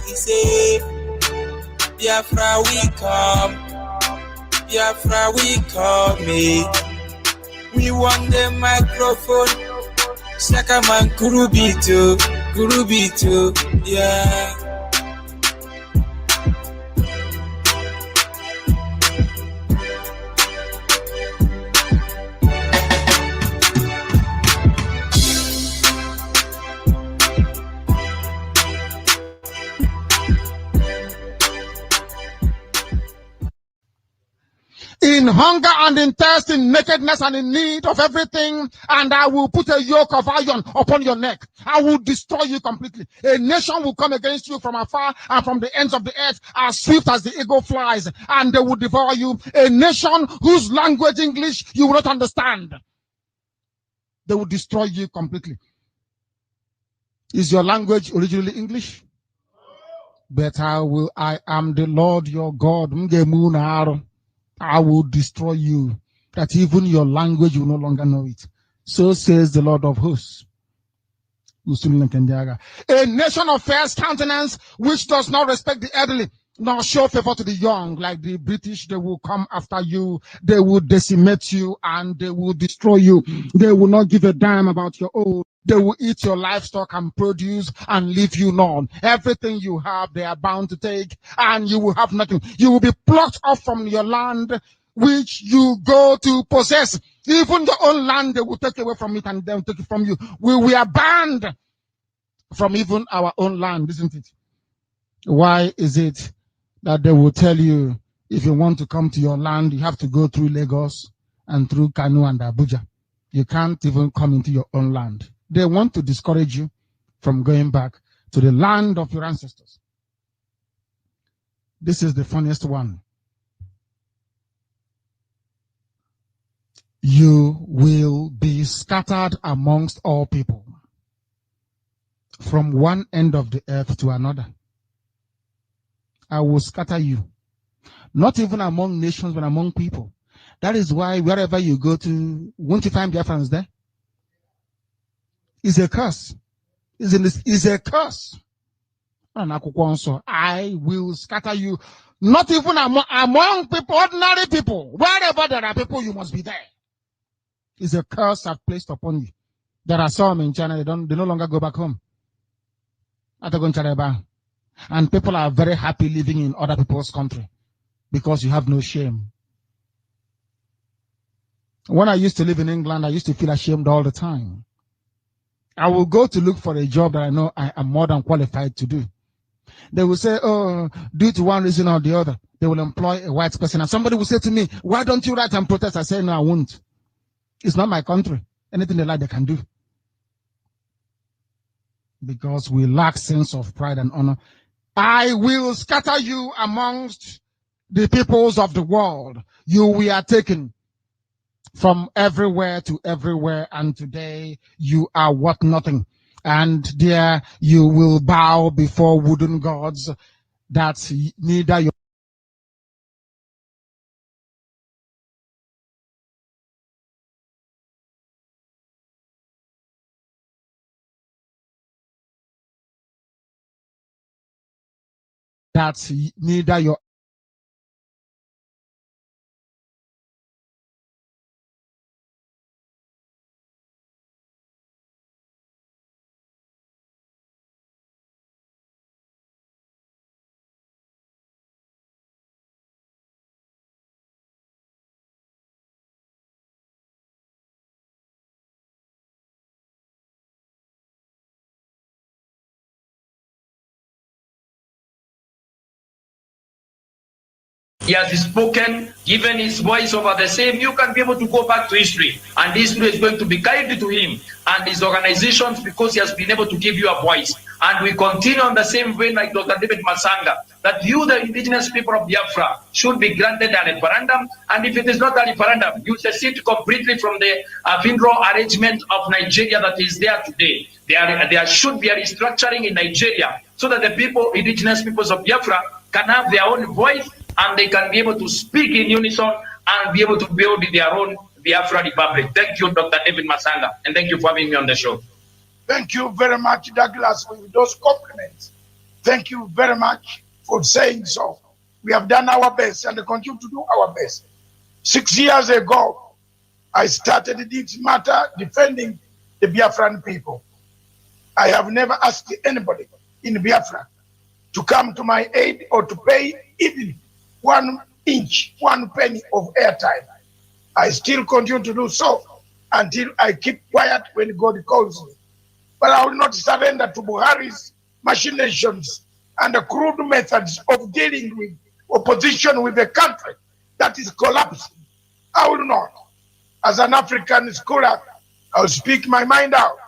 he say, Biafra we come, Biafra we come, we want the microphone, Shakaman Kurubito, yeah. In hunger and in thirst, in nakedness and in need of everything, and I will put a yoke of iron upon your neck. I will destroy you completely. A nation will come against you from afar and from the ends of the earth, as swift as the eagle flies, and they will devour you. A nation whose language, English, you will not understand. They will destroy you completely. Is your language originally English? But I am the Lord your God. I will destroy you, that even your language will no longer know it. So says the Lord of hosts. A nation of fair countenance, which does not respect the elderly, nor show favor to the young, like the British. They will come after you, they will decimate you, and they will destroy you. They will not give a damn about your old. They will eat your livestock and produce and leave you none. Everything you have, they are bound to take, and you will have nothing. You will be plucked off from your land, which you go to possess. Even your own land, they will take away from it and then take it from you. We are banned from even our own land, isn't it? Why is it that they will tell you, if you want to come to your land, you have to go through Lagos and through Kanu and Abuja? You can't even come into your own land. They want to discourage you from going back to the land of your ancestors. This is the funniest one. You will be scattered amongst all people, from one end of the earth to another. I will scatter you, not even among nations, but among people. That is why wherever you go to, won't you find Biafrans there? It's a curse. It's a curse. I will scatter you, not even among people, ordinary people. Wherever there are people, you must be there. It's a curse I've placed upon you. There are some in China, they no longer go back home. And people are very happy living in other people's country because you have no shame. When I used to live in England, I used to feel ashamed all the time. I will go to look for a job that I know I am more than qualified to do. They will say, oh, due to one reason or the other, they will employ a white person. And somebody will say to me, why don't you write and protest? I say, no, I won't. It's not my country. Anything they like, they can do. Because we lack sense of pride and honor. I will scatter you amongst the peoples of the world. You were taken from everywhere to everywhere, and today you are worth nothing. And there you will bow before wooden gods that neither your He has spoken, given his voice over the same. You can be able to go back to history, and history is going to be kind to him and his organizations because he has been able to give you a voice. And we continue on the same vein like Dr. David Masanga, that you, the indigenous people of Biafra, should be granted a referendum. And if it is not a referendum, you secede completely from the funeral arrangement of Nigeria that is there today. There should be a restructuring in Nigeria so that the people, indigenous peoples of Biafra, can have their own voice and they can be able to speak in unison and be able to build their own Biafra Republic. Thank you, Dr. David Masanga, and thank you for having me on the show. Thank you very much, Douglas, for those compliments. Thank you very much for saying so. We have done our best and continue to do our best. 6 years ago, I started this matter defending the Biafran people. I have never asked anybody in Biafra to come to my aid or to pay even 1 inch, 1 penny of airtime. I still continue to do so until I keep quiet when God calls me. But I will not surrender to Buhari's machinations and the crude methods of dealing with opposition with a country that is collapsing. I will not. As an African scholar, I will speak my mind out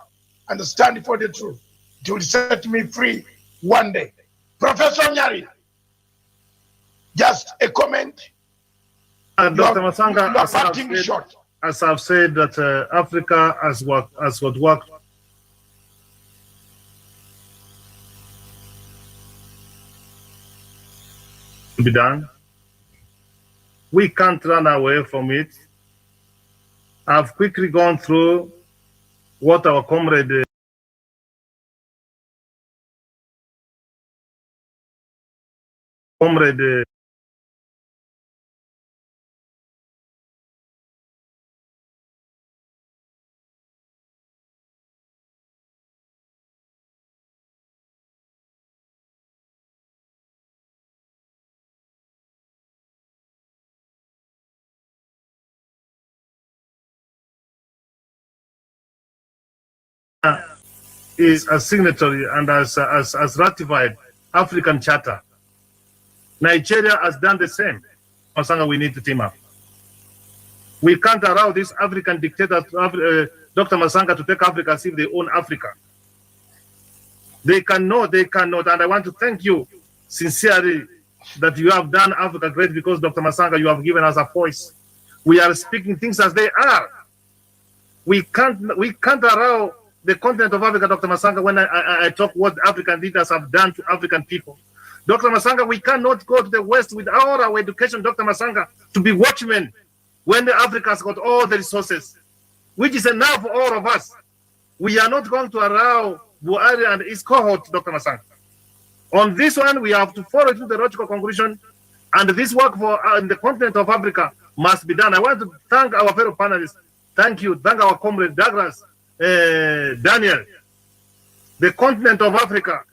and stand for the truth. It will set me free one day. Professor Nyari, just a comment. Dr. Masanga, short. As I've said, that Africa has got work to be done. We can't run away from it. I've quickly gone through what our comrade is a signatory and has ratified African Charter. Nigeria has done the same. Masanga, we need to team up. We can't allow these African dictators, Dr. Masanga, to take Africa as if they own Africa. They cannot, and I want to thank you sincerely that you have done Africa great, because Dr. Masanga, you have given us a voice. We are speaking things as they are. We can't allow the continent of Africa, Dr. Masanga, when I talk what African leaders have done to African people. Dr. Masanga, we cannot go to the West with all our education, Dr. Masanga, to be watchmen when the Africa has got all the resources, which is enough for all of us. We are not going to allow Buhari and his cohort, Dr. Masanga. On this one, we have to follow to the logical conclusion, and this work for in the continent of Africa must be done. I want to thank our fellow panelists. Thank you. Thank our comrade Douglas, Daniel. The continent of Africa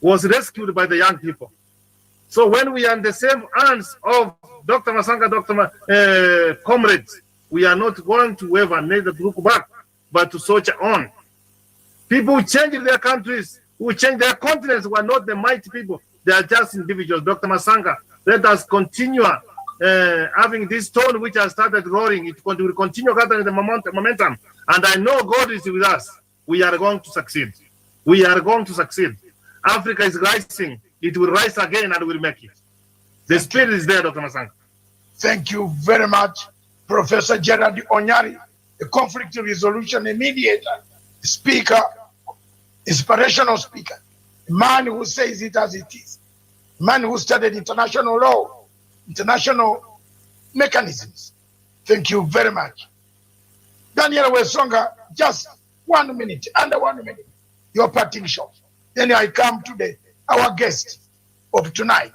was rescued by the young people. So when we are in the same hands of Dr. Masanga, comrades, we are not going to ever need to look back, but to soldier on. People who change their countries, who change their continents, were not the mighty people. They are just individuals. Dr. Masanga, let us continue having this tone which has started roaring. It will continue gathering the momentum. And I know God is with us. We are going to succeed. We are going to succeed. Africa is rising. It will rise again and will make it. The spirit is there, Dr. Masanga. Thank you very much, Professor Gerard Onyari, a conflict resolution mediator, speaker, inspirational speaker, a man who says it as it is, a man who studied international law, international mechanisms. Thank you very much. Daniel Wesonga, just 1 minute, under 1 minute, your parting shot. Then I come to our guest of tonight.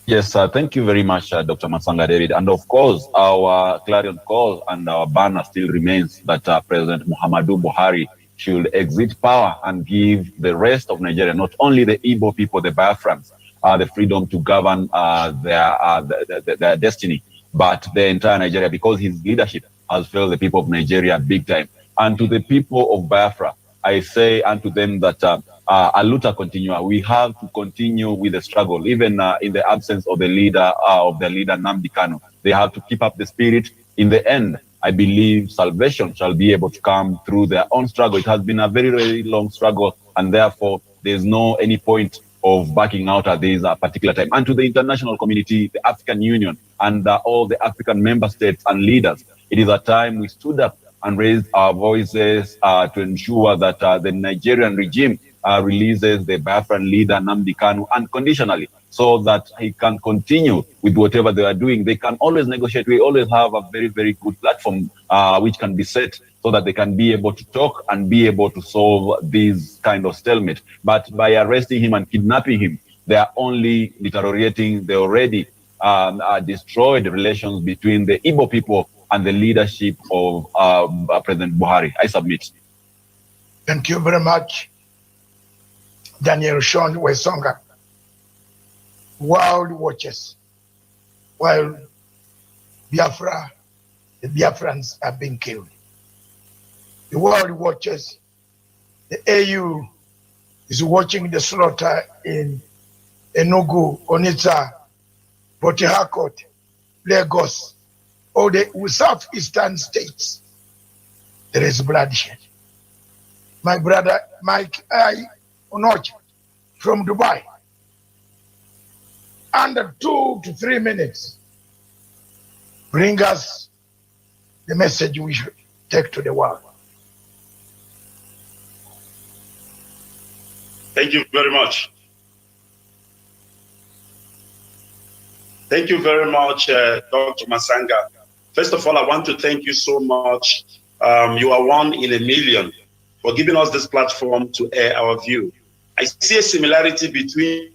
Yes, thank you very much, Dr. Masanga David. And of course, our clarion call and our banner still remains that President Muhammadu Buhari should exit power and give the rest of Nigeria, not only the Igbo people, the Biafrans, the freedom to govern their destiny, but the entire Nigeria, because his leadership has failed the people of Nigeria big time. And to the people of Biafra, I say unto them that aluta continua. We have to continue with the struggle, even in the absence of the leader, Nnamdi Kanu. They have to keep up the spirit. In the end, I believe salvation shall be able to come through their own struggle. It has been a very, very long struggle, and therefore there's no any point of backing out at this particular time. And to the international community, the African Union, and all the African member states and leaders, it is a time we stood up and raised our voices to ensure that the Nigerian regime releases the Biafran leader Nnamdi Kanu unconditionally, so that he can continue with whatever they are doing. They can always negotiate. We always have a very, very good platform which can be set so that they can be able to talk and be able to solve these kind of stalemate. But by arresting him and kidnapping him, they are only deteriorating the already destroyed relations between the Igbo people and the leadership of President Buhari. I submit. Thank you very much, Daniel Sean Wesonga. World watches while Biafra, the Biafrans are being killed. The world watches, the AU is watching the slaughter in Enugu, Onitsha, Port Harcourt, Lagos, all the southeastern states. There is bloodshed. My brother Mike Onoch from Dubai, under 2 to 3 minutes, bring us the message we should take to the world. Thank you very much. Thank you very much, Dr. Masanga. First of all, I want to thank you so much. You are one in a million for giving us this platform to air our view. I see a similarity between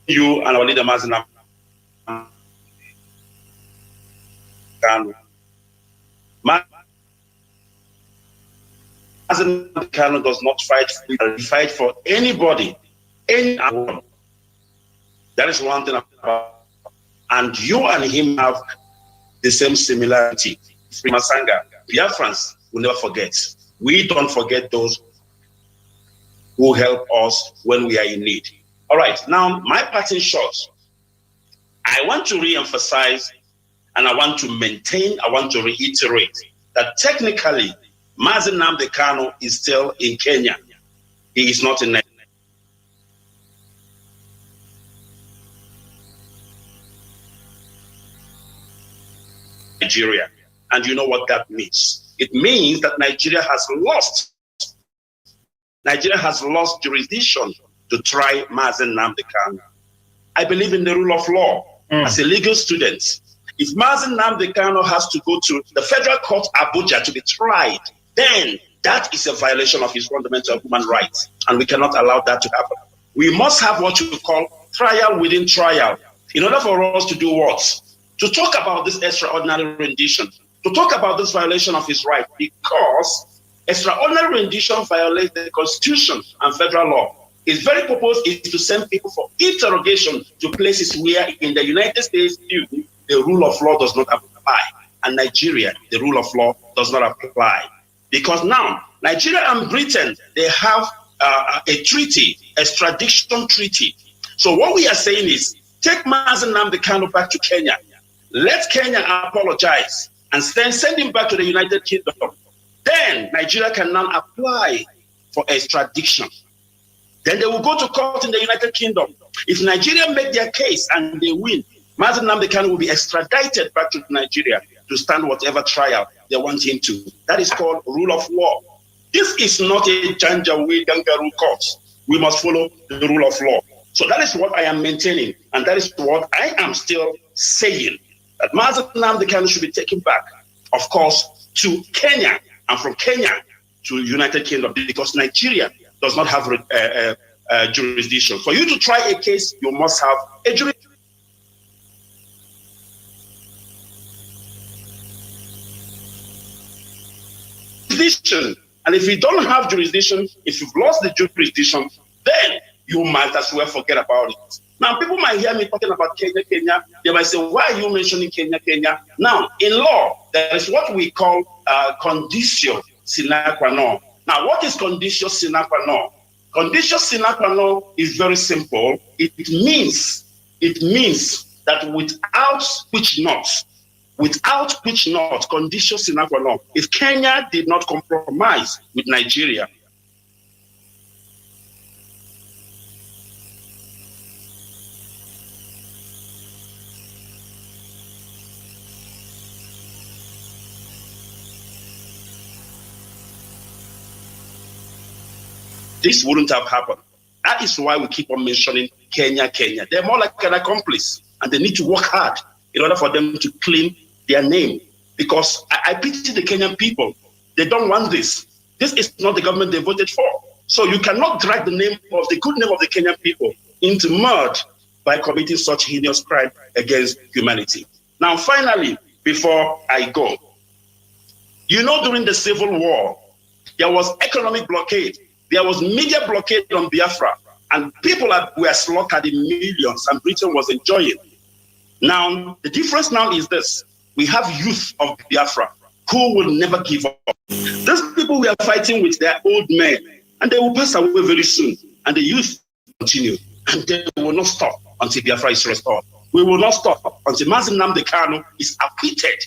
you and our leader, MAZI. MAZI does not fight for anybody, anyone. That is one thing about. And you and him have the same similarity. Masanga, Biafrans will never forget. We don't forget those who help us when we are in need. All right, now my parting shot. I want to re-emphasize and I want to maintain, I want to reiterate that technically MAZI Nnamdi Kanu is still in Kenya. He is not in Nigeria. And you know what that means? It means that Nigeria has lost jurisdiction to try MAZI Nnamdi Kanu. I believe in the rule of law. As a legal student, if MAZI Nnamdi Kanu has to go to the federal court Abuja to be tried, then that is a violation of his fundamental human rights, and we cannot allow that to happen. We must have what you call trial within trial in order for us to do what? To talk about this extraordinary rendition, to talk about this violation of his right, because extraordinary rendition violates the Constitution and federal law. Its very purpose is to send people for interrogation to places where in the United States, the rule of law does not apply. And Nigeria, the rule of law does not apply. Because now, Nigeria and Britain, they have a treaty, extradition treaty. So what we are saying is, take MAZI Nnamdi Kanu back to Kenya. Let Kenya apologize and then send him back to the United Kingdom. Then Nigeria can now apply for extradition. Then they will go to court in the United Kingdom. If Nigeria make their case and they win, MAZI Nnamdi Kanu will be extradited back to Nigeria to stand whatever trial they want him to. That is called rule of law. This is not a Janjaweed Kangaroo court. We must follow the rule of law. So that is what I am maintaining, and that is what I am still saying, that MAZI Nnamdi Kanu should be taken back, of course, to Kenya, and from Kenya to United Kingdom, because Nigeria does not have jurisdiction. For you to try a case, you must have a jurisdiction. And if you don't have jurisdiction, if you've lost the jurisdiction, then you might as well forget about it. Now, people might hear me talking about Kenya, Kenya. They might say, why are you mentioning Kenya, Kenya? Now, in law, there is what we call conditio sine qua non. Now, what is conditio sine qua non? Conditio sine qua non is very simple. It means that without which not, conditio sine qua non, if Kenya did not compromise with Nigeria, this wouldn't have happened. That is why we keep on mentioning Kenya, Kenya. They're more like an accomplice, and they need to work hard in order for them to clean their name. because I pity the Kenyan people. They don't want this. This is not the government they voted for. So you cannot drag the good name of the Kenyan people into mud by committing such heinous crime against humanity. Now, finally, before I go, you know, during the Civil War, there was economic blockade. There was media blockade on Biafra, and people were slaughtered in millions, and Britain was enjoying. Now, the difference now is this. We have youth of Biafra who will never give up. These people we are fighting with, their old men, and they will pass away very soon. And the youth continue, and they will not stop until Biafra is restored. We will not stop until MAZI Nnamdi Kanu is acquitted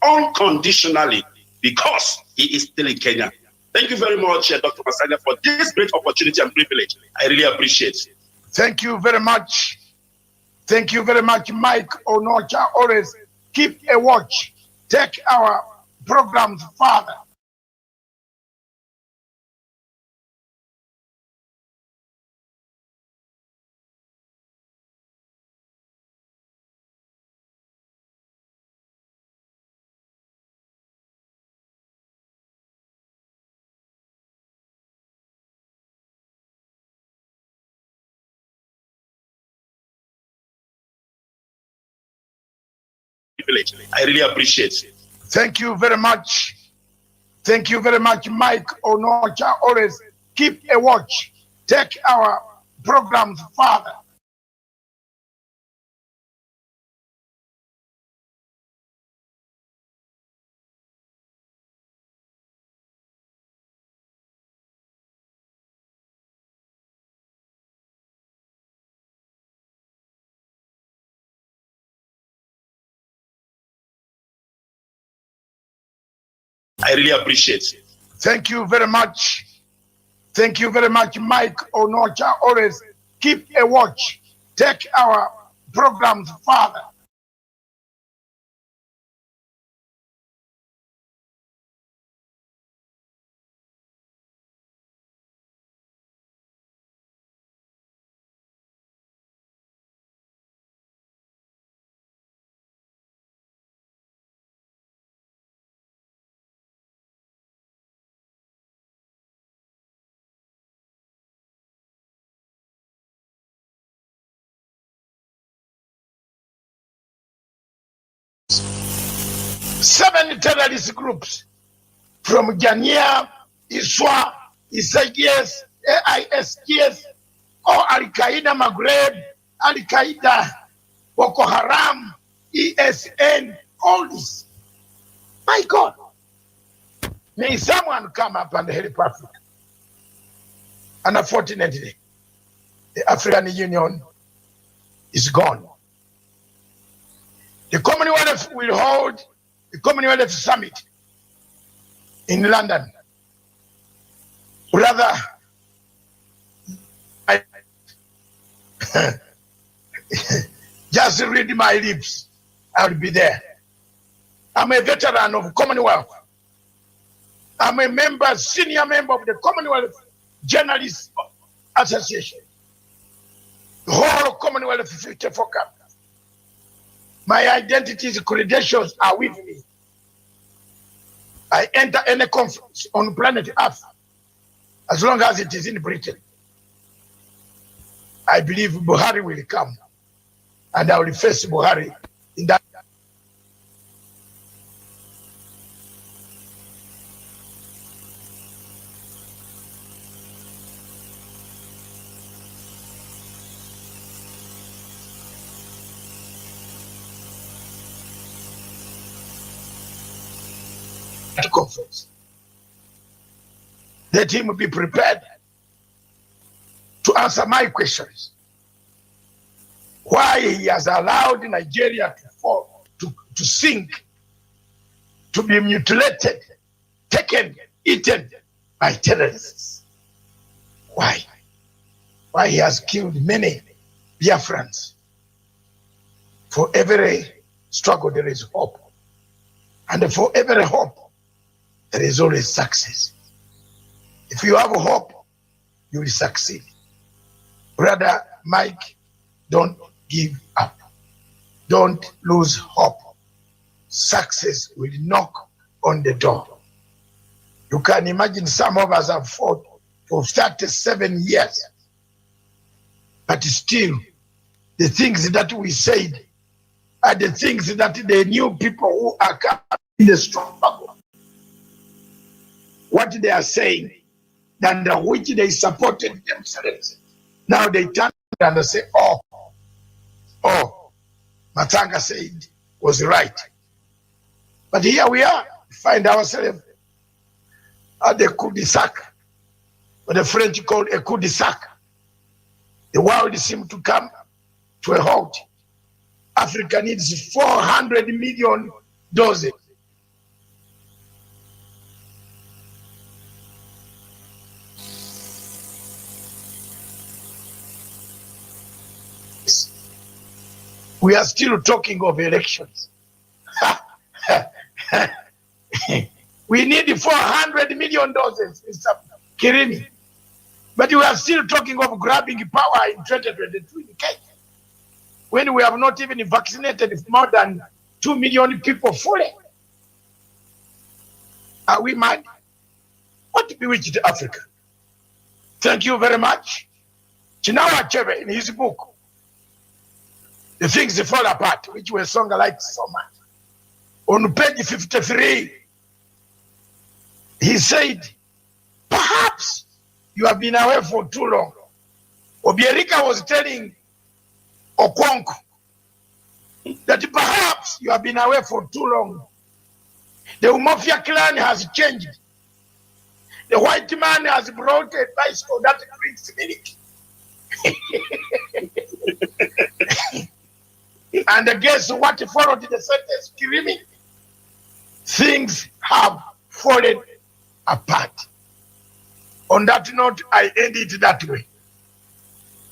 unconditionally because he is still in Kenya. Thank you very much, Dr. Masanga, for this great opportunity and privilege. I really appreciate it. Thank you very much. Thank you very much, Mike Onocha. Always keep a watch. Take our programs further. I really appreciate it. Thank you very much. Thank you very much, Mike Onocha. Always keep a watch. Take our programs further. I really appreciate it. Thank you very much. Thank you very much, Mike Onocha. Always keep a watch. Take our programs further. Seven terrorist groups from Jania, ISWA, ISIS, AISKS, or Al-Qaeda Maghreb, Al-Qaeda, Boko Haram, ESN, all this. My God, may someone come up and help Africa. And unfortunately, the African Union is gone. The Commonwealth will hold the Commonwealth Summit in London. Brother, just read my lips, I'll be there. I'm a veteran of Commonwealth. I'm a member, senior member of the Commonwealth Journalists Association. The whole Commonwealth 54 Cup. My identity's credentials are with me. I enter any conference on planet Earth as long as it is in Britain. I believe Buhari will come and I will face Buhari in that. Conference. Let him be prepared to answer my questions. Why he has allowed Nigeria to fall, to sink, to be mutilated, taken, eaten by terrorists. Why? Why he has killed many Biafrans. For every struggle there is hope. And for every hope, there is always success. If you have hope, you will succeed. Brother Mike, don't give up. Don't lose hope. success will knock on the door. You can imagine some of us have fought for 37 years, but still the things that we said are the things that the new people who are coming in the struggle, what they are saying, and which they supported themselves. Now they turn and they say, oh, Matanga said was right. But here we are, find ourselves at the cul-de-sac, what the French call a cul-de-sac. The world seems to come to a halt. Africa needs 400 million doses. We are still talking of elections. We need 400 million doses, Mr. Kirimi. But we are still talking of grabbing power in 2022 in Kenya, when we have not even vaccinated more than 2 million people fully. Are we mad? What bewitched Africa? Thank you very much. Chinawa Achebe, in his book, The Things Fall Apart, which was song I liked so much, on page 53, he said, perhaps you have been away for too long. Obiorika was telling Okonko that perhaps you have been away for too long. The Umofia clan has changed. The white man has brought a bicycle that drinks milk. And guess what followed the sentence, Kirimi? Things have fallen apart. On that note, I end it that way.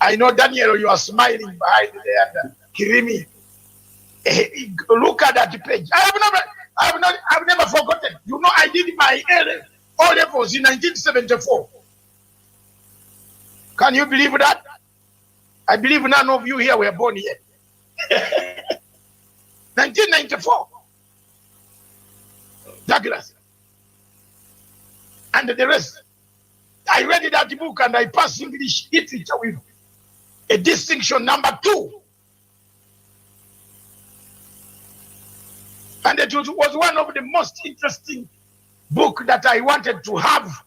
I know, Daniel, you are smiling behind there, Kirimi. Look at that page. I've never forgotten. You know, I did my O levels in 1974. Can you believe that? I believe none of you here were born yet. 1994. Douglas. And the rest. I read that book and I passed English literature with a distinction #2. And it was one of the most interesting books that I wanted to have.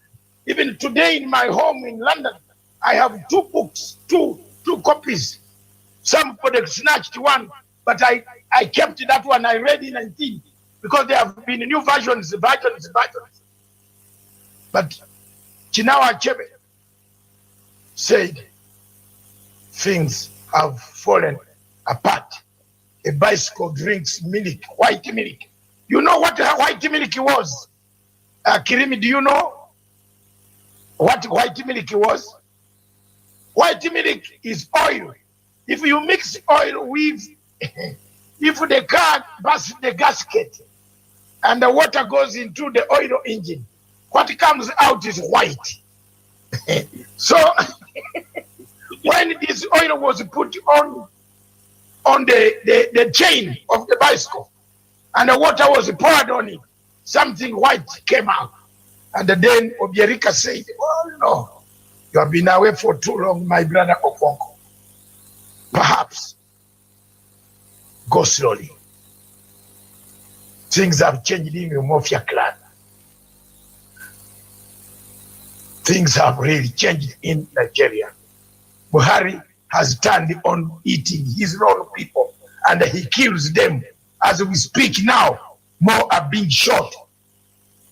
Even today in my home in London, I have 2 books, two copies. Somebody snatched one, but I kept that one. I read in 19 because there have been new versions. But Chinawa Achebe said, things have fallen apart. A bicycle drinks milk, white milk. You know what white milk was? Kirimi, do you know what white milk was? White milk is oil. If you mix oil with, if the car bursts the gasket and the water goes into the oil engine, what comes out is white. So when this oil was put on the chain of the bicycle and the water was poured on it, something white came out. And then Obiorika said, oh no, you have been away for too long, my brother Okonko. Perhaps go slowly. Things have changed in the Umofia clan. Things have really changed in Nigeria. Buhari has turned on eating his own people and he kills them. As we speak now, more are being shot.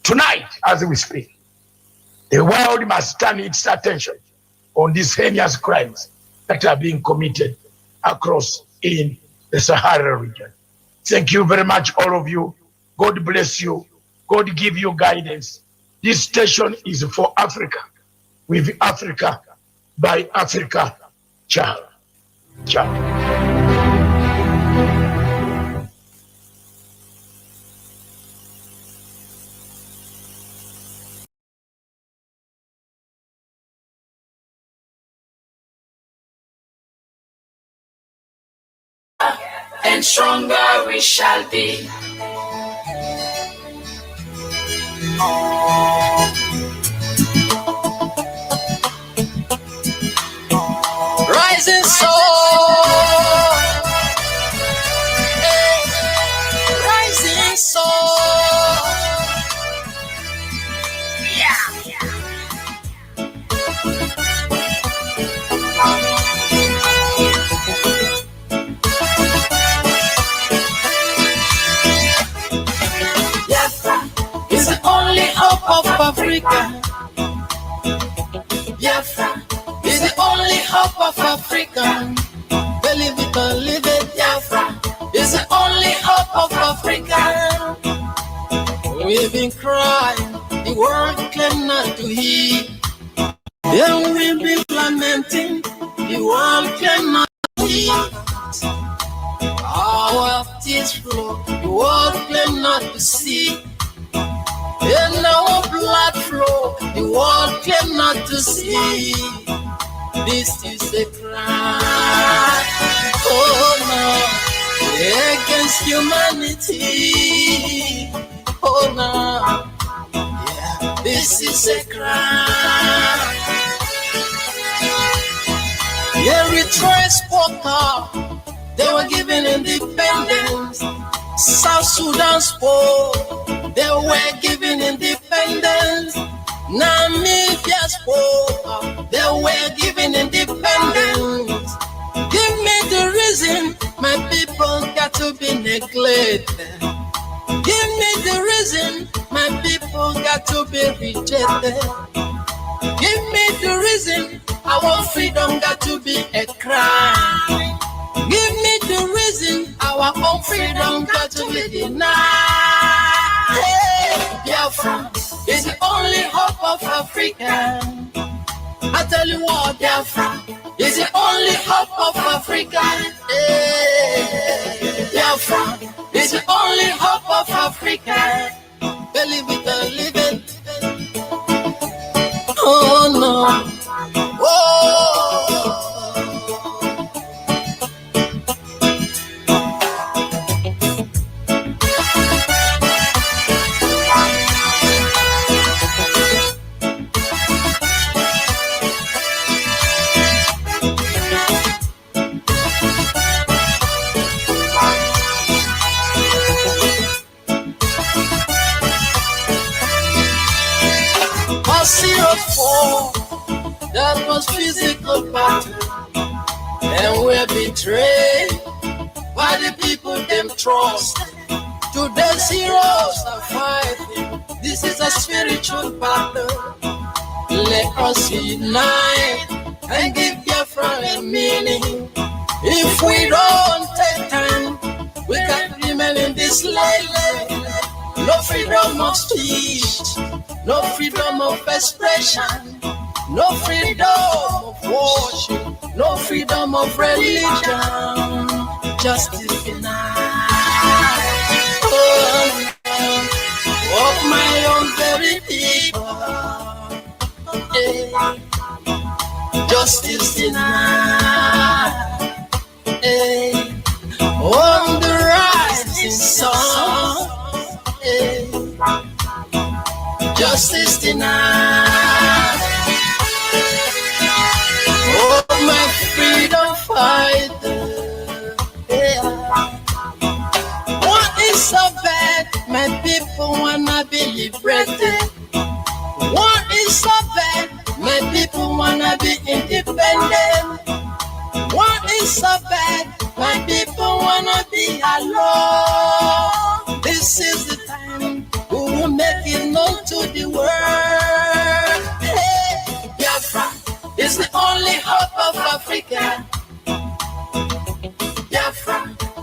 Tonight, as we speak, the world must turn its attention on these heinous crimes that are being committed across in the Sahara region. Thank you very much, all of you. God bless you. God give you guidance. This station is for Africa, with Africa, by Africa. Ciao. Ciao. And stronger we shall be. Rising sun, rising sun. Biafra is the only hope of Africa. Biafra is the only hope of Africa. Believe it or leave it, Biafra is the only hope of Africa. We've been crying, the world claim not to hear. Then we've been lamenting, the world claim not to hear. Our tears flow, the world claim not to see. And our blood flow, the world claim not to see. This is a crime, oh no, against humanity. Oh no, yeah, this is a crime. Eritrea spoke up, they were given independence. South Sudan spoke, they were given independence. Namibia spoke, they were given independence. Give me the reason my people got to be neglected. Give me the reason my people got to be rejected. Give me the reason our freedom got to be a crime. Give me the reason our own freedom got to be denied. Hey, Biafra is the only hope of Africa. I tell you what, Biafra is the only hope of Africa. Hey, Biafra is the only hope of Africa. Believe it or leave it. Oh no. Oh. That was physical battle, and we're betrayed by the people them trust. Today's heroes are fighting. This is a spiritual battle. Let us unite and give Biafra a meaning. If we don't take time, we can remain in this life. No freedom of speech, no freedom of expression, no freedom of worship, no freedom of religion. Justice denied. Oh, of my own very people. Yeah. Justice denied. Yeah. On the rising sun. Yeah. Justice denied. Oh, my freedom fighter. Yeah. What is so bad? My people wanna be liberated. What is so bad? My people wanna be independent. What is so bad? My people wanna be alone. This is the time we will make it known to the world. Hey, Biafra is the only hope of Africa. Biafra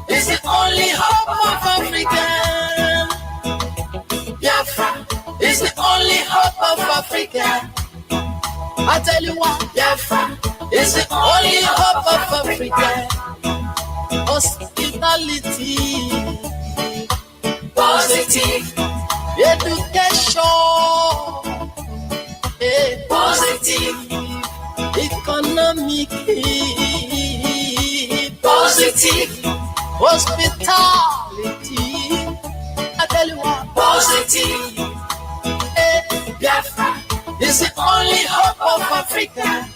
is the only hope of Africa. Biafra is the only hope of Africa. I tell you what, Biafra is the only hope of Africa. Hospitality, positive, education, positive, economic, positive, hospitality. I tell you what, positive, is the only hope of Africa.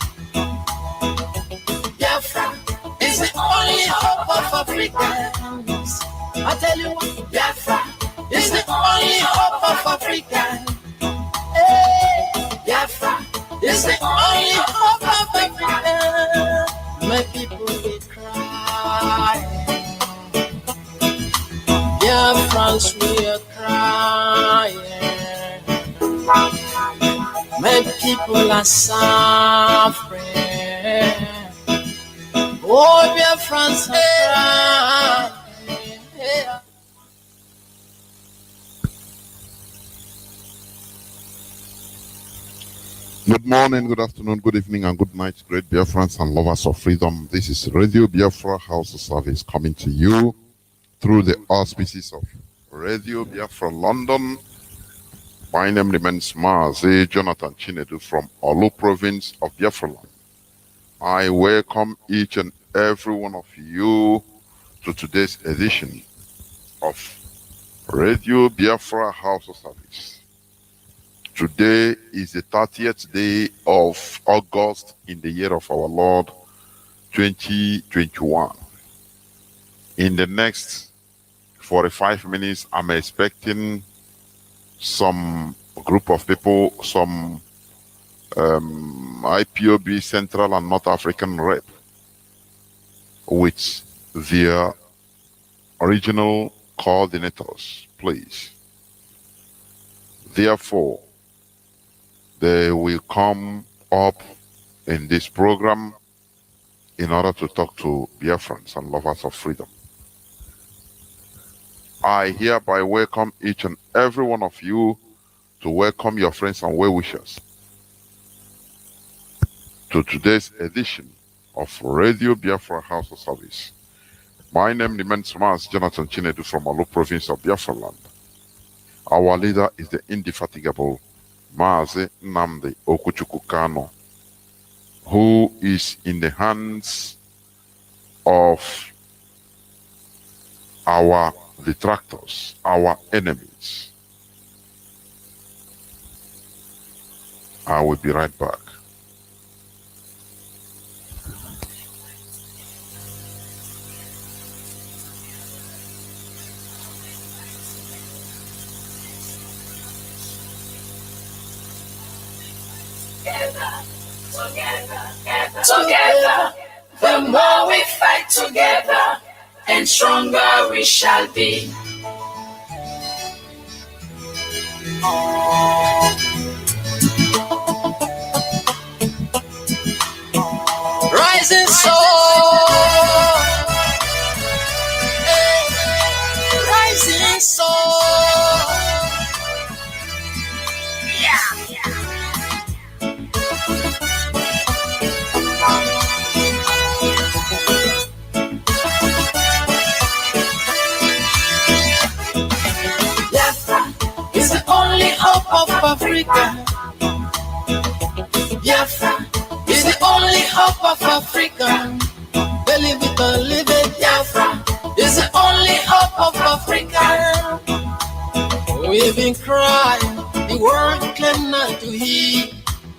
Biafra is the only hope of Africans. I tell you what, Biafra is the only hope of Africa. Hey, Biafra is the only hope of Africa. My people will cry. Biafrans will cry. My people are suffering. Oh, Biafrans cry. Good morning, good afternoon, good evening, and good night, great Biafrans and lovers of freedom. This is Radio Biafra House service coming to you through the auspices of Radio Biafra London. My name remains MAZI Jonathan Chinedu from Olu province of Biafra land. I welcome each and every one of you to today's edition of Radio Biafra House service. Today is the 30th day of August in the year of our Lord 2021. In the next 45 minutes, I'm expecting some group of people, some IPOB Central and North African rep with their original coordinators, please. Therefore, they will come up in this program in order to talk to Biafrans and lovers of freedom. I hereby welcome each and every one of you to welcome your friends and well-wishers to today's edition of Radio Biafra House of Service. My name remains Jonathan Chinedu from Olu province of Biafra land. Our leader is the indefatigable Mazi Nnamdi Okuchukwu Kanu, who is in the hands of our detractors, our enemies. I will be right back. Together, the more we fight together, and stronger we shall be. Rising soul, rising soul. Yeah. Is the only hope of Africa. Biafra is the only hope of Africa. Believe it or leave it, Biafra is the only hope of Africa. We've been crying, the world claim not to hear.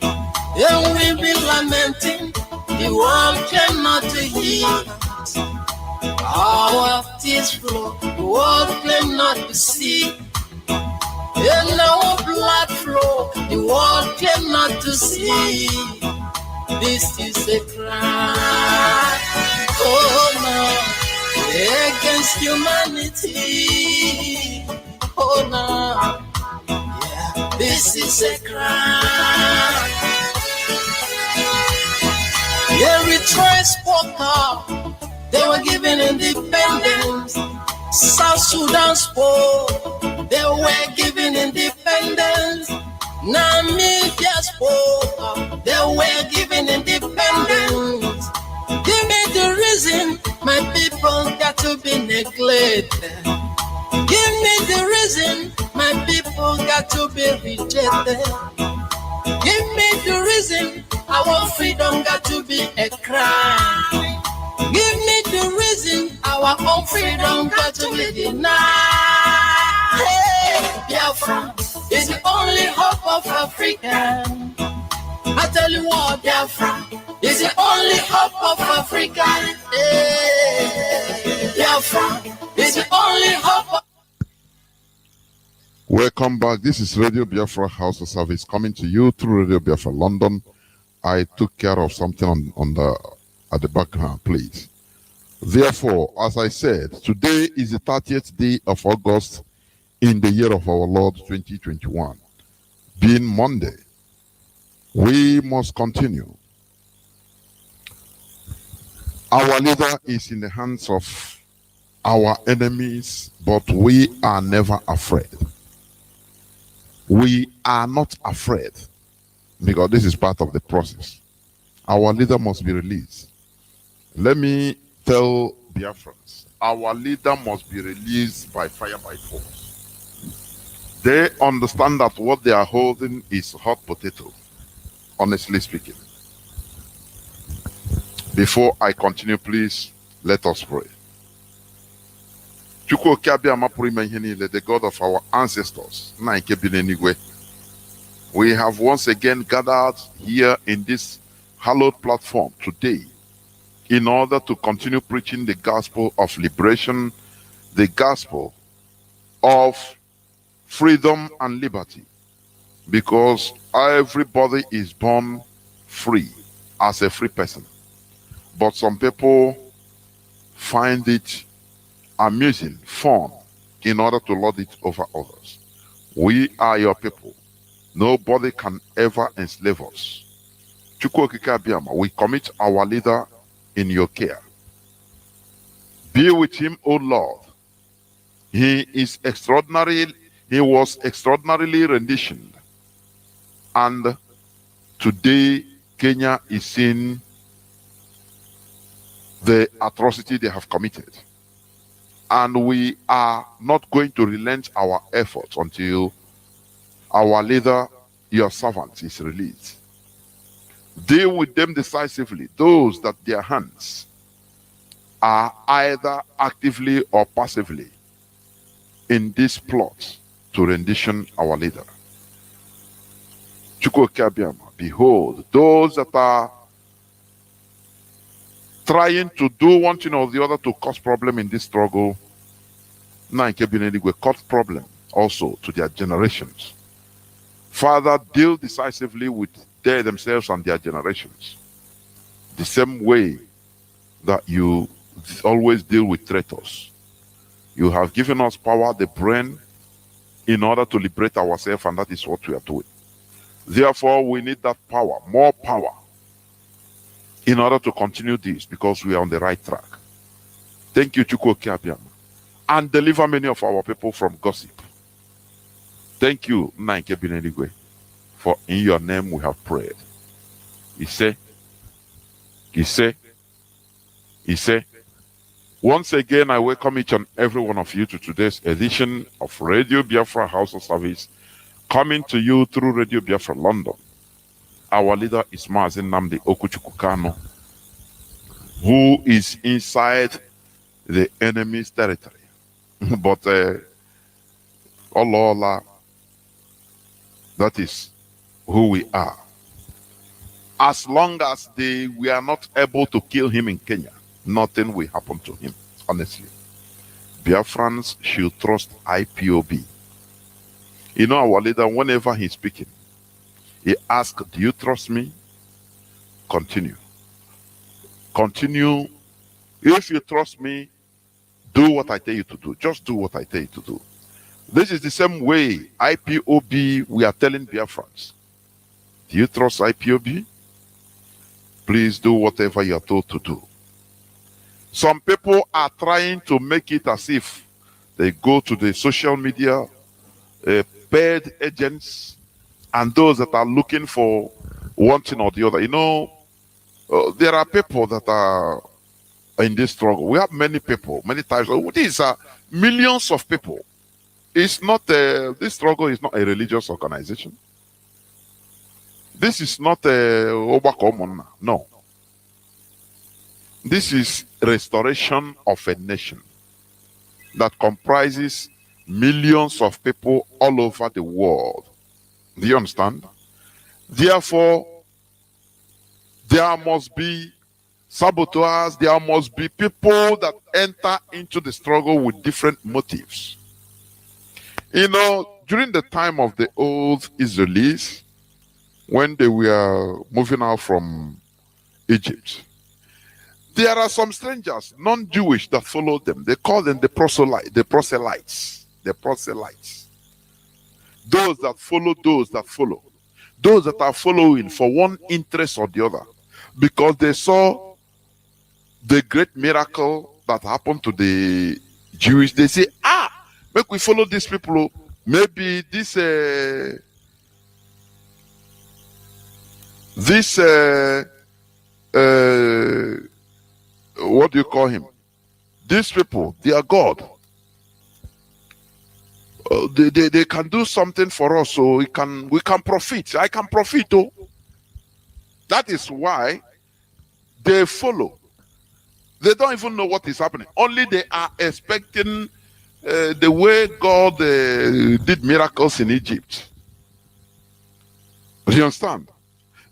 And we've been lamenting, the world claim not to hear. Our tears flow, the world claim not to see. And our blood flow, the world claim not to see. This is a crime, oh no, against humanity. Oh no, yeah, this is a crime. Eritrea spoke up, they were given independence. South Sudan spoke, they were given independence. Namibia spoke up, they were given independence. Give me the reason my people got to be neglected. Give me the reason my people got to be rejected. Give me the reason our freedom got to be a crime. Give me the reason our own freedom got to be denied. Hey, Biafra is the only hope of Africa. I tell you what, Biafra is the only hope of Africa. Biafra is the only hope of... Welcome back. This is Radio Biafra House of Service coming to you through Radio Biafra London. I took care of something at the background, please. Therefore, as I said, today is the 30th day of August in the year of our Lord 2021, being Monday. We must continue. Our leader is in the hands of our enemies, but we are never afraid. We are not afraid because this is part of the process. Our leader must be released. Let me tell Biafrans, our leader must be released by fire, by force. They understand that what they are holding is hot potato, honestly speaking. Before I continue, please, let us pray. The God of our ancestors, we have once again gathered here in this hallowed platform today in order to continue preaching the gospel of liberation, the gospel of freedom and liberty, because everybody is born free as a free person. But some people find it amusing, fun, in order to lord it over others. We are your people. Nobody can ever enslave us. We commit our leader in your care. Be with him, O Lord. He was extraordinarily renditioned. And today, Kenya is seeing the atrocity they have committed. And we are not going to relent our efforts until our leader, your servant, is released. Deal with them decisively, those that their hands are either actively or passively in this plot to rendition our leader. Behold, those that are trying to do one thing or the other to cause problem in this struggle, cause problem also to their generations. Father, deal decisively with they themselves and their generations. The same way that you always deal with traitors. You have given us power, the brain, in order to liberate ourselves, and that is what we are doing. Therefore, we need that power, more power, in order to continue this, because we are on the right track. Thank you, Chukwu Okeabiama, and deliver many of our people from gossip. Thank you, Nanke Bineligwe, for in your name we have prayed. He said, once again, I welcome each and every one of you to today's edition of Radio Biafra House of Service, coming to you through Radio Biafra London. Our leader is MAZI Nnamdi Okuchukwu Kanu, who is inside the enemy's territory. But Allah, that is who we are. As long as we are not able to kill him in Kenya, nothing will happen to him, honestly. Biafrans should trust IPOB. You know, our leader, whenever he's speaking, he asks, do you trust me? Continue. Continue. If you trust me, do what I tell you to do. Just do what I tell you to do. This is the same way IPOB, we are telling Biafrans. Do you trust IPOB? Please do whatever you are told to do. Some people are trying to make it as if they go to the social media, paid agents, and those that are looking for one thing or the other. You know, there are people that are in this struggle. We have many people, many types. These are millions of people. It's not this struggle is not a religious organization. This is not a Obakomona. No. This is restoration of a nation that comprises millions of people all over the world. Do you understand? Therefore, There must be saboteurs. There must be people that enter into the struggle with different motives. You know, during the time of the old Israelis, when they were moving out from Egypt, there are some strangers, non-Jewish, that follow them. They call them the proselytes. Those that follow those that follow. Those that are following for one interest or the other. Because they saw the great miracle that happened to the Jewish. They say, make we follow these people. Maybe this what do you call him? These people, they are God. They can do something for us, so we can profit. I can profit. Oh, that is why they follow. They don't even know what is happening. Only they are expecting the way God did miracles in Egypt. Do you understand?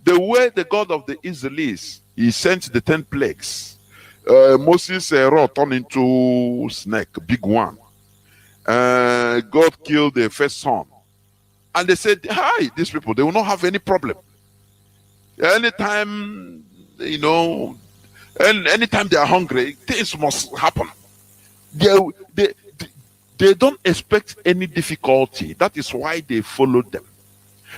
The way the God of the Israelis, he sent the 10 plagues. Moses' rod turned into snake, big one. God killed the first son. And they said, hi, these people, they will not have any problem. Anytime, you know, anytime they are hungry, things must happen. They don't expect any difficulty. That is why they follow them.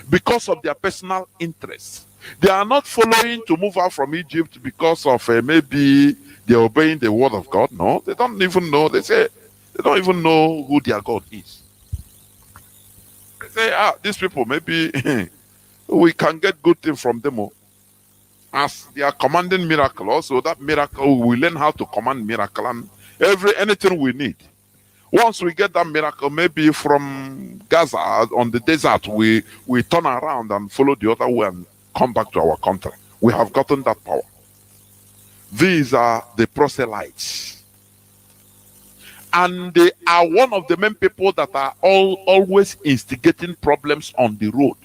Because of their personal interests. They are not following to move out from Egypt because of maybe they're obeying the word of God. No, they don't even know. They say, they don't even know who their God is. They say, these people, maybe we can get good things from them. As they are commanding miracle, also that miracle, we learn how to command miracle and anything we need. Once we get that miracle, maybe from Gaza on the desert, we turn around and follow the other way and come back to our country. We have gotten that power. These are the proselytes. And they are one of the main people that are always instigating problems on the road.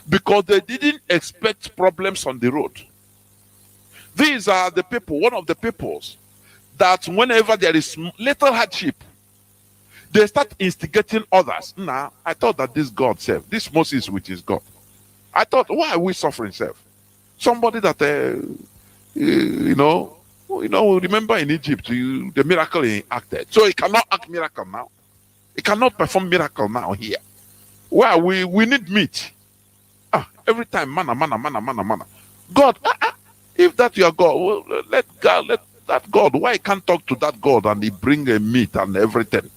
Because they didn't expect problems on the road. These are the people, one of the peoples, that whenever there is little hardship, they start instigating others. Nah, I thought that this God saved. This Moses with his God. I thought, why are we suffering, self? Somebody that, remember in Egypt, the miracle he acted. So he cannot act miracle now. He cannot perform miracle now here. Why? We need meat. Every time, manna. God, if that your God, well, let that God, why can't talk to that God and he bring a meat and everything?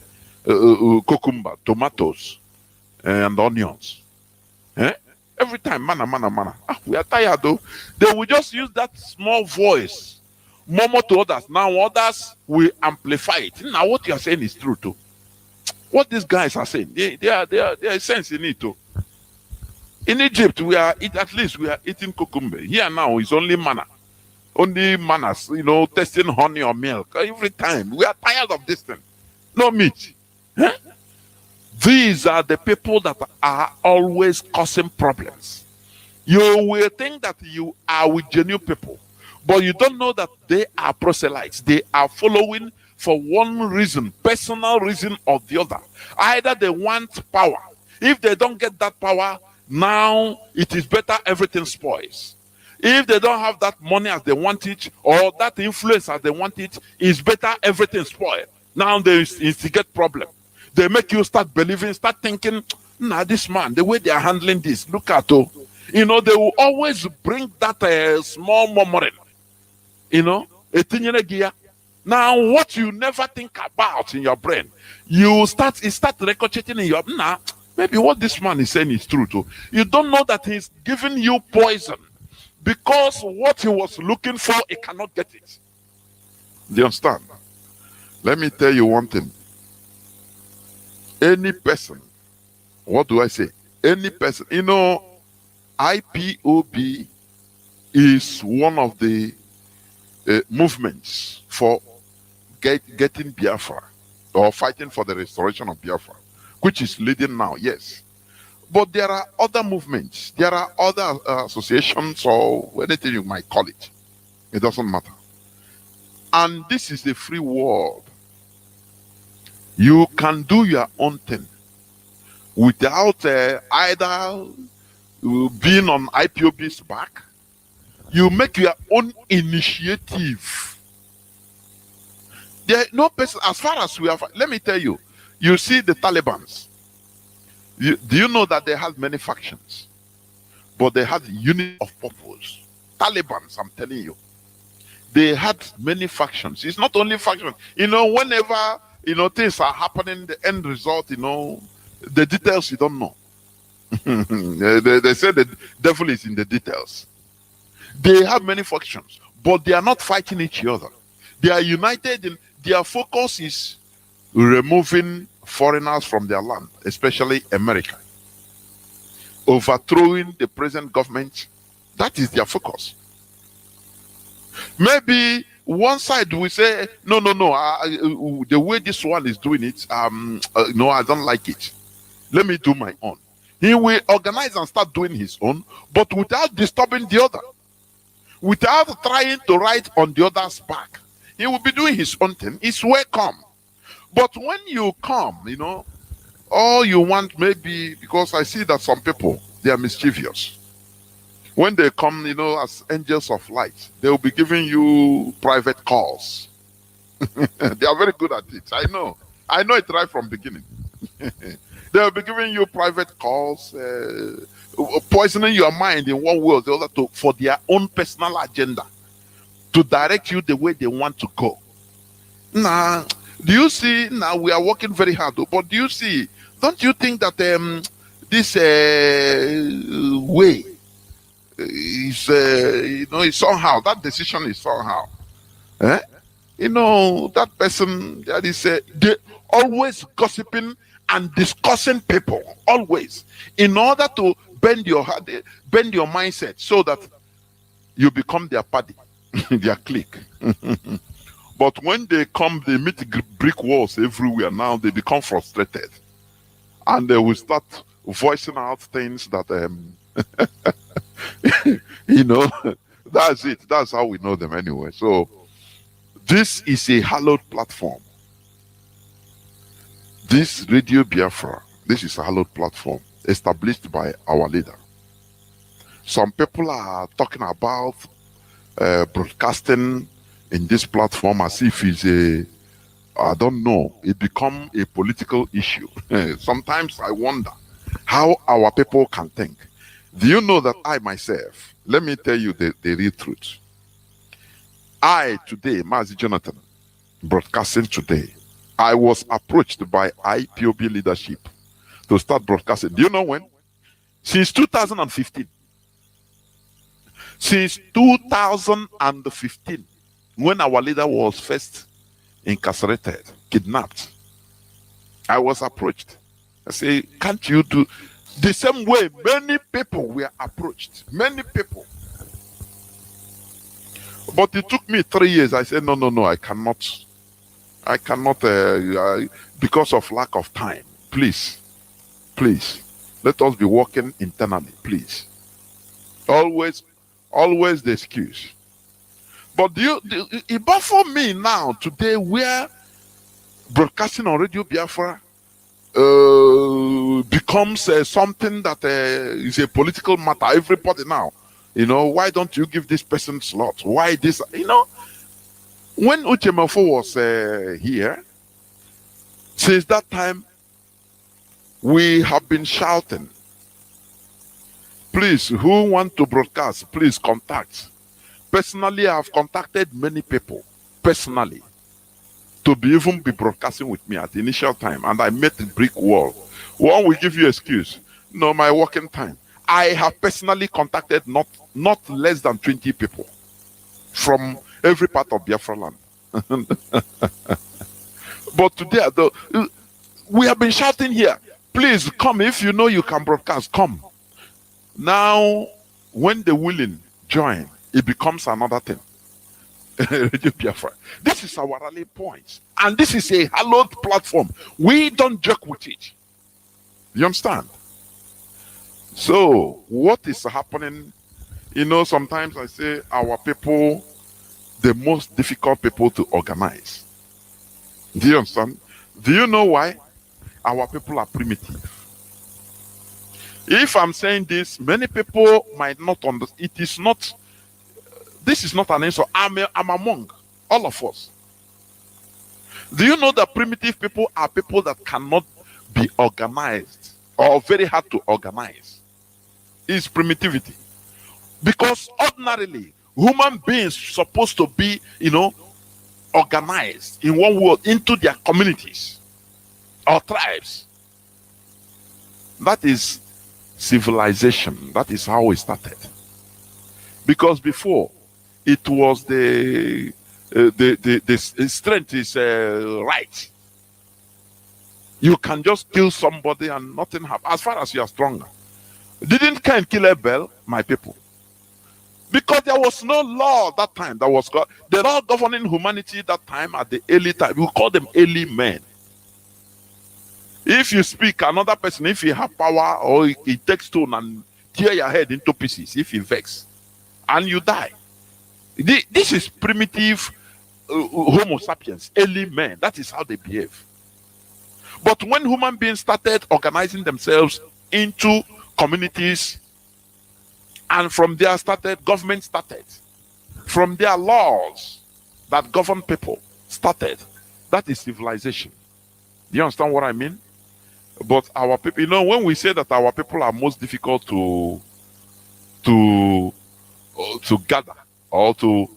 Cucumber, tomatoes, and onions. Every time, manna. We are tired though. They will just use that small voice, murmur to others. Now others will amplify it. Now what you are saying is true too. What these guys are saying, there is sense in it too. In Egypt, at least we are eating cucumber. Here now is only manna. Only manners, tasting honey or milk. Every time. We are tired of this thing. No meat. These are the people that are always causing problems. You will think that you are with genuine people, but you don't know that they are proselytes. They are following for one reason, personal reason or the other. Either they want power. If they don't get that power, now it is better everything spoils. If they don't have that money as they want it, or that influence as they want it, it's better everything spoils. Now they instigate problem. They make you start believing, start thinking, this man, the way they are handling this, look at they will always bring that small murmuring, Now, what you never think about in your brain, it start ricocheting in your, maybe what this man is saying is true too. You don't know that he's giving you poison because what he was looking for, he cannot get it. Do you understand? Let me tell you one thing. Any person, what do I say? Any person, IPOB is one of the movements for getting Biafra or fighting for the restoration of Biafra, which is leading now, yes. But there are other movements, there are other associations, or anything you might call it. It doesn't matter. And this is a free world. You can do your own thing without either being on IPOB's back. You make your own initiative. There no person, as far as we have, let me tell you, you see the Taliban's. Do you know that they have many factions? But they had unity of purpose. Taliban's, I'm telling you. They had many factions. It's not only factions. Whenever, things are happening, the end result, the details you don't know. they say the devil is in the details. They have many factions, but they are not fighting each other. They are united in their focus is removing foreigners from their land, especially America. Overthrowing the present government, that is their focus. Maybe one side will say, no, the way this one is doing it, no, I don't like it. Let me do my own. He will organize and start doing his own, but without disturbing the other. Without trying to ride on the other's back. He will be doing his own thing. It's welcome. But when you come, all you want maybe, because I see that some people, they are mischievous. When they come, as angels of light, they will be giving you private calls. They are very good at it. I know it right from the beginning. They will be giving you private calls, poisoning your mind in one way or the other for their own personal agenda, to direct you the way they want to go. Now, do you see? Now we are working very hard, but do you see? Don't you think that this way is, is somehow, that decision is somehow, that person that is they always gossiping and discussing people, always, in order to bend your mindset so that you become their party, their clique. But when they come, they meet brick walls everywhere. Now they become frustrated, and they will start voicing out things that that's it. That's how we know them anyway. So this is a hallowed platform. This Radio Biafra, this is a hallowed platform established by our leader. Some people are talking about broadcasting in this platform as if it's I don't know, it become a political issue. Sometimes I wonder how our people can think. Do you know that I myself, let me tell you the real truth. I today, MAZI Jonathan, broadcasting today, I was approached by IPOB leadership to start broadcasting. Do you know when? Since 2015. Since 2015, when our leader was first incarcerated, kidnapped, I was approached. I say, can't you do the same way many people were approached? Many people. But it took me 3 years. I said, no, I cannot. I cannot, because of lack of time. Please, let us be working internally, please. Always the excuse. But it baffles me now, today, where broadcasting on Radio Biafra becomes something that is a political matter. Everybody now, why don't you give this person slot? Why this? When Uchemafo was here, since that time, we have been shouting, please, who want to broadcast, please contact. Personally, I have contacted many people, personally, to be broadcasting with me at the initial time, and I met a brick wall. One will give you excuse. No, my working time. I have personally contacted not less than 20 people from every part of Biafra land. But today, we have been shouting here, please come, if you know you can broadcast, come. Now, when the willing join, it becomes another thing. Radio Biafra. This is our rally point. And this is a hallowed platform. We don't joke with it. You understand? So what is happening? You know, sometimes I say our people, the most difficult people to organize. Do you understand? Do you know why? Our people are primitive. If I'm saying this, many people might not understand. It is not, this is not an insult. I'm among all of us. Do you know that primitive people are people that cannot be organized or very hard to organize? It's primitivity. Because ordinarily, human beings supposed to be, organized in one word into their communities or tribes. That is civilization. That is how we started. Because before, it was the strength is right. You can just kill somebody and nothing happens as far as you are stronger. Didn't Cain kill Abel, my people? Because there was no law that time. That was God. The law governing humanity that time at the early time. We call them early men. If you speak another person, if he have power or he takes stone and tear your head into pieces, if he vex, and you die. This is primitive Homo sapiens, early men. That is how they behave. But when human beings started organizing themselves into communities, and from there government started. From their laws that govern people started. That is civilization. Do you understand what I mean? But our people, when we say that our people are most difficult to gather or to,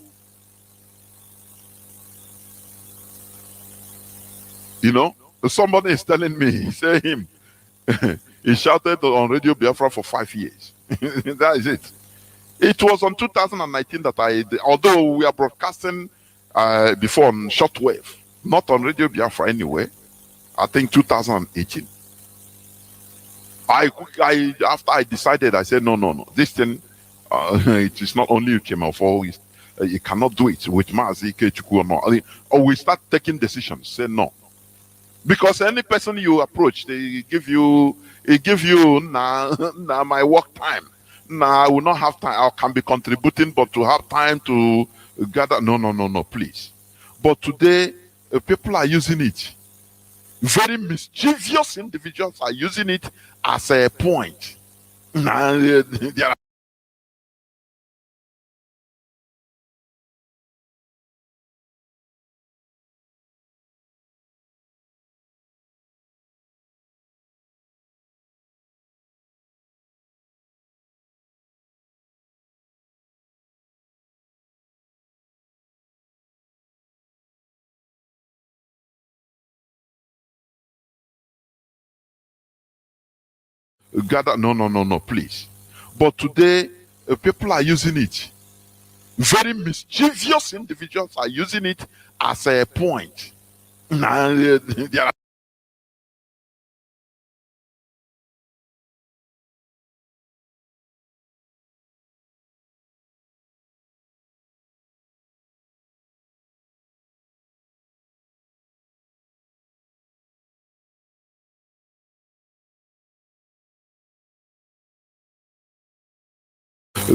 somebody is telling me, say him, he shouted on Radio Biafra for 5 years. That is it. It was on 2019 that although we are broadcasting before on shortwave, not on Radio Biafra anyway, I think 2018. After I decided, I said, no. This thing, it is not only you came out for, you cannot do it with MAZI, Kechuku or no. Or we start taking decisions, say no. Because any person you approach, they give you, my work time. I will not have time. I can be contributing, but to have time to gather, no, please. But today, people are using it. Very mischievous individuals are using it as a point. There are gather, no, please. But today, people are using it. Very mischievous individuals are using it as a point. There are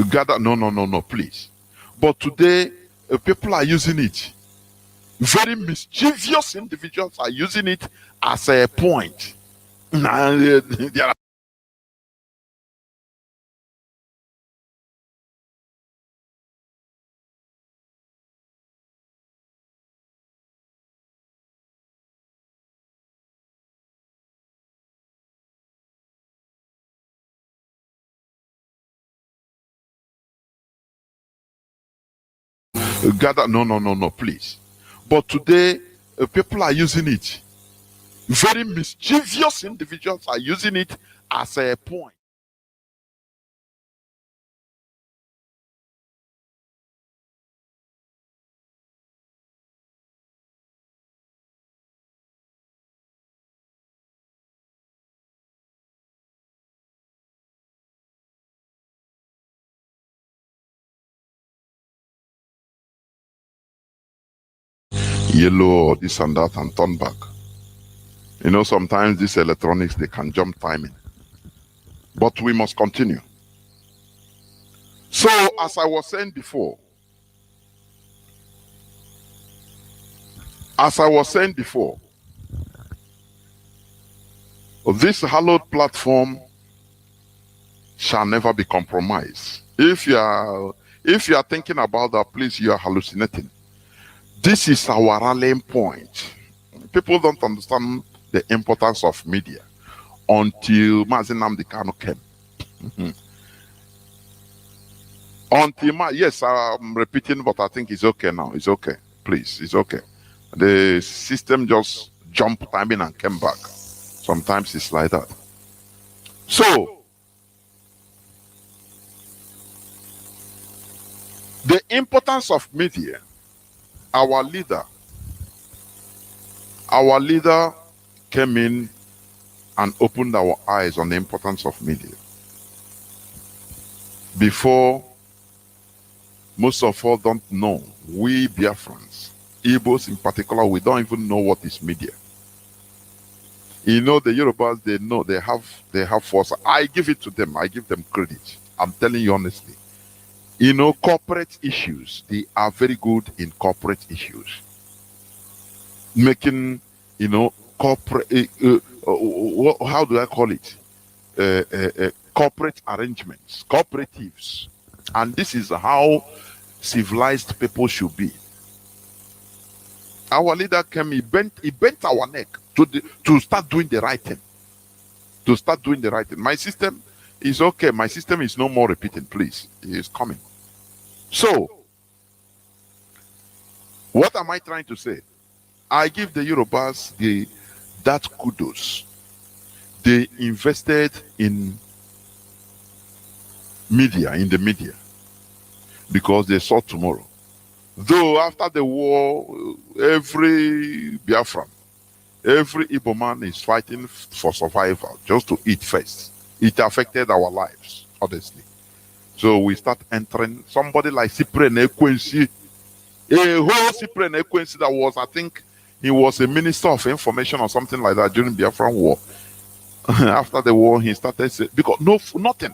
gather, no, please. But today, people are using it. Very mischievous individuals are using it as a point. There are gather, no, please. But today, people are using it. Very mischievous individuals are using it as a point. Yellow, this and that, and turn back. Sometimes these electronics, they can jump timing. But we must continue. So, as I was saying before, this hallowed platform shall never be compromised. If you are thinking about that, please, you are hallucinating. This is our rallying point. People don't understand the importance of media until MAZI Nnamdi Kanu came. Yes, I'm repeating, but I think it's okay now. It's okay. Please, it's okay. The system just jumped timing and came back. Sometimes it's like that. So, the importance of media, our leader came in and opened our eyes on the importance of media. Before, most of us don't know. We Biafrans, Igbos in particular, we don't even know what is media. You know, the Yorubas, they know, they have force. I give it to them. I give them credit. I'm telling you honestly. You know, corporate issues, they are very good in corporate issues. Making, you know, corporate, how do I call it? Corporate arrangements, cooperatives. And this is how civilized people should be. Our leader came, he bent our neck to start doing the right thing. To start doing the right thing. My system is okay. My system is no more repeating, please. It is coming. So, what am I trying to say? I give the Yorubas that kudos. They invested in the media, because they saw tomorrow. Though after the war, every Biafran, every Igbo man is fighting for survival, just to eat first. It affected our lives, honestly. So we start entering somebody like Cyprian Ekwensi, a whole Cyprian Ekwensi that was, I think, he was a minister of information or something like that during the Biafran war. After the war, he started saying, because nothing.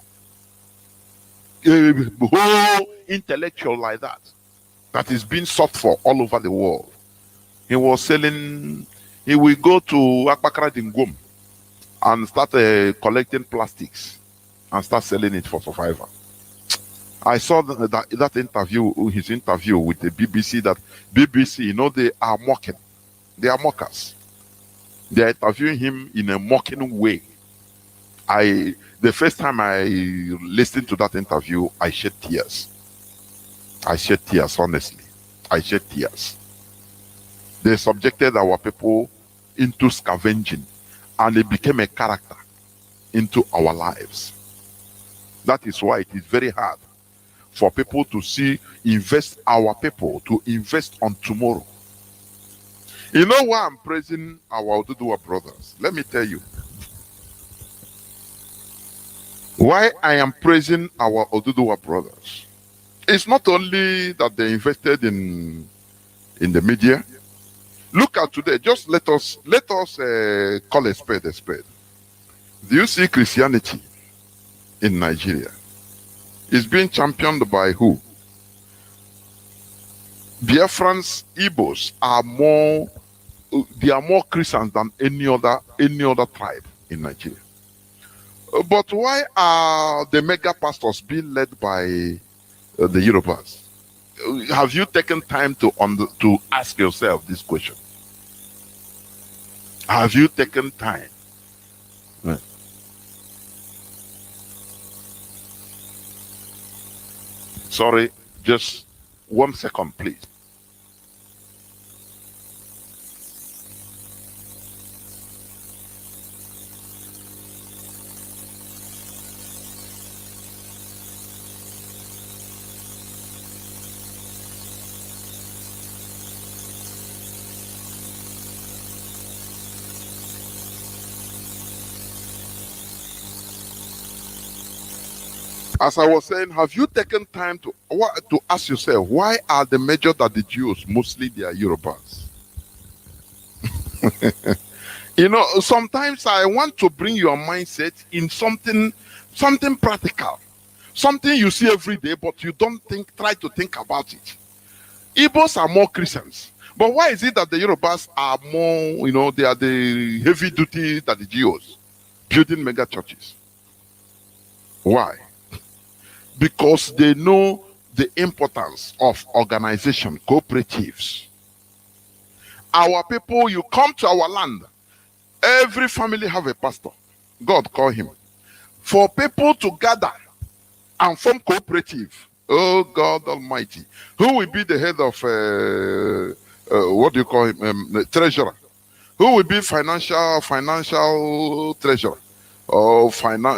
A whole intellectual like that is being sought for all over the world. He was selling, he will go to Akbakara Dingum and start collecting plastics and start selling it for survival. I saw that interview, his interview with the BBC, that BBC, you know, they are mocking. They are mockers. They are interviewing him in a mocking way. The first time I listened to that interview, I shed tears. I shed tears, honestly. I shed tears. They subjected our people into scavenging, and it became a character into our lives. That is why it is very hard for people to our people to invest on tomorrow. You know why I'm praising our Oduduwa brothers? Let me tell you. Why I am praising our Oduduwa brothers. It's not only that they invested in the media. Look at today. Just let us call a spade a spade. Do you see Christianity in Nigeria? It's being championed by who? Biafrans, Igbos are more Christians than any other tribe in Nigeria. But why are the mega pastors being led by the Yorubas? Have you taken time to ask yourself this question? Have you taken time? Sorry, just 1 second, please. As I was saying, have you taken time to ask yourself, why are the major that the Jews, mostly they are Yorubas? You know, sometimes I want to bring your mindset in something something practical, something you see every day, but you don't try to think about it. Igbos are more Christians. But why is it that the Yorubas are more, they are the heavy duty than the Geos, building mega churches? Why? Because they know the importance of organization, cooperatives. Our people, you come to our land, every family have a pastor. God call him. For people to gather and form cooperative, oh God Almighty, who will be the head of what do you call him? Treasurer. Who will be financial treasurer or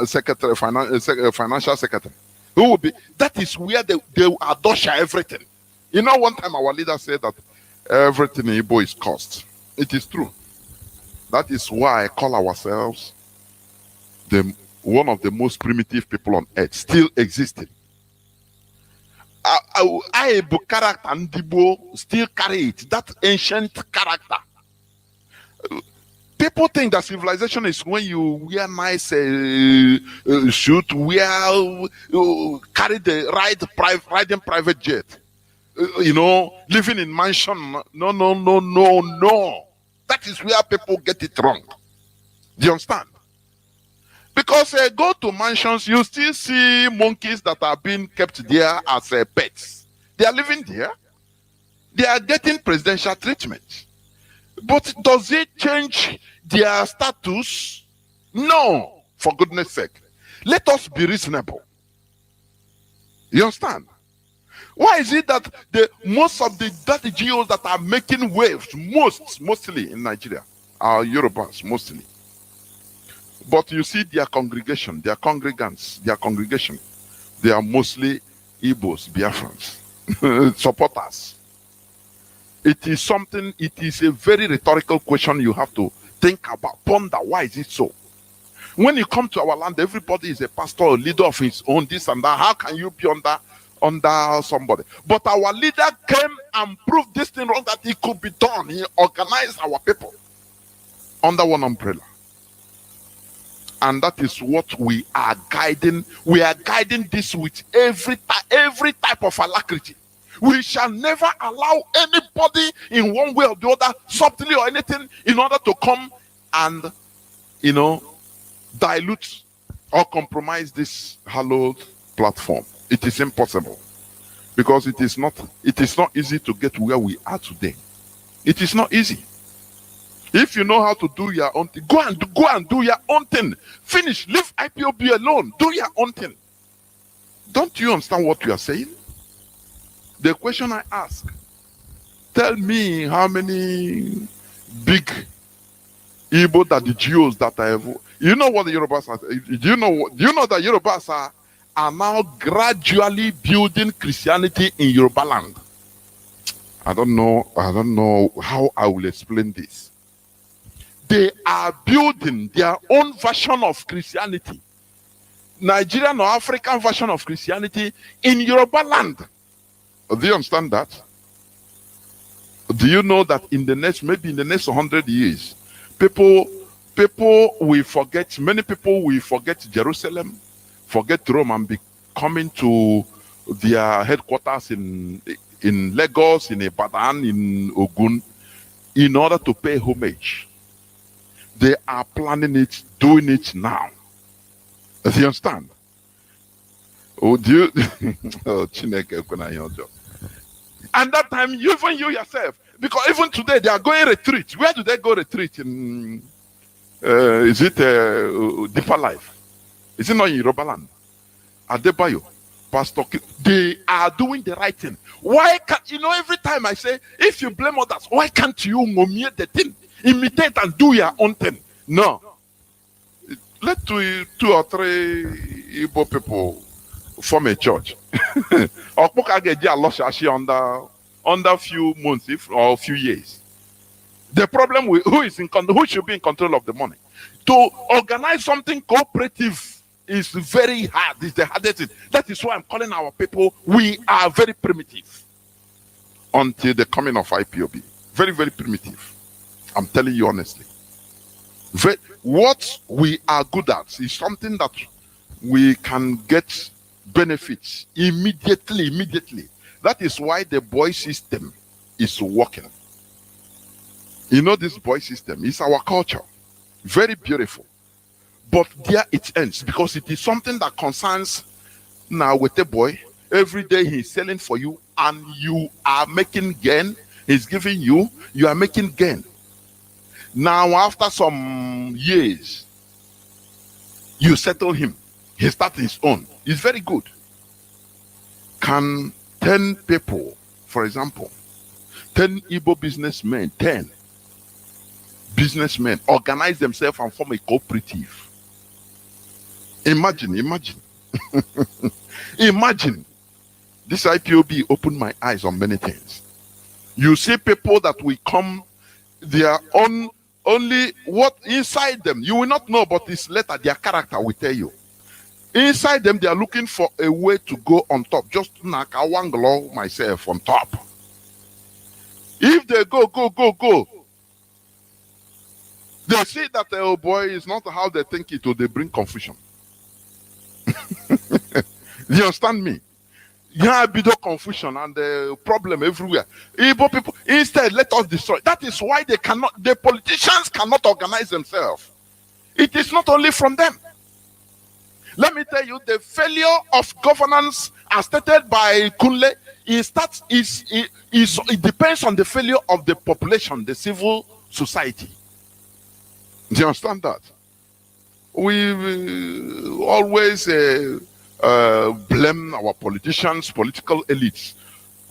secretary, financial secretary? Who will be? That is where they adore everything. One time our leader said that everything in Igbo is cost. It is true. That is why I call ourselves one of the most primitive people on earth, still existing. Igbo character and Igbo still carry it, that ancient character. People think that civilization is when you wear nice suit, carry the riding private jet, living in mansion. No. That is where people get it wrong. Do you understand? Because go to mansions, you still see monkeys that are being kept there as pets. They are living there. They are getting presidential treatment. But does it change their status? No, for goodness sake. Let us be reasonable. You understand? Why is it that most of the GOs that are making waves, mostly in Nigeria, are Yorubas, mostly? But you see their congregation, their congregants, they are mostly Igbos, Biafrans, supporters. It is a very rhetorical question you have to think about, ponder. Why is it so? When you come to our land, everybody is a pastor, a leader of his own, this and that. How can you be under somebody? But our leader came and proved this thing wrong, that it could be done. He organized our people under one umbrella. And that is what we are guiding. We are guiding this with every type of alacrity. We shall never allow anybody in one way or the other, subtly or anything, in order to come and, dilute or compromise this hallowed platform. It is impossible, because it is not easy to get where we are today. It is not easy. If you know how to do your own thing, go and do your own thing. Finish. Leave IPOB alone. Do your own thing. Don't you understand what you are saying? The question I ask, tell me how many big Igbo that the Jews that I have. You know what the Yorubas are? Do you know that Yorubas are now gradually building Christianity in Yoruba land? I don't know how I will explain this. They are building their own version of Christianity, Nigerian or African version of Christianity in Yoruba land. Do you understand that? Do you know that maybe in the next 100 years, many people will forget Jerusalem, forget Rome, and be coming to their headquarters in Lagos, in Ibadan, in Ogun, in order to pay homage. They are planning it, doing it now. Do you understand? Oh, Chineke, and that time, even you yourself, because even today they are going retreat. Where do they go retreat? Is it Deeper Life? Is it not in Yoruba land? Adebayo, Pastor, they are doing the right thing. Why can't every time I say, if you blame others, why can't you nominate the thing? Imitate and do your own thing. No. Let two or three Igbo people form a church. under few months or few years. The problem with who should be in control of the money. To organize something cooperative is very hard. It's the hardest thing. That is why I'm calling our people, we are very primitive. Until the coming of IPOB. Very, very primitive. I'm telling you honestly. What we are good at is something that we can get benefits immediately. That is why the boy system is working. You know, this boy system is our culture. Very beautiful. But there it ends, because it is something that concerns now with the boy. Every day he's selling for you and you are making gain. He's giving you, you are making gain. Now after some years, you settle him. He starts his own. It's very good. Can 10 people, for example, 10 Igbo businessmen, 10 businessmen organize themselves and form a cooperative? Imagine. Imagine. This IPOB opened my eyes on many things. You see people that will come, they are only what inside them, you will not know, but it's later their character will tell you. Inside them, they are looking for a way to go on top. Just like I want glow myself on top. If they go, they see that the oh boy is not how they think it will, they bring confusion. You understand me? Yeah, bit of confusion and the problem everywhere. Igbo people, instead, let us destroy. That is why the politicians cannot organize themselves. It is not only from them. Let me tell you, the failure of governance, as stated by Kunle, it depends on the failure of the population, the civil society. Do you understand that? We always blame our politicians, political elites,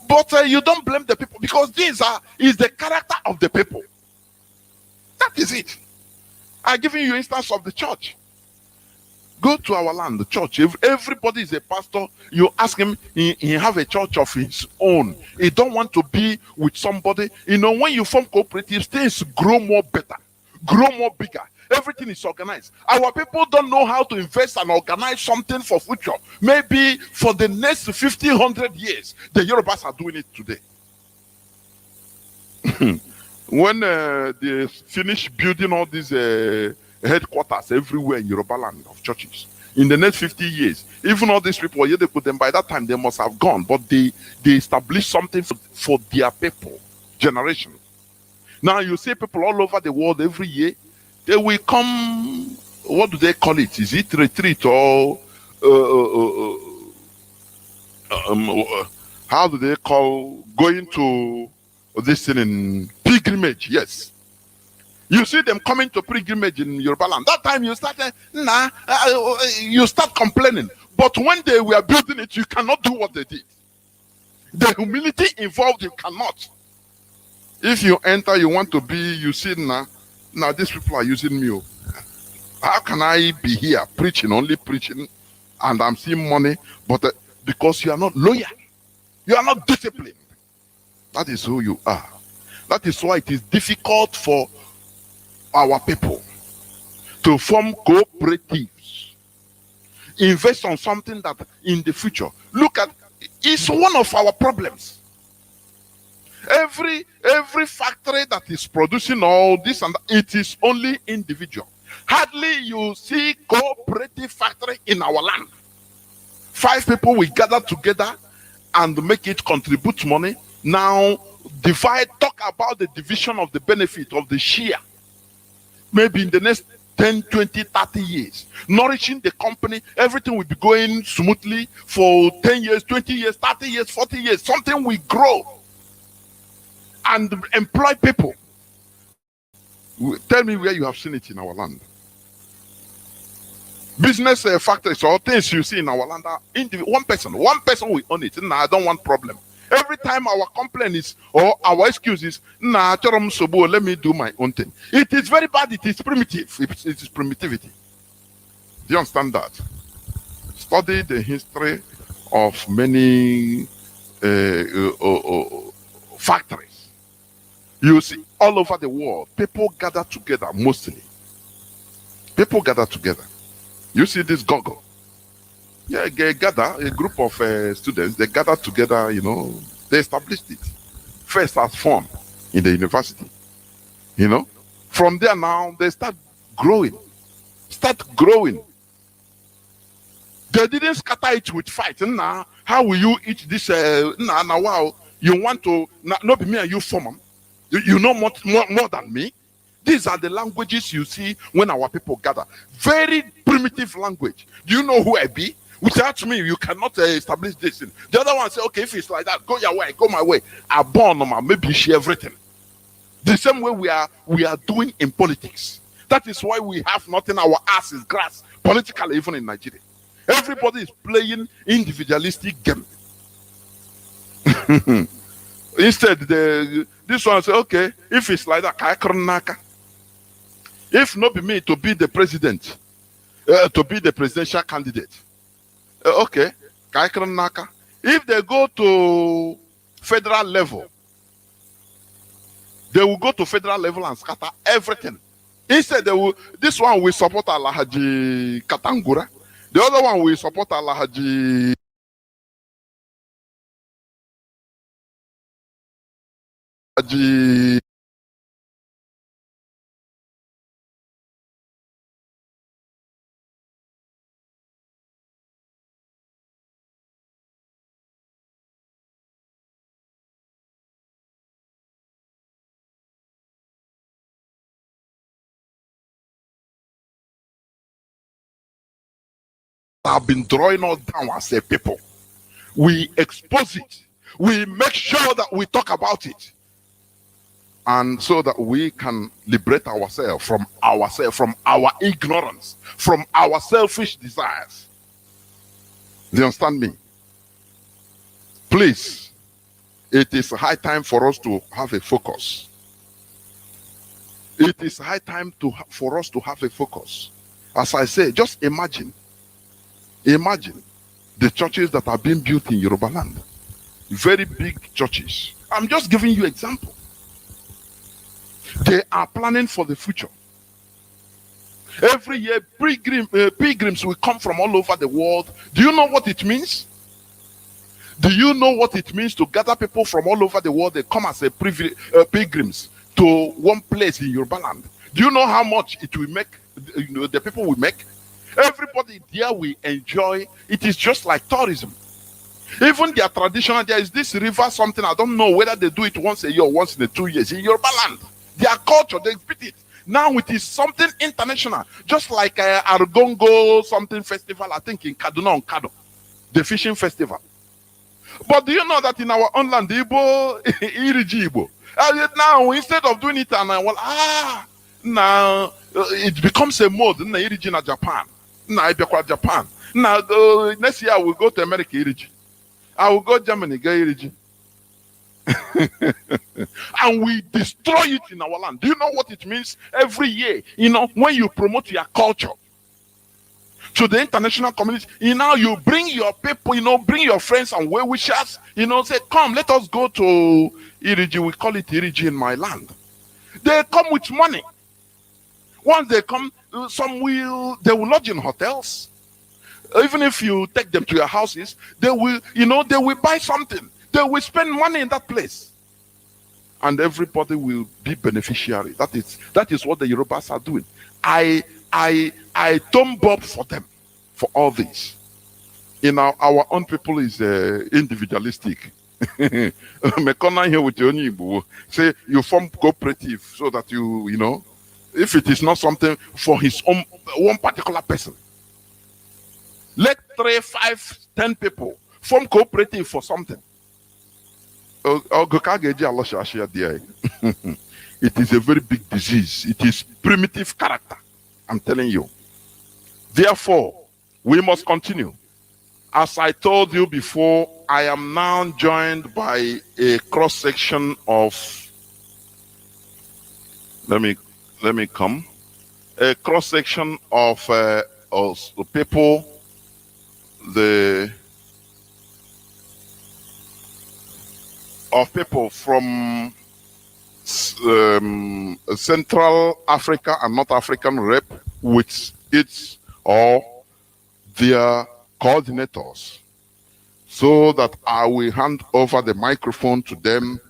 but you don't blame the people, because this is the character of the people. That is it. I'm giving you instance of the church. Go to our land, the church. If everybody is a pastor, you ask him, he have a church of his own. He don't want to be with somebody. You know, when you form cooperatives, things grow more better, grow more bigger. Everything is organized. Our people don't know how to invest and organize something for future. Maybe for the next 50, 100 years. The Yorubas are doing it today. When they finish building all these headquarters everywhere in Yoruba land of churches, in the next 50 years, even all these people, yeah, they put them, by that time they must have gone, but they established something for their people, generation. Now you see people all over the world every year, they will come, what do they call it? Is it retreat or how do they call going to this thing in pilgrimage? Yes. You see them coming to pilgrimage in Yoruba land. That time you start, you start complaining. But when they were building it, you cannot do what they did. The humility involved, you cannot. If you enter, you want to be, you see now these people are using me. How can I be here preaching, only preaching, and I'm seeing money, but because you are not loyal, you are not disciplined. That is who you are. That is why it is difficult for our people to form cooperatives, invest on something that in the future. Look at, it's one of our problems. Every factory that is producing all this and that, it is only individual. Hardly you see cooperative factory in our land. 5 people will gather together and make it contribute money. Now divide, talk about the division of the benefit of the share. Maybe in the next 10, 20, 30 years, nourishing the company, everything will be going smoothly for 10 years, 20 years, 30 years, 40 years. Something will grow and employ people. Tell me where you have seen it in our land. Business factories or things you see in our land are one person will own it. Nah, I don't want problem. Every time our complaint is, or our excuse is, nah, let me do my own thing. It is very bad. It is primitive. It is primitivity. Do you understand that? Study the history of many factories. You see, all over the world, people gather together mostly. People gather together. You see this goggle. Yeah, they gather, a group of students, they gather together, you know, they established it. First as form in the university. You know, from there now, they start growing. They didn't scatter it with fight. Nah, how will you eat this? Wow, you want to not be me and you form. You know more than me. These are the languages you see when our people gather. Very primitive language. Do you know who I be? Without me, you cannot establish this thing. The other one say, okay, if it's like that, go your way, go my way. I born maybe share everything. The same way we are doing in politics. That is why we have nothing. Our ass is grass politically, even in Nigeria. Everybody is playing individualistic game. Instead, this one say, okay, if it's like that, if not be me to be the president, to be the presidential candidate, okay, if they go to federal level, they will go to federal level and scatter everything. Instead, this one will support Alhaji Katangura. The other one will support Alhaji have been drawing us down as a people. We expose it. We make sure that we talk about it. And so that we can liberate ourselves, from our ignorance, from our selfish desires. Do you understand me? Please, it is high time for us to have a focus. It is high time for us to have a focus. As I say, just imagine the churches that are being built in Yoruba land. Very big churches. I'm just giving you example. They are planning for the future. Every year, pilgrims will come from all over the world. Do you know what it means? Do you know what it means to gather people from all over the world? They come as pilgrims to one place in Yoruba land. Do you know how much it will make? The people will make. Everybody there will enjoy. It is just like tourism. Even their traditional, there is this river something, I don't know whether they do it once a year or once in 2 years in Yoruba land. Their culture, they repeat it. Now it is something international, just like Argongo something festival, I think in Kaduna on Kado, the fishing festival. But do you know that in our own land, Igbo, Iriji Igbo, now instead of doing it, now it becomes a mode in Iriji Japan. Now Japan. Now next year I will go to America, Iriji. I will go Germany, Iriji. And we destroy it in our land. Do you know what it means? Every year, when you promote your culture to the international community, you bring your people, bring your friends and well-wishers, say, come, let us go to Iriji. We call it Iriji in my land. They come with money. Once they come, they will lodge in hotels. Even if you take them to your houses, they will buy something. They will spend money in that place. And everybody will be beneficiary. That is what the Yorubas are doing. I thumb up for them, for all this. Our own people is individualistic. Mekona here with Igbo say you form cooperative so that you if it is not something for his own one particular person. Let 3, 5, 10 people form cooperative for something. It is a very big disease. It is primitive character. I'm telling you. Therefore, we must continue. As I told you before, I am now joined by a cross section of a cross section of people, from Central Africa and North African rep with its or their coordinators, so that I will hand over the microphone to them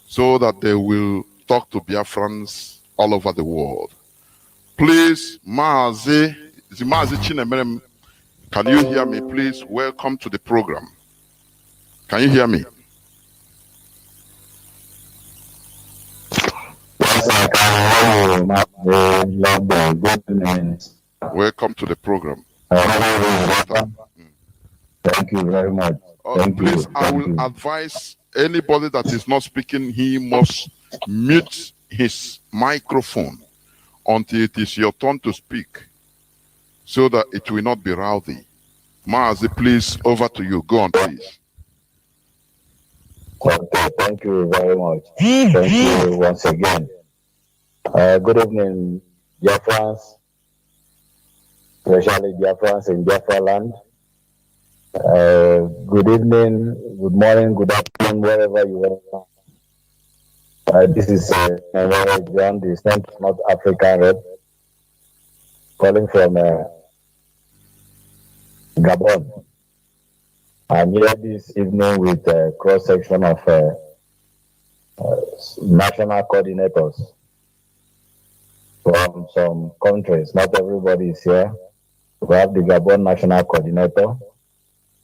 so that they will talk to Biafrans all over the world. Please, MAZI Chinemerem, Can you hear me, please? Welcome to the program. Can you hear me? Yes, I can hear you, good evening. Welcome to the program. Thank you very much. Please, I will advise anybody that is not speaking, he must mute his microphone until it is your turn to speak, so that it will not be rowdy. Mazi, please, over to you. Go on, please. Okay, thank you very much. Thank you once again. Good evening, Biafrans, especially Biafrans in Biafra land. Good evening, good morning, good afternoon, wherever you are. This is John, the Central North African Rep, calling from Gabon. I'm here this evening with a cross-section of national coordinators from some countries. Not everybody is here. We have the Gabon National Coordinator,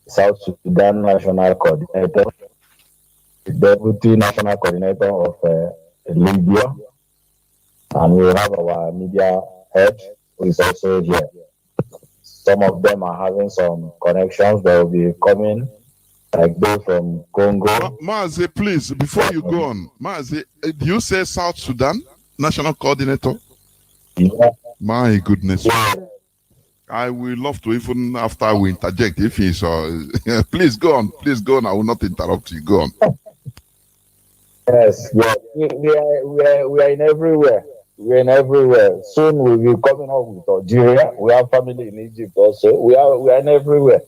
South Sudan National Coordinator, the Deputy National Coordinator of Libya, and we have our media head who is also here. Some of them are having some connections. They will be coming, like those from Congo. Mazi, please, before you go on, Mazi, do you say South Sudan National Coordinator? Yeah. My goodness. Yeah. I will love to, even after we interject, if he's please go on, I will not interrupt you. Go on. Yes, yeah. We are in everywhere. We're in everywhere. Soon we'll be coming up with Algeria. We have family in Egypt also. We are in everywhere.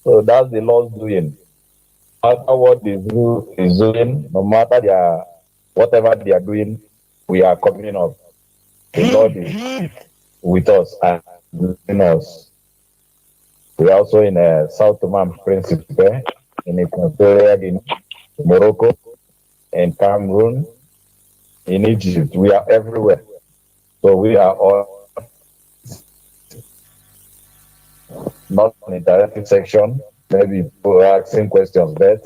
So that's the Lord's doing. No matter what the zoo is doing, no matter whatever they are doing, we are coming up. The Lord is with us and in us. We are also in South Toma Principe, in Equatorial Guinea, Morocco, in Cameroon, in Egypt. We are everywhere. So we are all not an interactive section, maybe people are asking questions, but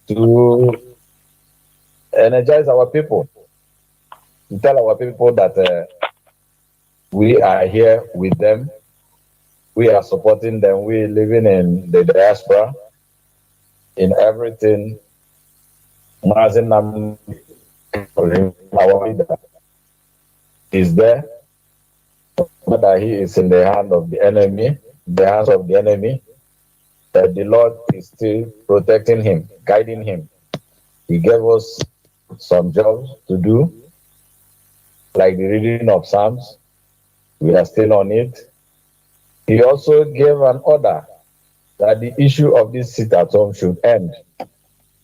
to energize our people, to tell our people that we are here with them, we are supporting them, we living in the diaspora, in everything. Mazin our leader is there, but he is in the hand of the enemy, the hands of the enemy, that the Lord is still protecting him, guiding him. He gave us some jobs to do, like the reading of Psalms. We are still on it. He also gave an order that the issue of this sit at home should end.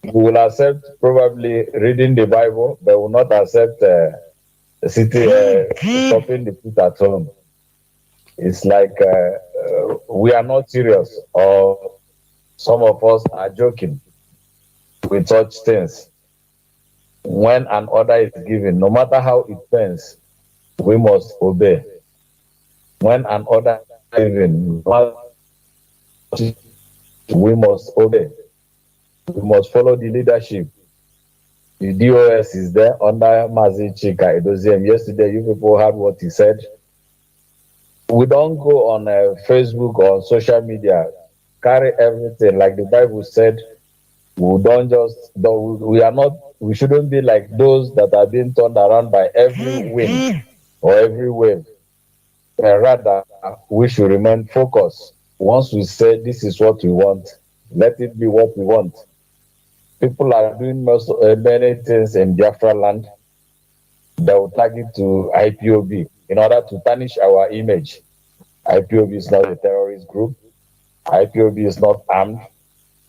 We will accept probably reading the Bible, but will not accept stopping the sit at home. It's like we are not serious, or some of us are joking with such things. When an order is given, no matter how it pains, we must obey. When an order is given, we must obey. We must follow the leadership. The DOS is there under MAZI Chika Edoziem. Yesterday, you people heard what he said. We don't go on Facebook or on social media, carry everything. Like the Bible said, we don't just, we shouldn't be like those that are being turned around by every wind or every wave. Rather, we should remain focused. Once we say this is what we want, let it be what we want. People are doing many things in Biafra land that will target to IPOB in order to tarnish our image. IPOB is not a terrorist group. IPOB is not armed.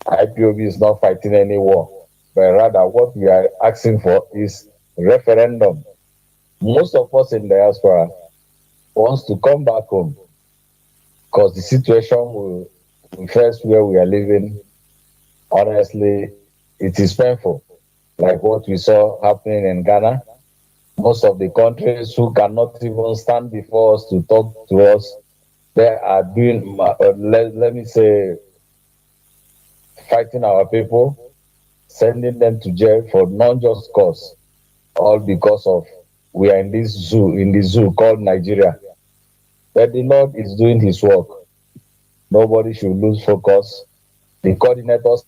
IPOB is not fighting any war. But rather, what we are asking for is referendum. Most of us in diaspora wants to come back home because the situation we face where we are living, honestly, it is painful. Like what we saw happening in Ghana. Most of the countries who cannot even stand before us to talk to us, they are doing, let me say, fighting our people, sending them to jail for non-just cause, all because of we are in the zoo called Nigeria. But the Lord is doing his work. Nobody should lose focus. The coordinators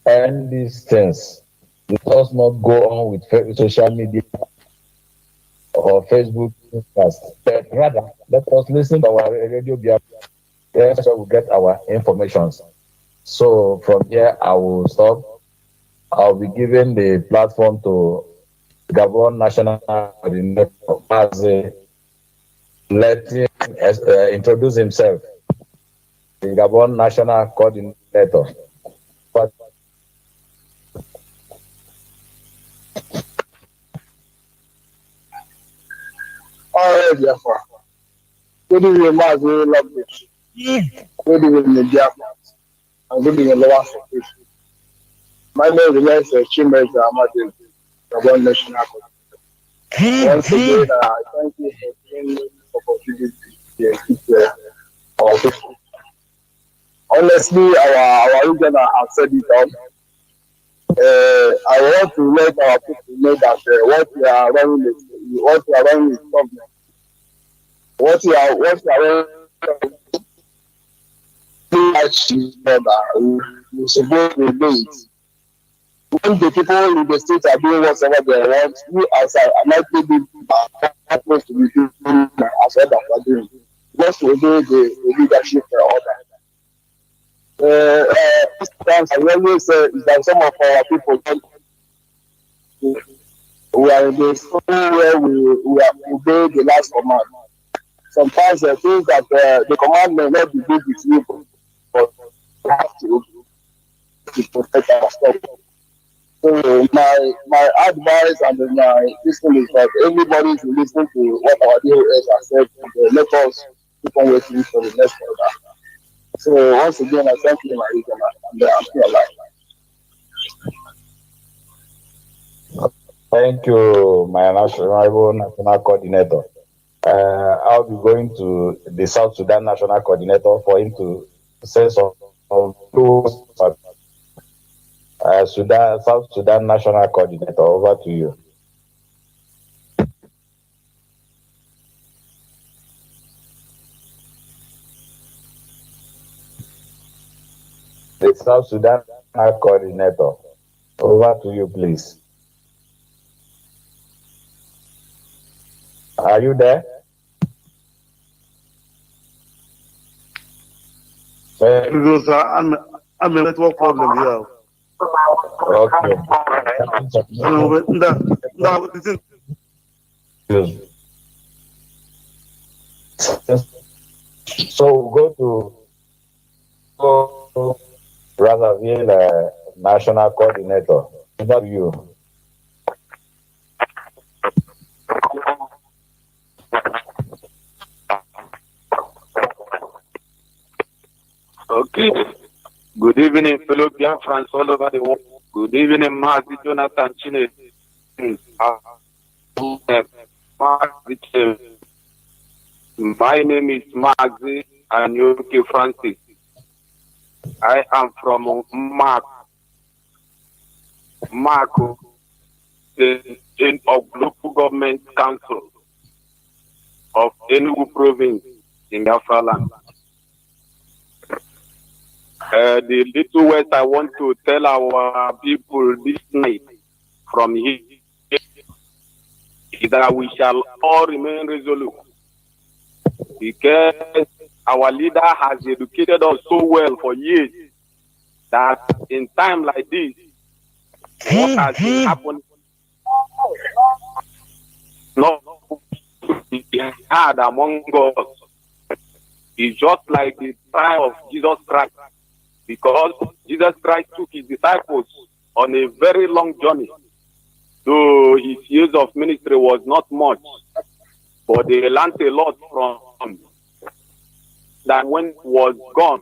and these things. Let us not go on with social media or Facebook podcast, but rather let us listen to our radio BIAFRA. That's where we get our information. So from here, I will stop. I'll be giving the platform to Gabon National Coordinator MAZI. Let him introduce himself. The Gabon National Coordinator. All right, Biafra. Good evening, MAZI. Love this. Good evening, Biafra. And good evening, Lower Surface. My name remains Chimeza Amadi, Gabon National Coordinator. Once again, I thank you for giving me the opportunity to keep our people. Honestly, our region has said it all. I want to let our people know that what we are running is government. What we are running we supposed to do it. When the people in the state are doing whatever they want, we as I might be supposed to be doing as well as we're doing. Just to obey the leadership order. Sometimes I always say is that some of our people we are in the school where we obey the last command. Sometimes I think that the command may not be good with you, but we have to protect our stuff. So my advice and my listening is that everybody should listen to what our DOS has said and let us keep on waiting for the next order. So once again, I thank you, my region, and I'm still alive. Thank you, my national coordinator. I'll be going to the South Sudan National Coordinator for him to say some rules. South Sudan National Coordinator, over to you. The South Sudan Coordinator, over to you, please. Are you there? Because I'm a network problem here. Okay. So we'll go to Brazzaville National Coordinator. Over to you. Okay. Good evening, fellow Biafrans all over the world. Good evening, MAZI Jonathan Chine. My name is MAZI Anyoke Francis. I am from Marco, the of local government council of Enugu province in Biafra land. The little words I want to tell our people this night from here is that we shall all remain resolute, because our leader has educated us so well for years that in time like this, what has been happening not be hard among us. It's just like the time of Jesus Christ, because Jesus Christ took his disciples on a very long journey. Though his years of ministry was not much, but they learned a lot from him. That when he was gone,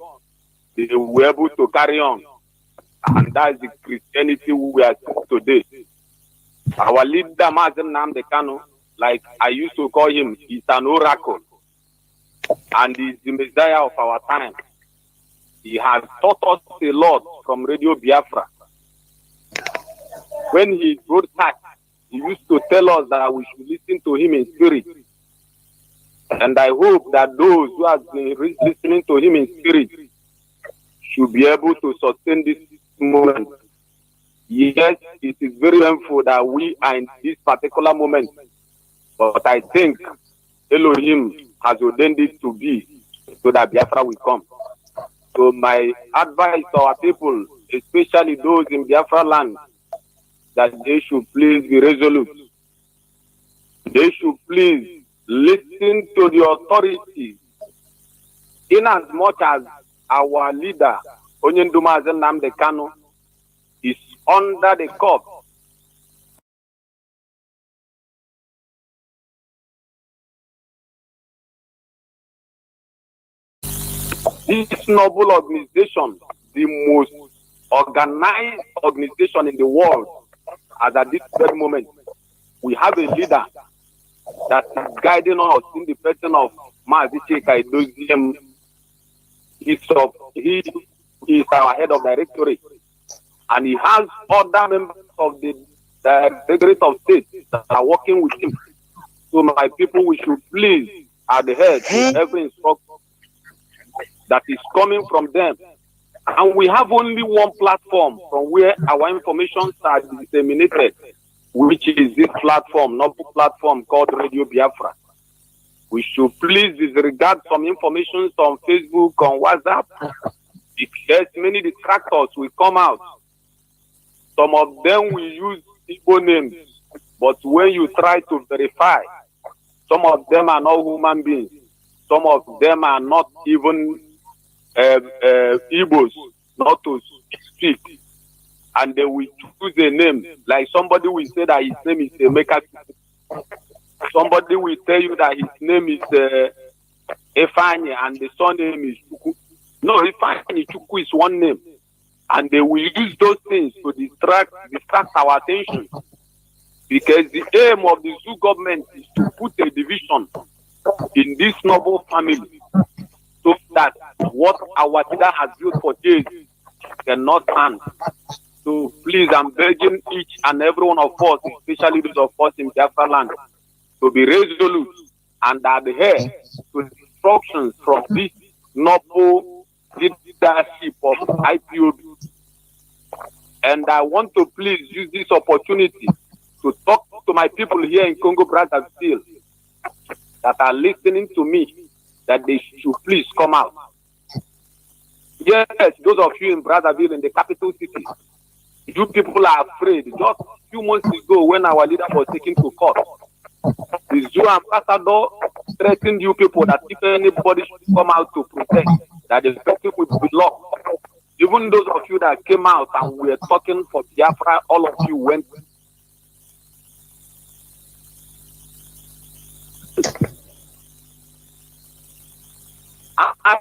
they were able to carry on. And that's the Christianity we are today. Our leader, MAZI Nnamdi Kanu, like I used to call him, he's an oracle. And he's the Messiah of our time. He has taught us a lot from Radio Biafra. When he broadcast, he used to tell us that we should listen to him in spirit. And I hope that those who have been listening to him in spirit should be able to sustain this moment. Yes, it is very painful that we are in this particular moment, but I think Elohim has ordained it to be so that Biafra will come. So my advice to our people, especially those in Biafra land, that they should please be resolute. They should please listen to the authorities. In as much as our leader, Onyenduma Nnamdi Kanu, is under the curb, this noble organization, the most organized organization in the world, as at this very moment, we have a leader that is guiding us in the person of MAZI Chika. He is our head of directorate, and he has other members of the Directorate of State that are working with him. So my people, we should please adhere to every instruction that is coming from them. And we have only one platform from where our information are disseminated, which is this platform, novel platform called Radio Biafra. We should please disregard some information on Facebook, on WhatsApp, because many detractors will come out. Some of them will use Igbo names, but when you try to verify, some of them are not human beings. Some of them are not even Igbos, not to speak. And they will choose a name. Like somebody will say that his name is Emeka. Somebody will tell you that his name is Ifeanyi and the surname is Chukwu. No, Ifeanyi Chukwu is one name. And they will use those things to distract our attention. Because the aim of the zoo government is to put a division in this noble family, so that what our leader has built for days cannot stand. So please, I'm begging each and every one of us, especially those of us in Biafra land, to be resolute and adhere to instructions from this noble leadership of IPOB. And I want to please use this opportunity to talk to my people here in Congo Brazzaville that are listening to me, that they should please come out. Yes, those of you in Brazzaville, in the capital city, you people are afraid. Just a few months ago, when our leader was taken to court, the zoo ambassador threatened you people that if anybody should come out to protest, that the people would be locked. Even those of you that came out and were talking for Biafra, all of you went. I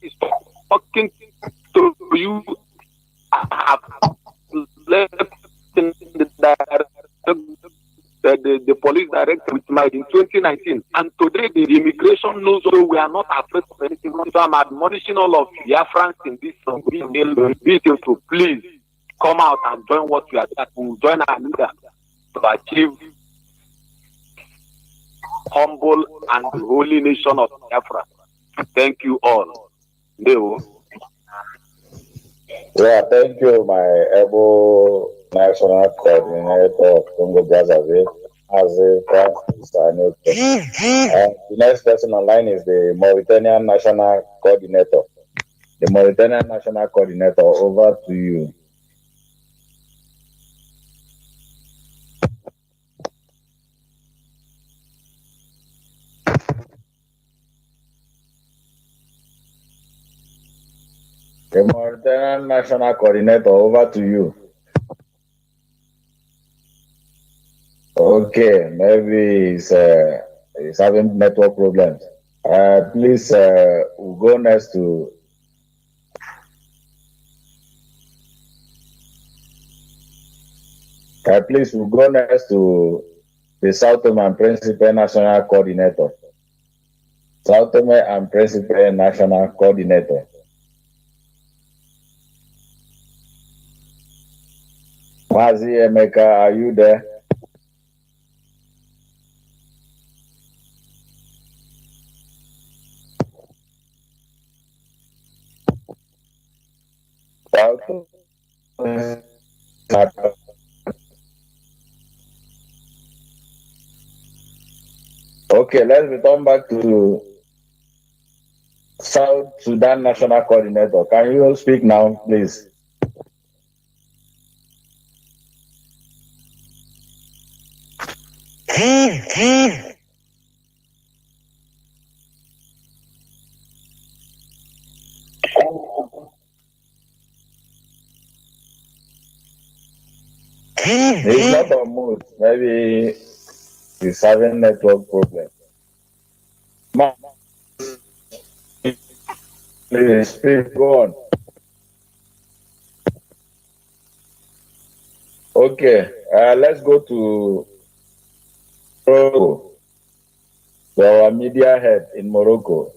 is talking to you. I have left the police director with my in 2019, and today the immigration knows we are not afraid of anything. So I'm admonishing all of Biafrans in this meeting to please come out and join what we are doing. Join our leader to achieve humble and holy nation of Biafra. Thank you all. Leo. Yeah, thank you, my able national coordinator of Congo Brazzaville, MAZI. The next person online is the Mauritanian national coordinator. The Mauritanian national coordinator, over to you. The Mauritanian national coordinator, over to you. Okay, maybe he's having network problems. Please, we'll go next to. Please, we'll go next to the South Tome and Principe National Coordinator. South Tome and Principe National Coordinator. Mazi Emeka, are you there? South Tome. Okay, let's return back to South Sudan National Coordinator. Can you speak now, please? He's not on mute. Maybe he's having network problem. Please, go on. Okay, let's go to Morocco. Our media head in Morocco.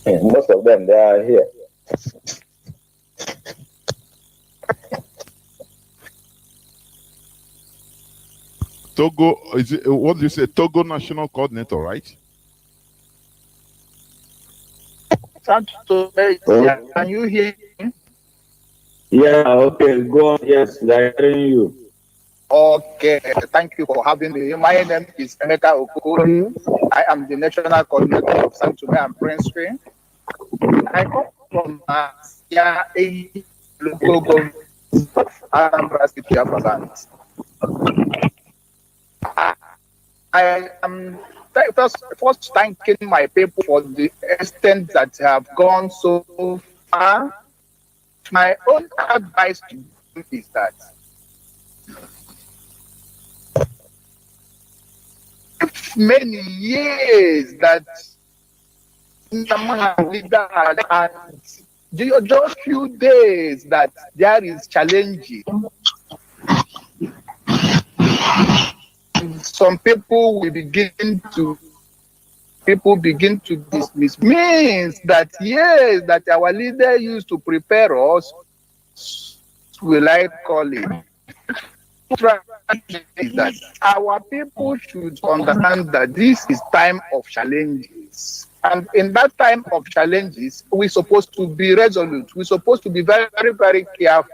Most of them, they are here. Togo, is it, what do you say? Togo National Coordinator, right? Yeah. Can you hear me? Yeah, okay, go on. Yes, they're hearing you. Okay, thank you for having me. My name is Emeka Okokori. I am the National Coordinator of San Tome and Principe. I come from a local government Anambra State, Biafra. I am first thanking my people for the extent that have gone so far. My own advice to you is that many years that and just few days that there is challenging. Some people will begin to dismiss. Means that yes, that our leader used to prepare us, will I call it, that our people should understand that this is time of challenges. And in that time of challenges, we're supposed to be resolute. We're supposed to be very, very, very careful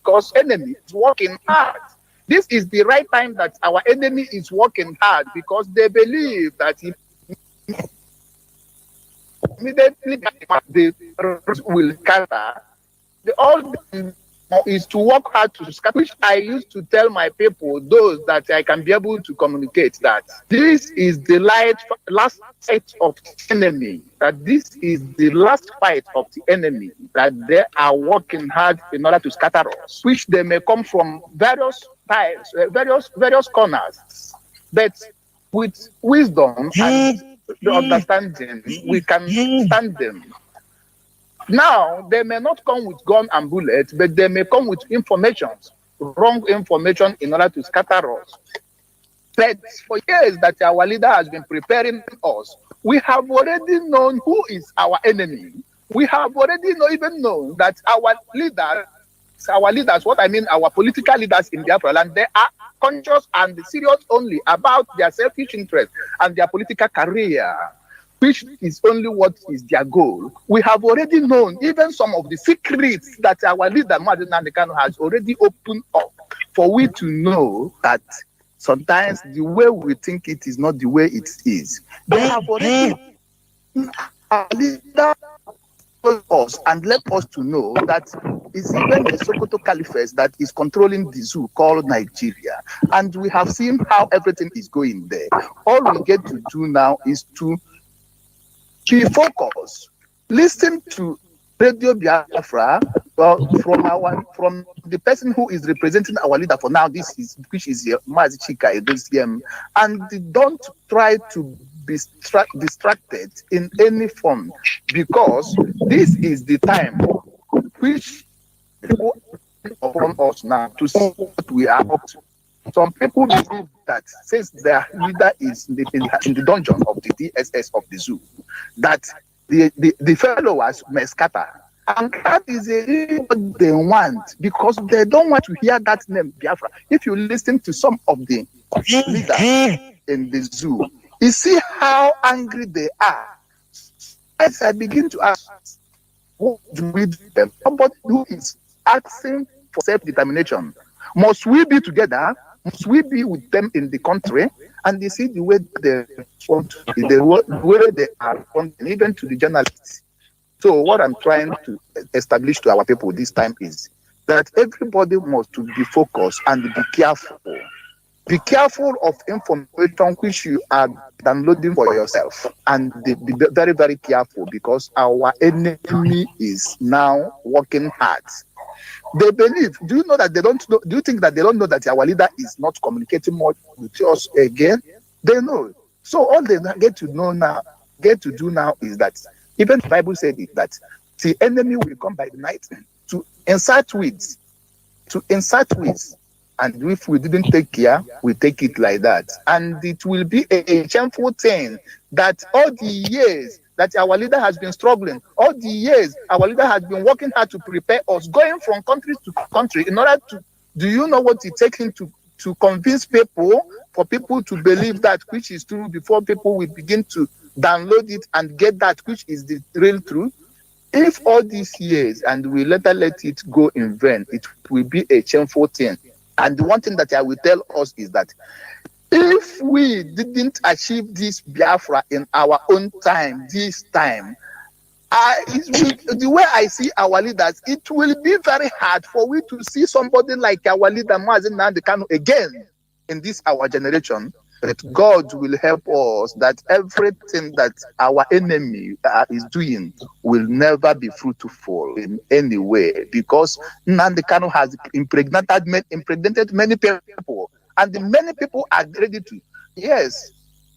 because enemy is working hard. This is the right time that our enemy is working hard because they believe that immediately they will scatter. All is to work hard to scatter, which I used to tell my people, those that I can be able to communicate, that this is the last fight of the enemy, that this is the last fight of the enemy, that they are working hard in order to scatter us, which they may come from various types, various corners, but with wisdom and the understanding, we can stand them. Now, they may not come with gun and bullets, but they may come with information, wrong information in order to scatter us. But for years that our leader has been preparing us, we have already known who is our enemy. We have already even known that our leaders, what I mean, our political leaders in Biafra land, they are conscious and serious only about their selfish interest and their political career, which is only what is their goal. We have already known even some of the secrets that our leader, Mazi Nnamdi Kanu, has already opened up for we to know that sometimes the way we think it is not the way it is. They have already our leader told us and let us to know that it's even the Sokoto Caliphate that is controlling the zoo called Nigeria. And we have seen how everything is going there. All we get to do now is to be focused, listen to Radio Biafra, from the person who is representing our leader for now, which is MAZI Chika, and don't try to be distracted in any form, because this is the time which people upon us now to see what we are up to. Some people believe that since their leader is in the dungeon of the DSS of the zoo, that the followers may scatter. And that is what they want, because they don't want to hear that name, Biafra. If you listen to some of the leaders in the zoo, you see how angry they are. As I begin to ask, what do we do them? Somebody who is asking for self-determination. Must we be together? Must we be with them in the country? And you see the way they respond, the way they are responding, even to the journalists. So what I'm trying to establish to our people this time is that everybody must be focused and be careful. Be careful of information which you are downloading for yourself, and be very, very careful, because our enemy is now working hard. They believe. Do you know that they don't know? Do you think that they don't know that our leader is not communicating much with us again? They know. So all they get to do now is that even the Bible said it, that the enemy will come by the night to insert weeds, and if we didn't take care, we take it like that. And it will be a shameful thing that all the years that our leader has been struggling, all the years our leader has been working hard to prepare us, going from country to country in order to, do you know what it takes him to convince people, for people to believe that which is true, before people will begin to download it and get that which is the real truth? If all these years and we let it go in vain, it will be a shameful thing. And the one thing that I will tell us is that if we didn't achieve this Biafra in our own time, this time, the way I see our leaders, it will be very hard for we to see somebody like our leader MAZI Nnamdi Kanu again in this our generation. But God will help us that everything that our enemy is doing will never be fruitful in any way, because Nnamdi Kanu has impregnated many people, and the many people are ready to. Yes.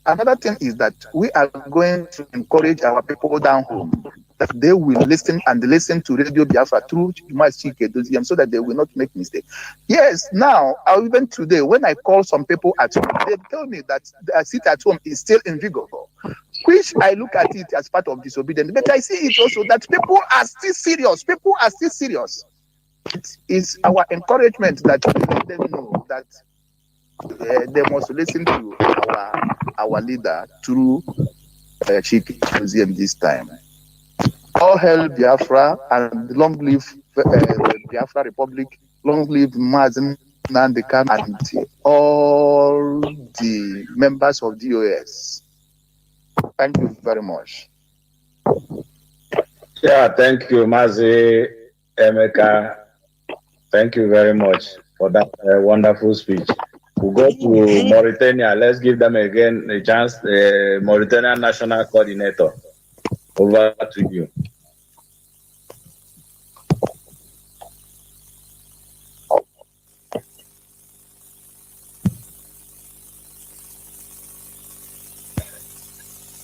Another thing is that we are going to encourage our people down home that they will listen to Radio Biafra through MAZI Chika, so that they will not make mistakes. Yes, now, even today, when I call some people at home, they tell me that their seat at home is still in vigor, which I look at it as part of disobedience. But I see it also that people are still serious. It is our encouragement that we let them know that they must listen to our leader through Chika Museum this time. All hail Biafra, and long live the Biafra Republic, long live MAZI Nnamdi Kanu and all the members of DOS. Thank you very much. Yeah, thank you, MAZI Emeka. Thank you very much for that wonderful speech. We'll go to Mauritania. Let's give them again a chance. The Mauritanian National Coordinator. Over to you.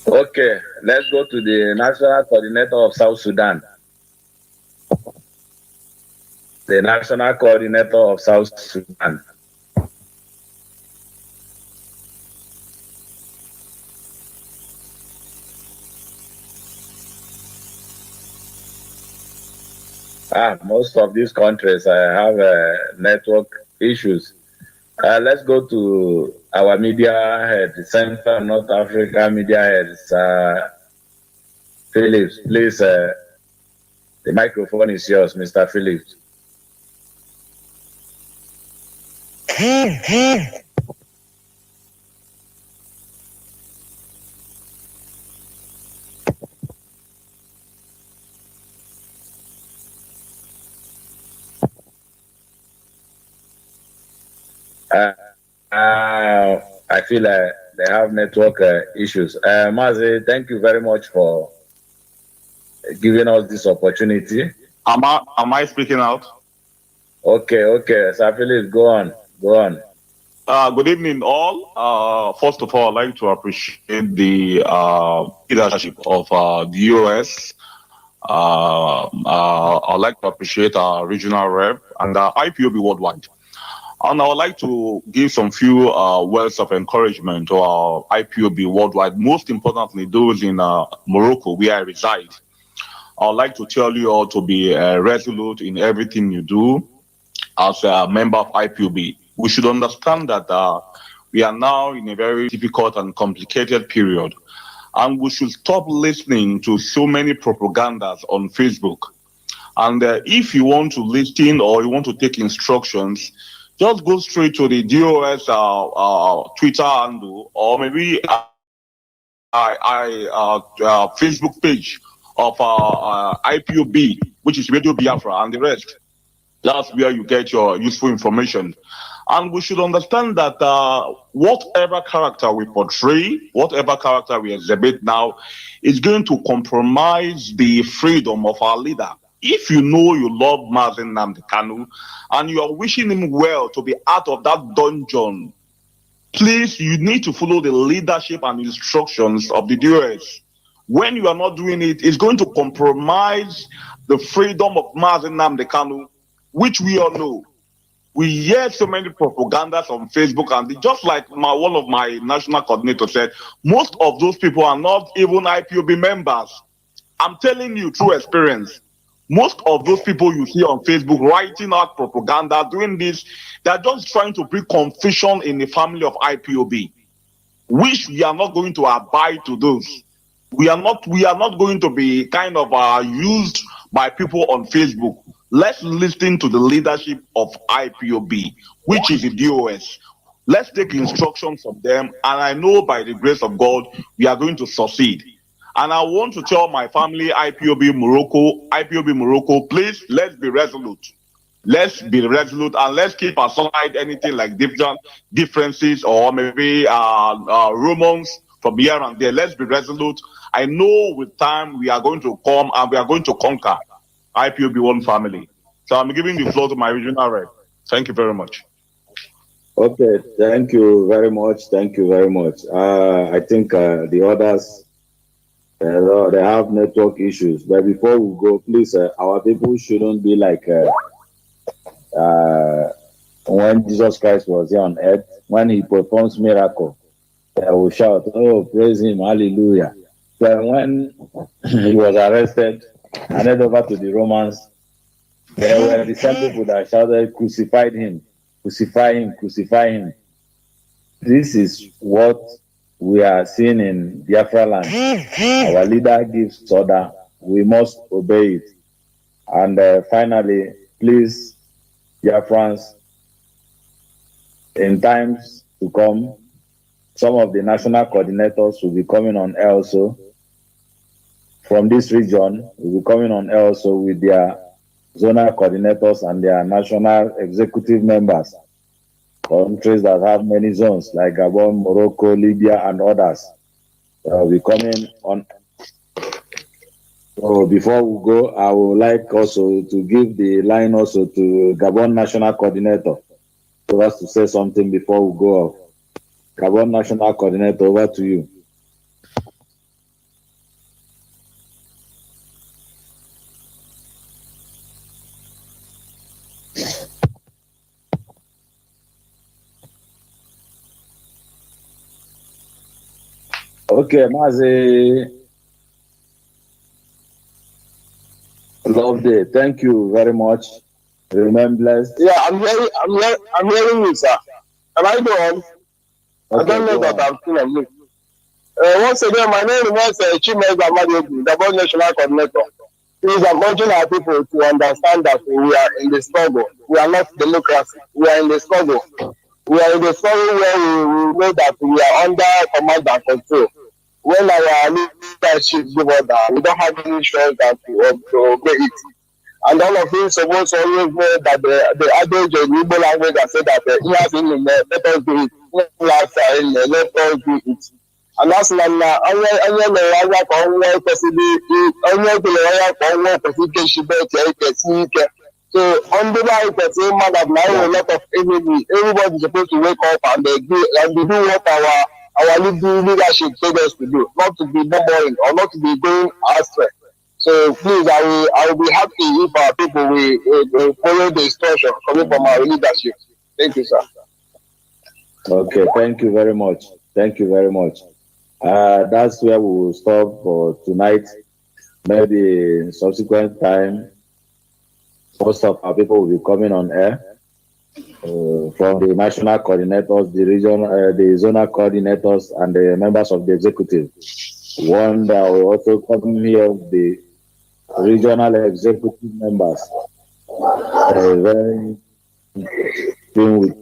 Okay, let's go to the National Coordinator of South Sudan. The National Coordinator of South Sudan. Most of these countries have network issues. Let's go to our media head, Central North Africa media head, Phillips. Please, the microphone is yours, Mr. Phillips. I feel they have network issues. MAZI, thank you very much for giving us this opportunity. Am I speaking out? Okay. Sir Philip, go on. Good evening, all. First of all, I'd like to appreciate the leadership of the US. I'd like to appreciate our regional rep and IPOB worldwide. And I would like to give some few words of encouragement to our IPOB worldwide, most importantly, those in Morocco, where I reside. I would like to tell you all to be resolute in everything you do as a member of IPOB. We should understand that we are now in a very difficult and complicated period, and we should stop listening to so many propagandas on Facebook. And if you want to listen or you want to take instructions, just go straight to the DOS Twitter handle, or maybe Facebook page of IPOB, which is Radio Biafra, and the rest. That's where you get your useful information. And we should understand that whatever character we portray, whatever character we exhibit now, is going to compromise the freedom of our leader. If you know you love Mazi Nnamdi Kanu and you are wishing him well to be out of that dungeon, please, you need to follow the leadership and instructions of the DOS. When you are not doing it, it's going to compromise the freedom of Mazi Nnamdi Kanu, which we all know. We hear so many propagandas on Facebook, and just like one of my national coordinators said, most of those people are not even IPOB members. I'm telling you through experience. Most of those people you see on Facebook writing out propaganda, doing this, they're just trying to bring confusion in the family of IPOB, which we are not going to abide to those. We are not going to be kind of used by people on Facebook. Let's listen to the leadership of IPOB, which is the DOS. Let's take instructions from them, and I know by the grace of God, we are going to succeed. And I want to tell my family, IPOB Morocco, please, let's be resolute. Let's be resolute, and let's keep aside anything like differences or maybe rumors from here and there. Let's be resolute. I know with time we are going to come and we are going to conquer IPOB one family. So I'm giving the floor to my regional rep. Thank you very much. Okay, thank you very much. I think the others, they have network issues. But before we go, please, our people shouldn't be like when Jesus Christ was here on earth, when he performs miracle, they will shout, "Oh, praise him, hallelujah." But when he was arrested and handed over to the Romans, there were the same people that shouted, "Crucified him, crucify him, crucify him." This is what we are seeing in Biafra land. Our leader gives order, we must obey it. And finally, please, Biafrans, in times to come, some of the national coordinators will be coming on air also. From this region, will be coming on air also with their zonal coordinators and their national executive members. Countries that have many zones like Gabon, Morocco, Libya, and others will be coming on. So before we go, I would like also to give the line also to Gabon National Coordinator for us to say something before we go off. Gabon National Coordinator, over to you. Okay, Mazi. Love day. Thank you very much. Remain blessed. Yeah, I'm hearing you, sir. Am I going? I don't know that I'm still on mute. Once again, my name is Chimez Amadi, the Board National Coordinator. Please, I'm urging our people to understand that we are in the struggle. We are not democracy. We are in the struggle. We are in the struggle where we know that we are under command and control. When our leadership give order, we don't have any choice than to obey it. And all of you supposed to always know that the adage in Igbo language that said that he has in let us do it. Let us do it. And that's like onye mere anya ka ọ nwee kwesịrị onye kelere anya ka ọ nwee kwesịrị ike shibe kwesịrị ike. So on the line, that now a lot of enemy. Everybody is supposed to wake up and they do what our leadership told us to do, not to be murmuring or not to be going astray. So please, I will be happy if our people will follow the instruction coming from our leadership. Thank you, sir. Okay, thank you very much. Thank you very much. That's where we will stop for tonight. Maybe in subsequent time, most of our people will be coming on air from the national coordinators, the zonal coordinators, and the members of the executive. One that will also come here, the regional executive members. Very thing with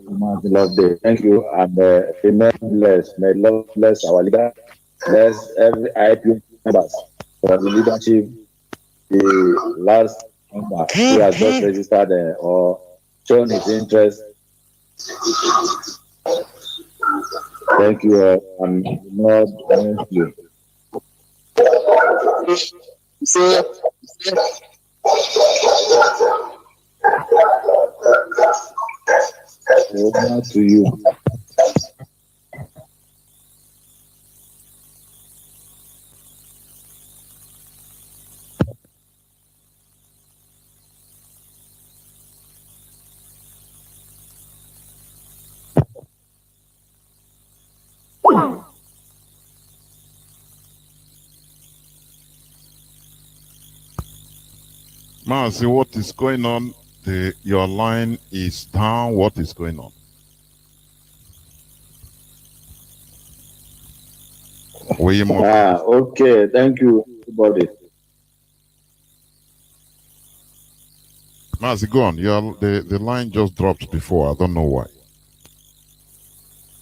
love day. Thank you, and may Lord bless our leader, bless every IP members for the leadership. The last member who has just registered or shown his interest. Thank you, and Lord bless you. Over to you. Mazi, what is going on? Your line is down. What is going on? Okay, thank you, everybody. Mazi, go on. The line just dropped before. I don't know why.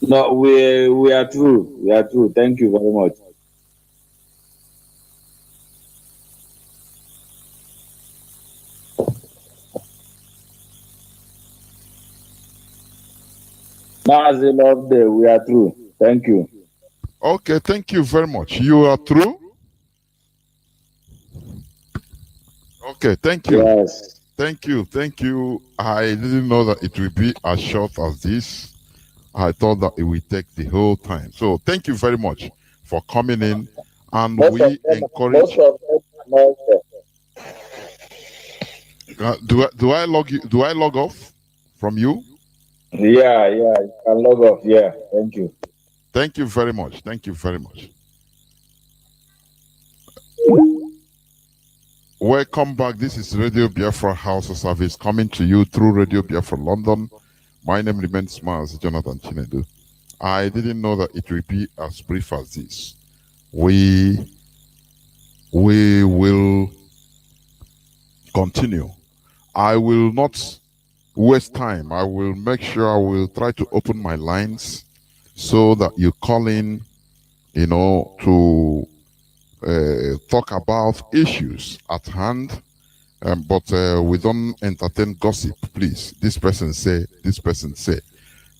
No, we are through. We are through. Thank you very much. Mazi, love day. We are through. Thank you. Okay, thank you very much. You are through? Okay, thank you. Yes. Thank you. Thank you. I didn't know that it would be as short as this. I thought that it would take the whole time. So thank you very much for coming in. And we encourage. Do I log off from you? Yeah, you can log off. Yeah, thank you. Thank you very much. Thank you very much. Welcome back. This is Radio Biafra House service coming to you through Radio Biafra London. My name remains Maz Jonathan Chinedu. I didn't know that it would be as brief as this. We will continue. I will not waste time. I will make sure I will try to open my lines so that you call in, to talk about issues at hand. But we don't entertain gossip, please. This person say, this person say.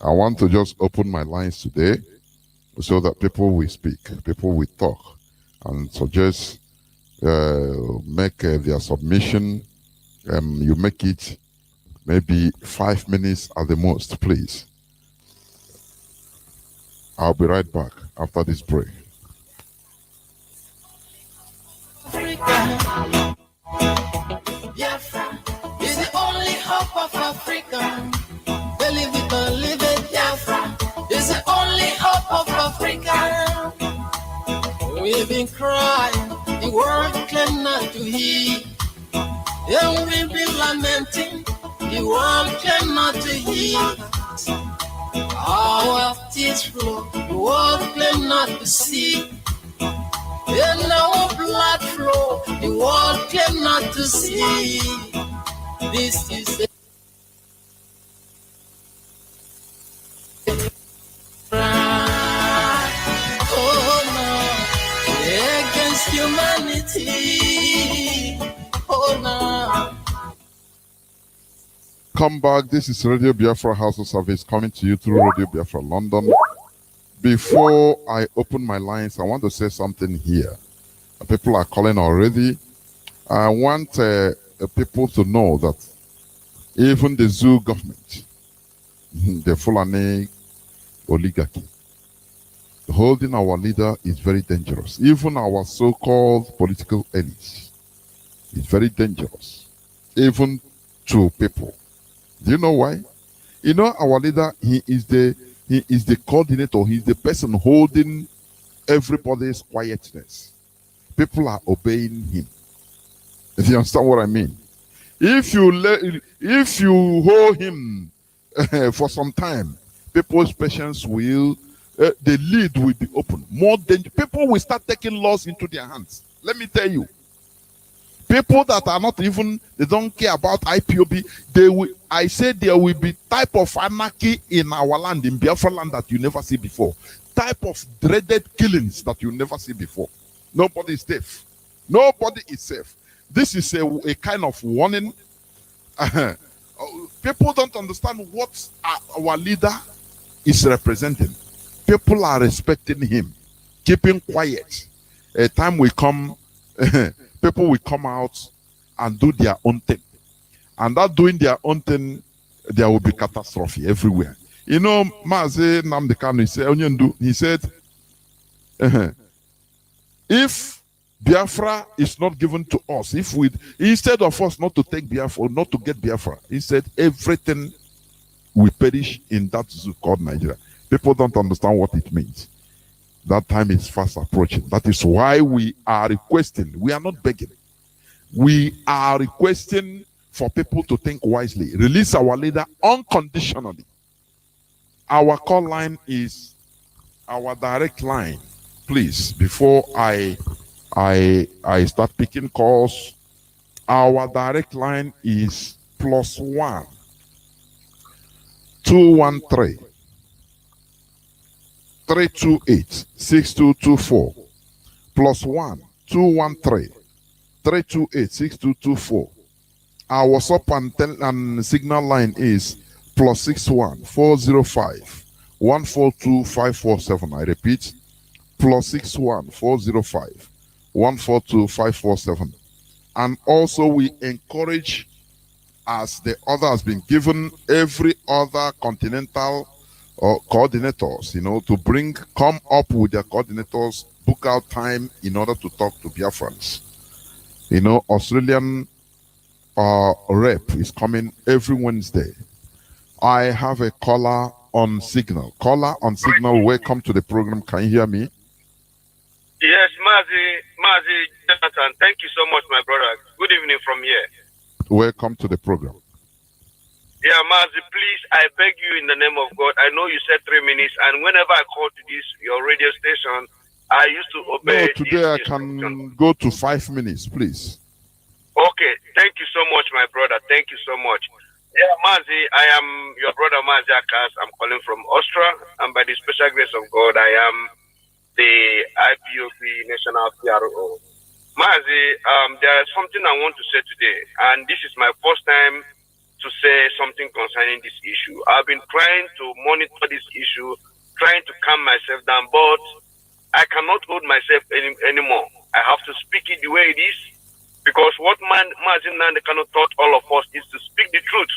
I want to just open my lines today so that people will speak, people will talk, and suggest, make their submission. You make it maybe 5 minutes at the most, please. I'll be right back after this break. Biafra is the only hope of Africa. Believe it or leave it, Biafra is the only hope of Africa. We've been crying, the world claim not to hear. And we've been lamenting, the world claim not to hear. Our tears flow, the world claim not to see. And our blood flow, the world claim not to see. This is against humanity. Oh no. Come back. This is Radio Biafra House of Service coming to you through Radio Biafra London. Before I open my lines, I want to say something here. People are calling already. I want people to know that even the zoo government, the Fulani oligarchy, holding our leader is very dangerous. Even our so-called political elites is very dangerous, even to people. Do you know why? You know, our leader, he is the coordinator. He's the person holding everybody's quietness. People are obeying him. If you understand what I mean? If you hold him for some time, people's patience will, the lead will be open. More than people will start taking laws into their hands. Let me tell you, people that are not even, they don't care about IPOB. I say there will be type of anarchy in our land, in Biafra land, that you never see before. Type of dreaded killings that you never see before. Nobody is safe. Nobody is safe. This is a kind of warning. People don't understand what our leader is representing. People are respecting him, keeping quiet. A time will come, people will come out and do their own thing. And that doing their own thing, there will be catastrophe everywhere. You know, Mazi Nnamdi Kanu, he said, if Biafra is not given to us, if we, instead of us not to take Biafra, not to get Biafra, he said everything will perish in that zoo called Nigeria. People don't understand what it means. That time is fast approaching. That is why we are requesting, we are not begging. We are requesting for people to think wisely. Release our leader unconditionally. Our call line is our direct line. Please, before I start picking calls, our direct line is +1 213 328 6224 +1 213 328 6224. Our WhatsApp and signal line is +61 405 142 547. I repeat, +61 405 142 547. And also we encourage, as the order has been given, every other continental coordinators, to come up with their coordinators, book out time in order to talk to Biafrans. Australian rep is coming every Wednesday. I have a caller on signal. Caller on signal, welcome to the program. Can you hear me? Yes, Mazi Jonathan, thank you so much, my brother. Good evening from here. Welcome to the program. Yeah, Mazi, please, I beg you in the name of God. I know you said 3 minutes, and whenever I call to your radio station, I used to obey. No, today I can go to 5 minutes, please. Okay, thank you so much, my brother. Thank you so much. Yeah, Mazi, I am your brother Mazi Akas. I'm calling from Austria, and by the special grace of God, I am the IPOB National PRO. Mazi, there is something I want to say today, and this is my first time to say something concerning this issue. I've been trying to monitor this issue, trying to calm myself down, but I cannot hold myself anymore. I have to speak it the way it is, because what Mazi Nnamdi cannot taught all of us is to speak the truth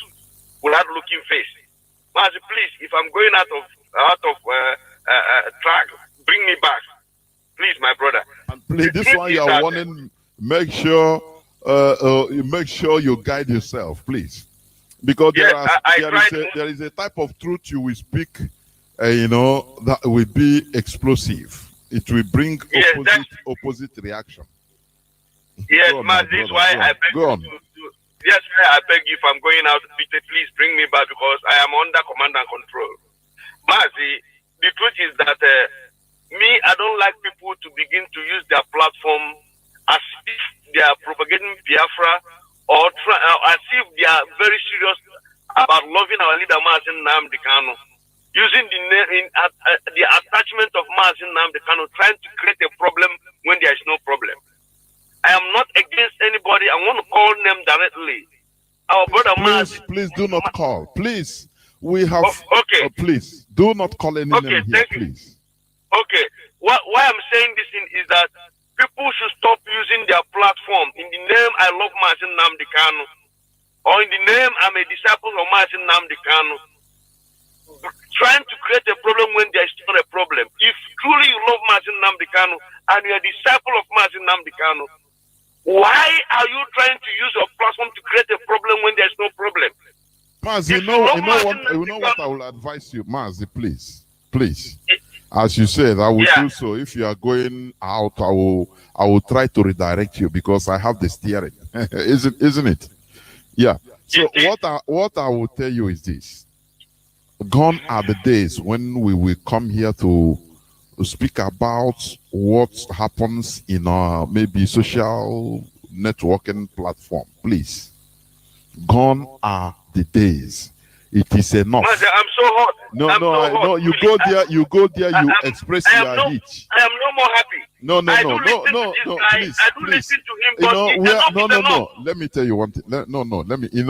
without looking face. Mazi, please, if I'm going out of track, bring me back, please, my brother. And please, this one you are warning. Make sure you guide yourself, please, because there is a type of truth you will speak, that will be explosive. It will bring opposite reaction. Yes, Mazi, this is why I beg you yes, I beg you, if I'm going out, please bring me back, because I am under command and control. Mazi, the truth is that I don't like people to begin to use their platform as if they are propagating Biafra, or as if they are very serious about loving our leader Mazi Nnamdi Kanu, using the attachment of Mazi Nnamdi Kanu, trying to create a problem when there is no problem. I am not against anybody. I want to call them directly. Our brother Mazi. Please do not call. Please, we have. Okay. Please do not call any name here, please. Okay. Why I'm saying this is that people should stop using their platform in the name I love Mazi Nnamdi Kanu, or in the name I'm a disciple of Mazi Nnamdi Kanu, trying to create a problem when there is not a problem. If truly you love Mazi Nnamdi Kanu and you're a disciple of Mazi Nnamdi Kanu, why are you trying to use your platform to create a problem when there's no problem? Mazi, you know what I will advise you, Mazi, please. As you said, I will do so. If you are going out, I will try to redirect you because I have the steering. Isn't it? Yeah. So what I will tell you is this. Gone are the days when we will come here to speak about what happens in our maybe social networking platform. Please. Gone are the days. It is enough. Mazi, I'm so hot. No. You go there. You express your heat. I am no more happy. No. Please. I do listen to him. No. Let me tell you one thing. Let me. You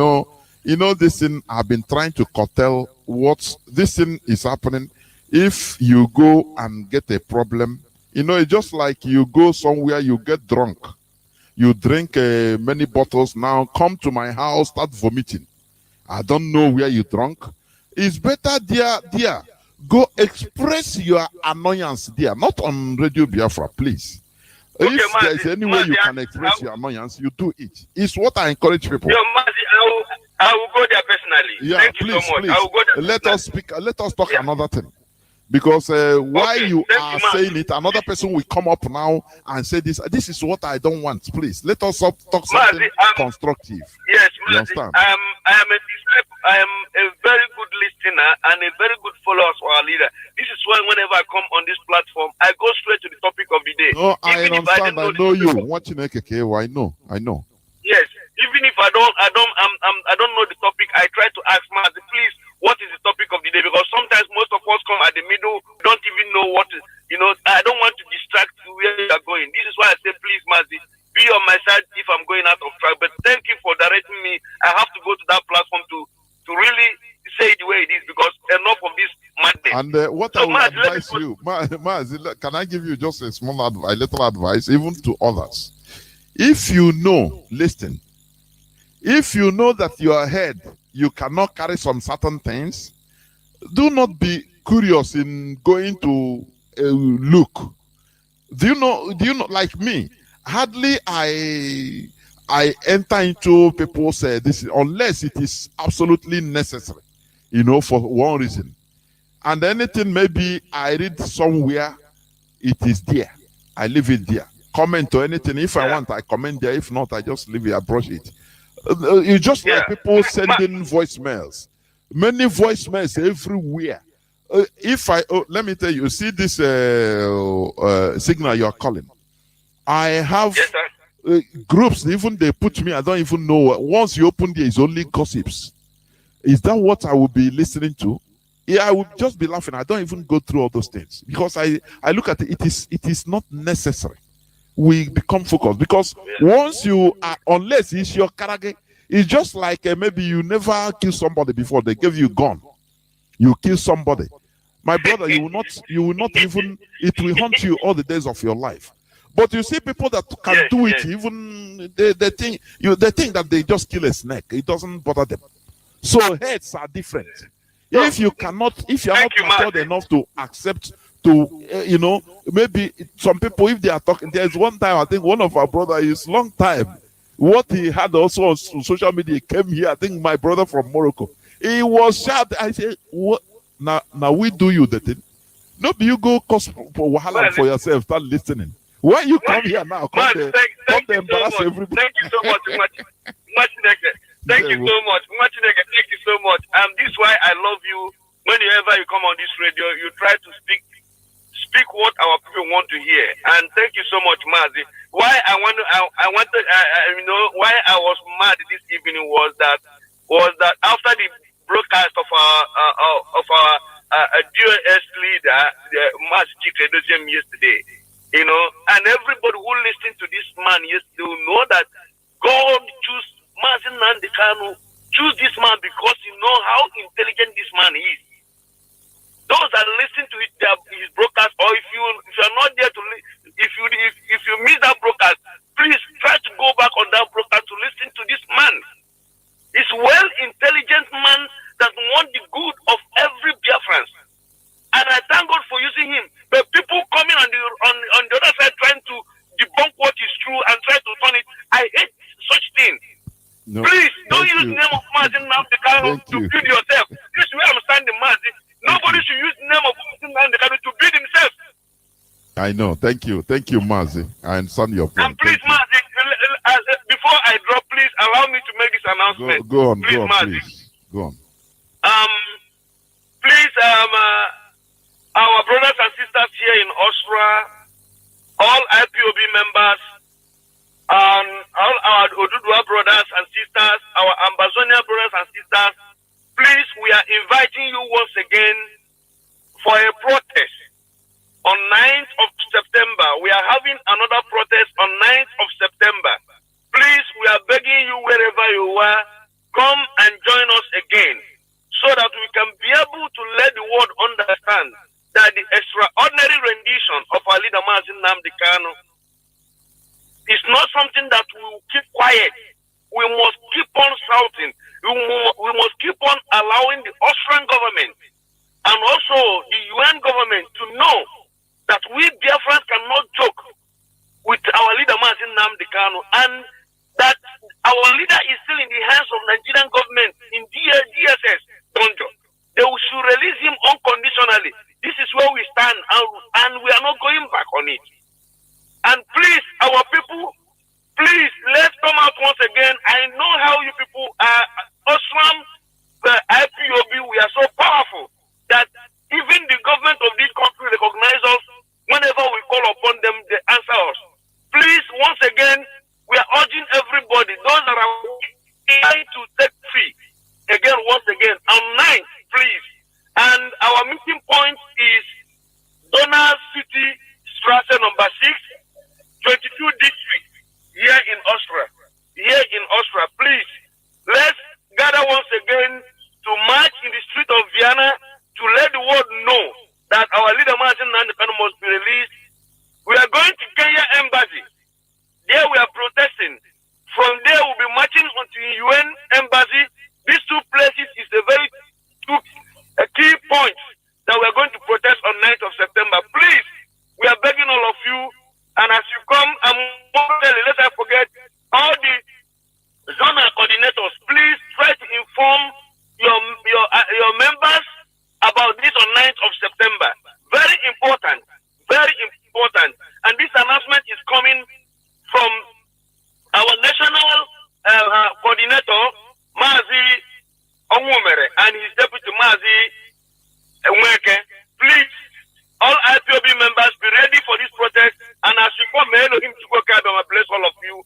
know this thing. I've been trying to curtail what this thing is happening. If you go and get a problem, it's just like you go somewhere, you get drunk, you drink many bottles. Now come to my house, start vomiting. I don't know where you drunk. It's better there. Go express your annoyance there, not on Radio Biafra, please. Okay, if there's any way you can express your annoyance, you do it. It's what I encourage people. I will go there personally. Yeah, Thank please, you so much. please. I will go there. Let us speak. Let us talk another thing. Because while you are saying it, another person will come up now and say this. This is what I don't want. Please let us talk something constructive. Yes, you understand? I am a disciple. I am a very good listener and a very good follower of our leader. This is why whenever I come on this platform, I go straight to the topic of the day. No, I understand. I know you. Watching AKK, I know. Yes, even if I don't know the topic, I try to ask Mazi, please, what is the topic of the day? Because sometimes most of us come at the middle, don't even know what is, I don't want to distract you where you are going. This is why I say, please, Mazi, be on my side if I'm going out of track. But thank you for directing me. I have to go to that platform to really say it the way it is, because enough of this madness. And what I will advise you, Mazi, can I give you just a small advice, little advice, even to others? If you know, listen, if you know that your head, you cannot carry some certain things, do not be curious in going to look. Do you know, like me, hardly I enter into people's this, unless it is absolutely necessary, for one reason. And anything maybe I read somewhere, it is there. I leave it there. Comment to anything. If I want, I comment there. If not, I just leave it, I brush it. It's just like people sending voicemails. Many voicemails everywhere. Let me tell you, see this signal you're calling. I have groups, even they put me, I don't even know. Once you open there, it's only gossips. Is that what I will be listening to? Yeah, I would just be laughing. I don't even go through all those things because I look at it. It is not necessary. We become focused because once you are, unless it's your character, it's just like maybe you never kill somebody before. They gave you a gun, you kill somebody. My brother, you will not even. It will haunt you all the days of your life. But you see people that can do it, even they think that they just kill a snake. It doesn't bother them. So heads are different. If you are not matured enough to accept, to maybe some people, if they are talking, there's one time I think one of our brother is long time. What he had also on social media, he came here. I think my brother from Morocco. He was shouting. I said, "What? Now we do you the thing? No, you go cause for wahala for yourself. Start listening. Why you come here now? Come there embarrass everybody." Thank you so much, Thank you so much. Thank you so much. This is why I love you. Whenever you come on this radio, you try to speak what our people want to hear. And thank you so much, Mazi. Why I was mad this evening was that after the broadcast of our DOS leader, Mazi Chikredosium yesterday, and everybody who listened to this man yesterday will know that God chose Mazi Nnamdi Kanu, choose this man because you know how intelligent this man is. those that listen to his broadcast, or if you're not there to if you miss that broadcast, please try to go back on that broadcast to listen to this man. He's well intelligent man that wants the good of every Biafran. And I thank God for using him. But people coming on the other side trying to debunk what is true and try to turn it, I hate such things. No, please don't use the name of Mazi Nnamdi Kanu to build yourself. This is where I'm standing, Mazi. Nobody should use the name of Mazi Nnamdi Kanu to build himself. I know. Thank you, Mazi. I understand your point. And please, Mazi, before I drop, please allow me to make this announcement. Go on, Mazi. please. Go on. Please, our brothers and sisters here in Austria, all IPOB members, all our Odudua brothers and sisters, our Ambazonia brothers and sisters, please, we are inviting you once again for a protest on 9th of September. We are having another protest on 9th of September. Please, we are begging you wherever you are, come and join us again so that we can be able to let the world understand that the extraordinary rendition of our leader Mazi Nnamdi Kanu is not something that we will keep quiet. We must keep on shouting. We must keep on allowing the Austrian government and also the UN government to know that we Biafrans cannot joke with our leader Mazi Nnamdi Kanu, and that our leader is still in the hands of Nigerian government in DSS Donjo. They should release him unconditionally. This is where we stand, and we are not going back on it. And please, our people, please, let's come out once again. I know how you people are awesome, the IPOB, we are so powerful that even the government of this country recognize us. Whenever we call upon them, they answer us. Please, once again, we are urging everybody, those that are trying to take free, again, once again, on 9th, please. And our meeting point is Donner City, Strasse number 6, 22 District, here in Austria. Please, let's gather once again to march in the street of Vienna to let the world know that our leader Mazi Nnamdi Kanu must be released. We are going to Kenya Embassy. There we are protesting. From there we'll be marching onto the UN Embassy. These two places is a very key point that we are going to protest on 9th of September. Please, we are begging all of you, and as you come, and let's not forget, all the zonal coordinators, please try to inform your members about this on 9th of September. Very important. And this announcement is coming from our national coordinator, Mazi Onwumere, and his deputy Mazi Nweke. Please, all IPOB members, be ready for this protest. And as you come, may Elohim Chukwuka bless all of you.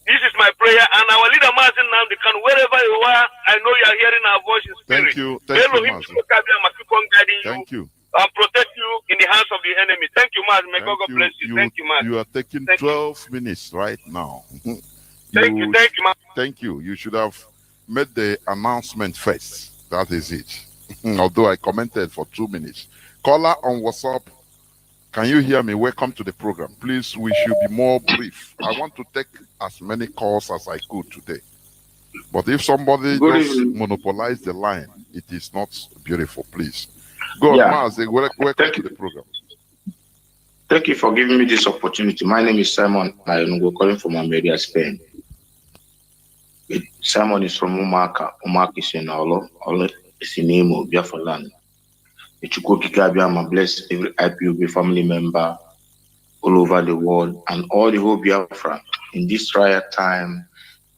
This is my prayer. And our leader Mazi Nnamdi Kanu, wherever you are, I know you are hearing our voice in spirit. Thank you, Mazi. Thank you. And protect you in the hands of the enemy. Thank you, Mazi. May God bless you. Thank you, Mazi. You are taking 12 minutes right now. Thank you, Mazi. Thank you. You should have made the announcement first. That is it. Although I commented for 2 minutes. Caller on WhatsApp, can you hear me? Welcome to the program. Please, we should be more brief. I want to take as many calls as I could today. But if somebody just monopolize the line, it is not beautiful. Please. Go on, Mazi. Welcome to the program. Thank you for giving me this opportunity. My name is Simon. I'm calling from Almeria, Spain. Simon is from Umaka. Umaka is in Olo. Olo is in Imo, Biafra land. Bless every IPOB family member all over the world and all the whole Biafra in this trial time,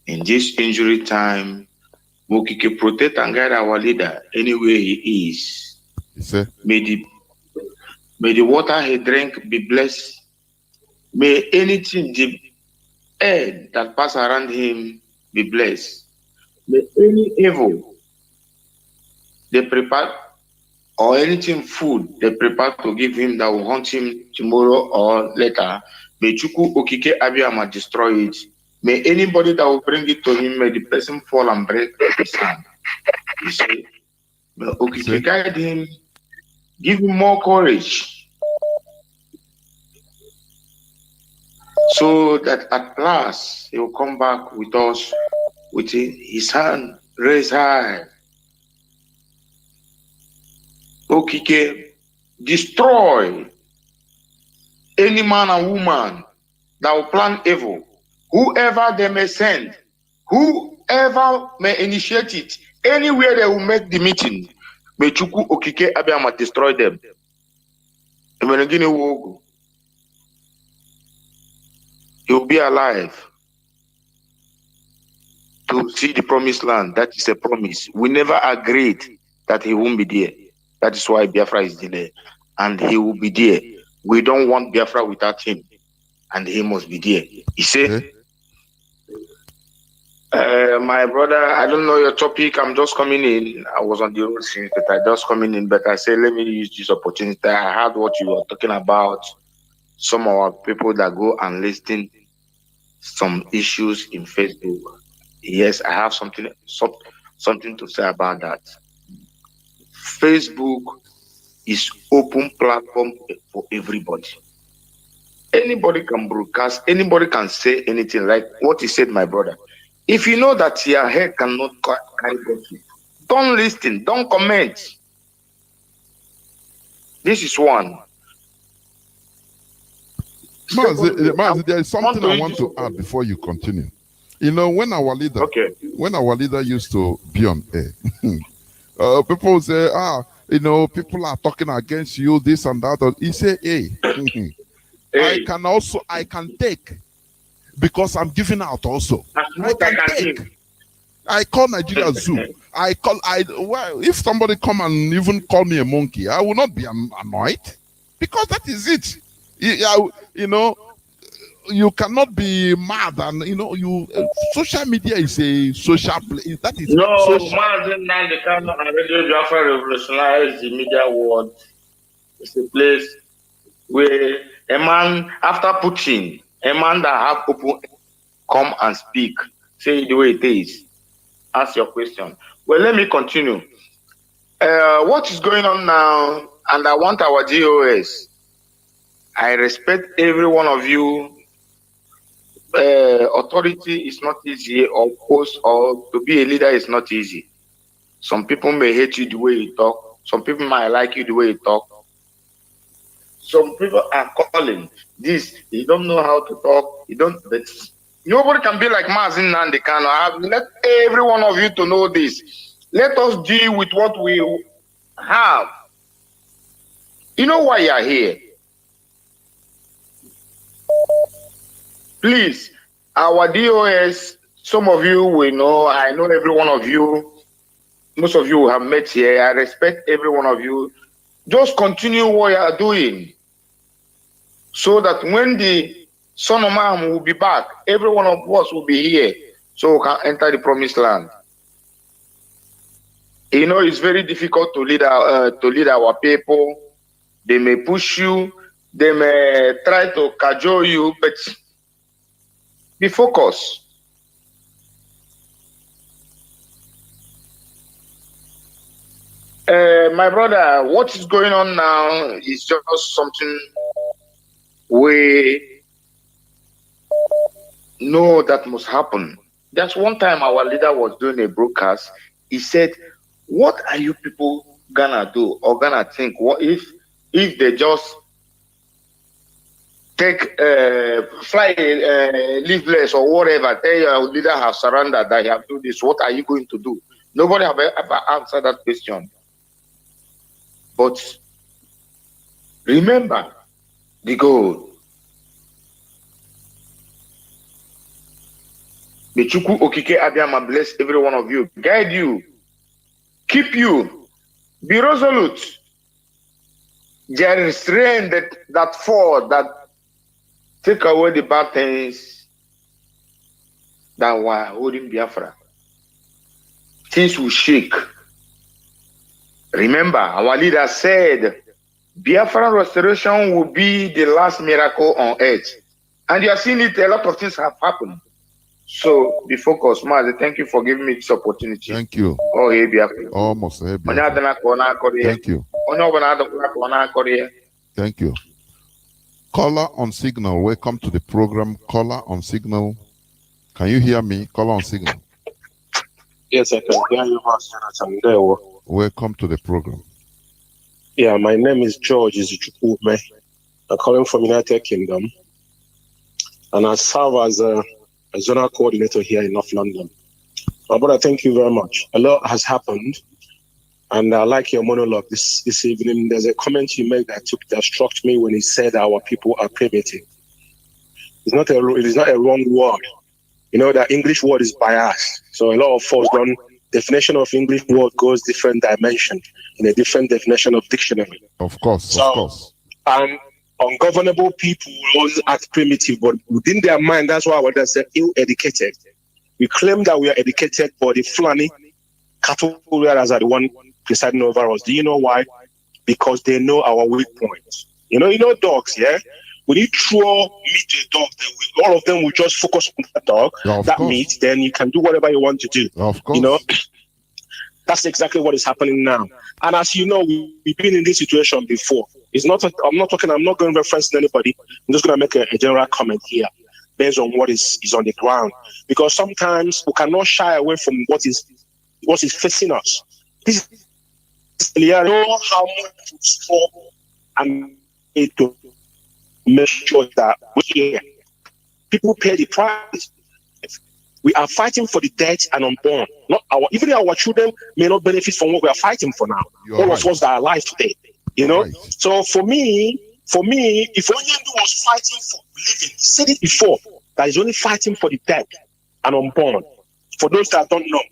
in this injury time. Mokike protect and guide our leader anywhere he is. May the water he drank be blessed. May anything, the air that pass around him be blessed. May any evil they prepare or anything food they prepare to give him that will haunt him tomorrow or later, may Chukwu Okike Abiyama destroy it. May anybody that will bring it to him, may the person fall and break his hand. You see, may Okike guide him. Give him more courage. So that at last he will come back with us with his hand raised high. Okike, destroy any man and woman that will plan evil, whoever they may send, whoever may initiate it, anywhere they will make the meeting, may Chukwu Okike Abiyama destroy them. He will be alive to see the promised land. That is a promise. We never agreed that he won't be there. That is why Biafra is delayed. And he will be there. We don't want Biafra without him. And he must be there. He said, my brother, I don't know your topic. I'm just coming in. I was on the road since, but I just coming in. But I said, let me use this opportunity. I heard what you were talking about. Some of our people that go and listen some issues in Facebook. Yes, I have something to say about that. Facebook is open platform for everybody. Anybody can broadcast, anybody can say anything, like what he said, my brother. If you know that your head cannot carry gossip, don't listen, don't comment. This is one. Mazi, there is something I want to add before you continue. You know, when our leader used to be on air, people say, you know, people are talking against you, this and that. He said, hey, I can take, because I'm giving out also. I can take. I call Nigeria zoo. Well, if somebody come and even call me a monkey, I will not be annoyed, because that is it. You know, you cannot be mad, and you know, social media is a social place. That is Mazin Nandekano and Radio Biafra revolutionized the media world. It's a place where a man, after Putin, a man that have people come and speak, say it the way it is. Ask your question. Well, let me continue. What is going on now? And I want our GOS. I respect every one of you. Authority is not easy, or post, or to be a leader is not easy. Some people may hate you the way you talk. Some people might like you the way you talk. Some people are calling this. They don't know how to talk. But nobody can be like Mazin Nandekano. Let every one of you to know this. Let us deal with what we have. You know why you are here. Please, our DOS, some of you will know, I know every one of you, most of you have met here. I respect every one of you. Just continue what you are doing, so that when the Son of Man will be back, every one of us will be here, so we can enter the promised land. You know, it's very difficult to lead our people. They may push you, they may try to cajole you, but be focused. My brother, what is going on now is just something we know that must happen. That's one time our leader was doing a broadcast. He said, what are you people gonna do or gonna think? What if they just take fly leafless or whatever, tell your leader have surrendered, that you have to do this, what are you going to do? Nobody have ever answered that question. But remember the goal. May Chukwu Okike Abiyama bless every one of you, guide you, keep you, be resolute. There is rain that fall, that take away the bad things that were holding Biafra. Things will shake. Remember, our leader said, Biafra restoration will be the last miracle on earth. And you are seeing it, a lot of things have happened. So be focused, Mazi. Thank you for giving me this opportunity. Thank you. Oh, hey, Biafra. Almost. Hey, Biafra. Thank you. Thank you. Caller on signal, welcome to the program. Caller on signal. Can you hear me? Caller on signal. Yes, I can hear you, Master. Welcome to the program. Yeah, my name is George Izuchukwume. I'm calling from United Kingdom. And I serve as a zonal coordinator here in North London. But I thank you very much. A lot has happened. And I like your monologue this evening. There's a comment you made that struck me when he said our people are primitive. It is not a wrong word. You know, the English word is biased. So a lot of folks don't, definition of English word goes different dimension in a different definition of dictionary. Of course. And ungovernable people will always act primitive, but within their mind, that's why I say ill-educated. We claim that we are educated, but the Fulani cattle rearers are the one presiding over us. Do you know why? Because they know our weak points. You know dogs, yeah? When you throw meat to a dog, all of them will just focus on that dog, meat, then you can do whatever you want to do. Of course. You know, that's exactly what is happening now. And as you know, we've been in this situation before. I'm not going to reference anybody. I'm just going to make a general comment here based on what is on the ground. Because sometimes we cannot shy away from what is facing us. This is know how much we struggle and to make sure that people pay the price. We are fighting for the dead and unborn. Even our children may not benefit from what we are fighting for now. All of us that are alive today. You know? Right. So for me, if Onyendu was fighting for living, he said it before, that he's only fighting for the dead and unborn. For those that don't know,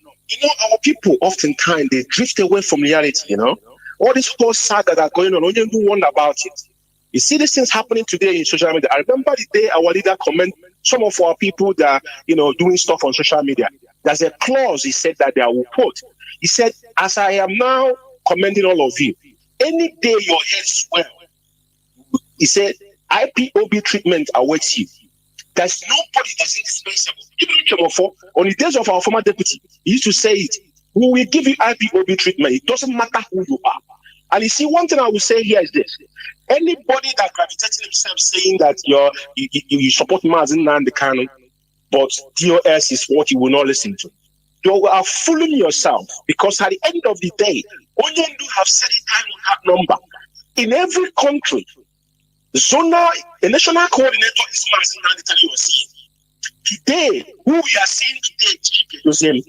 our people oftentimes they drift away from reality, All these whole saga that are going on, Onyendu warned about it. You see these things happening today in social media. I remember the day our leader commented some of our people that doing stuff on social media. There's a clause he said that they will quote. He said, as I am now commending all of you, any day your head swell, he said, IPOB treatment awaits you. There's nobody that's indispensable. Even Chemofo, on the days of our former deputy, he used to say it. We will give you IPOB treatment. It doesn't matter who you are. And you see, one thing I will say here is this. Anybody that gravitating himself saying that you support Mazi Nnamdi Kanu, but DOS is what you will not listen to, you are fooling yourself, because at the end of the day, Onyendu have set a time on that number. In every country, a national coordinator is Mazi Nnamdi Kanu you are seeing. Today, who we are seeing today is QPSK.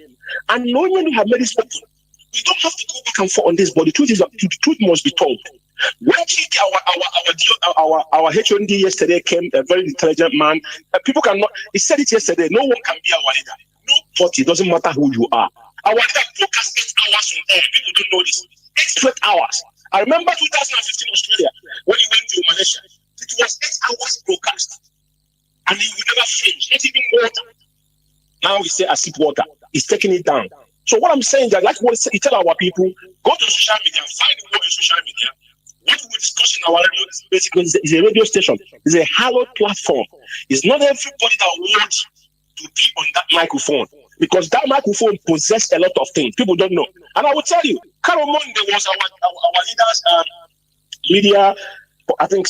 And Onyendu have made this open. We don't have to go back and forth on this, but the truth must be told. When our HOD yesterday came, a very intelligent man, people cannot, he said it yesterday, no one can be our leader. Nobody, it doesn't matter who you are. Our leader broadcast 8 hours on air. People don't know this. 8 straight hours. I remember 2015 Australia, when he went to Malaysia. It was 8 hours broadcast. And he would never change, not even water. Now he say, I sip water. He's taking it down. So what I'm saying is that, like what he tell our people, go to social media, find the word in social media. What we discuss in our radio is basically is a radio station. It's a hallowed platform. It's not everybody that wants to be on that microphone, because that microphone possesses a lot of things people don't know. And I will tell you, Carol Monday was our leader's media, I think,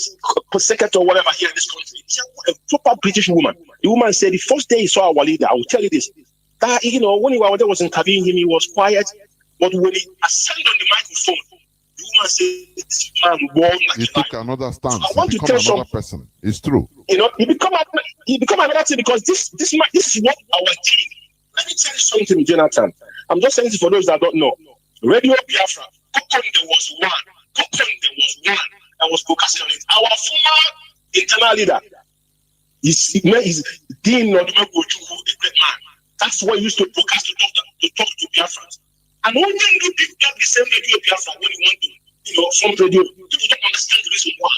secretary or whatever here in this country. She's a proper British woman. The woman said the first day he saw our leader, I will tell you this, that when he was interviewing him, he was quiet, but when he ascended on the microphone, the woman said, this man won. He took another stance. I want to tell another person. It's true. He become another thing, because this is what our team. Let me tell you something, Jonathan. I'm just saying this for those that don't know. Radio Biafra, Kokonde was one that was broadcasting on it. Our former internal leader, is Dean Nodumegwu Ojukwu, a great man. That's what he used to broadcast to talk to Biafrans. And when you picked up the same radio Biafra when you want to, some radio, people don't understand the reason why.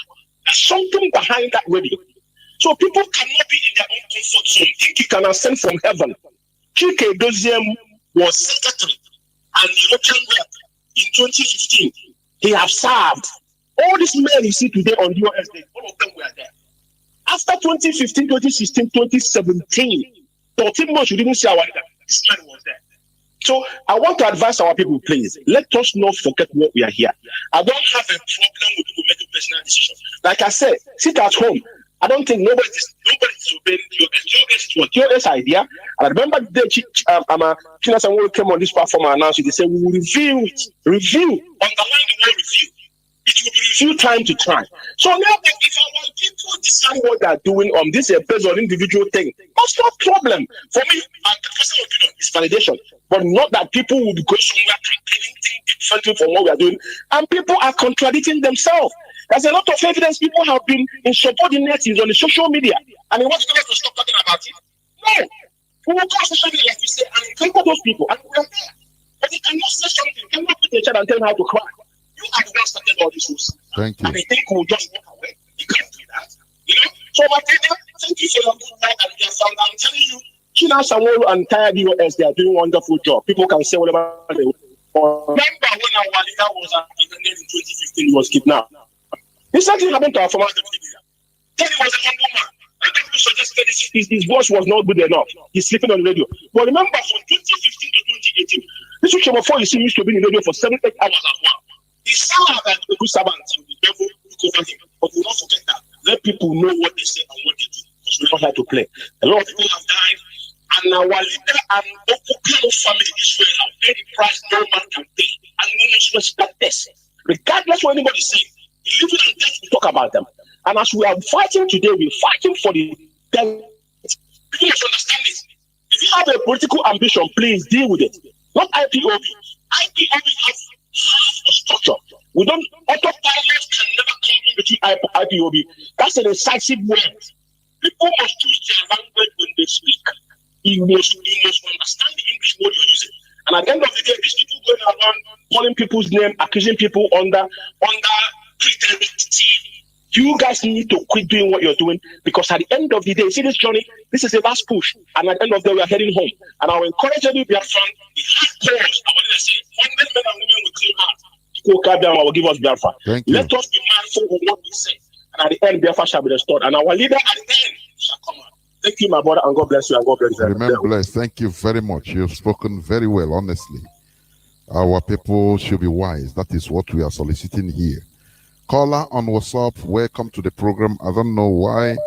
There's something behind that radio. So people cannot be in their own comfort zone. Think you can ascend from heaven. Chike Doziem was secretary and European rep in 2015. He have served. All these men you see today on DOS, all of them were there. After 2015, 2016, 2017, 13 months, you didn't see our leader. This man was there. So I want to advise our people, please, let us not forget what we are here. I don't have a problem with people making personal decisions. Like I said, sit at home. I don't think nobody's obeying QS idea. And I remember the day China Samuel came on this platform and announced it. They said we will review it. Review. Underline the word review. It will be reviewed time to time. So now if our people decide what they are doing on this based on individual thing, that's no problem. For me, my personal opinion is validation. But not that people will be going somewhere campaigning things differently from what we are doing. And people are contradicting themselves. There's a lot of evidence people have been in subordinates on the social media. And they want to stop talking about it. No. We will go on social media, like you say, and encounter those people. And we are there. But they cannot say something. They cannot put their child and tell them how to cry. You are the one started all this rules. Thank you. And they think we'll just walk away. You can't do that. You know? So, Matenda, thank you for your good work and your sound. I'm telling you, China Samuel and entire BOS, they are doing a wonderful job. People can say whatever they want. Remember when our leader was apprehended in 2015, he was kidnapped. This actually happened to our former deputy leader. Then he was a humble man. And people suggested his voice was not good enough. He's sleeping on the radio. But remember, from 2015 to 2018, this week before you see him used to be in the radio for 7-8 hours at once. He sounded like a good servant until the devil took over him. But we don't forget that. Let people know what they say and what they do. Because we don't like to play. A lot of people have died. And our leader and Okupiano family Israel have paid the price no man can pay. And we must respect this. Regardless of what anybody says. Living and death, we talk about them. And as we are fighting today, we're fighting for the death. People must understand this. If you have a political ambition, please deal with it. Not IPOB. IPOB has a structure. We don't, autopilot can never come in between IPOB. That's an incisive word. People must choose their language when they speak. You must understand the English word you're using. And at the end of the day, these people going around calling people's name, accusing people under pretense. You guys need to quit doing what you're doing, because at the end of the day, see this journey, this is a last push, and at the end of the day, we are heading home. And I will encourage you, Biafran, the hard cause, I want to say, 100 men and women with clean heart, to go carry them and will give us Biafra. Let us be mindful of what we say, and at the end, Biafra shall be restored, and our leader at the end shall come out. Thank you, my brother, and God bless you, and God bless you. Remain blessed. Thank you very much. You've spoken very well, honestly. Our people should be wise. That is what we are soliciting here. Caller on WhatsApp, welcome to the program. I don't know why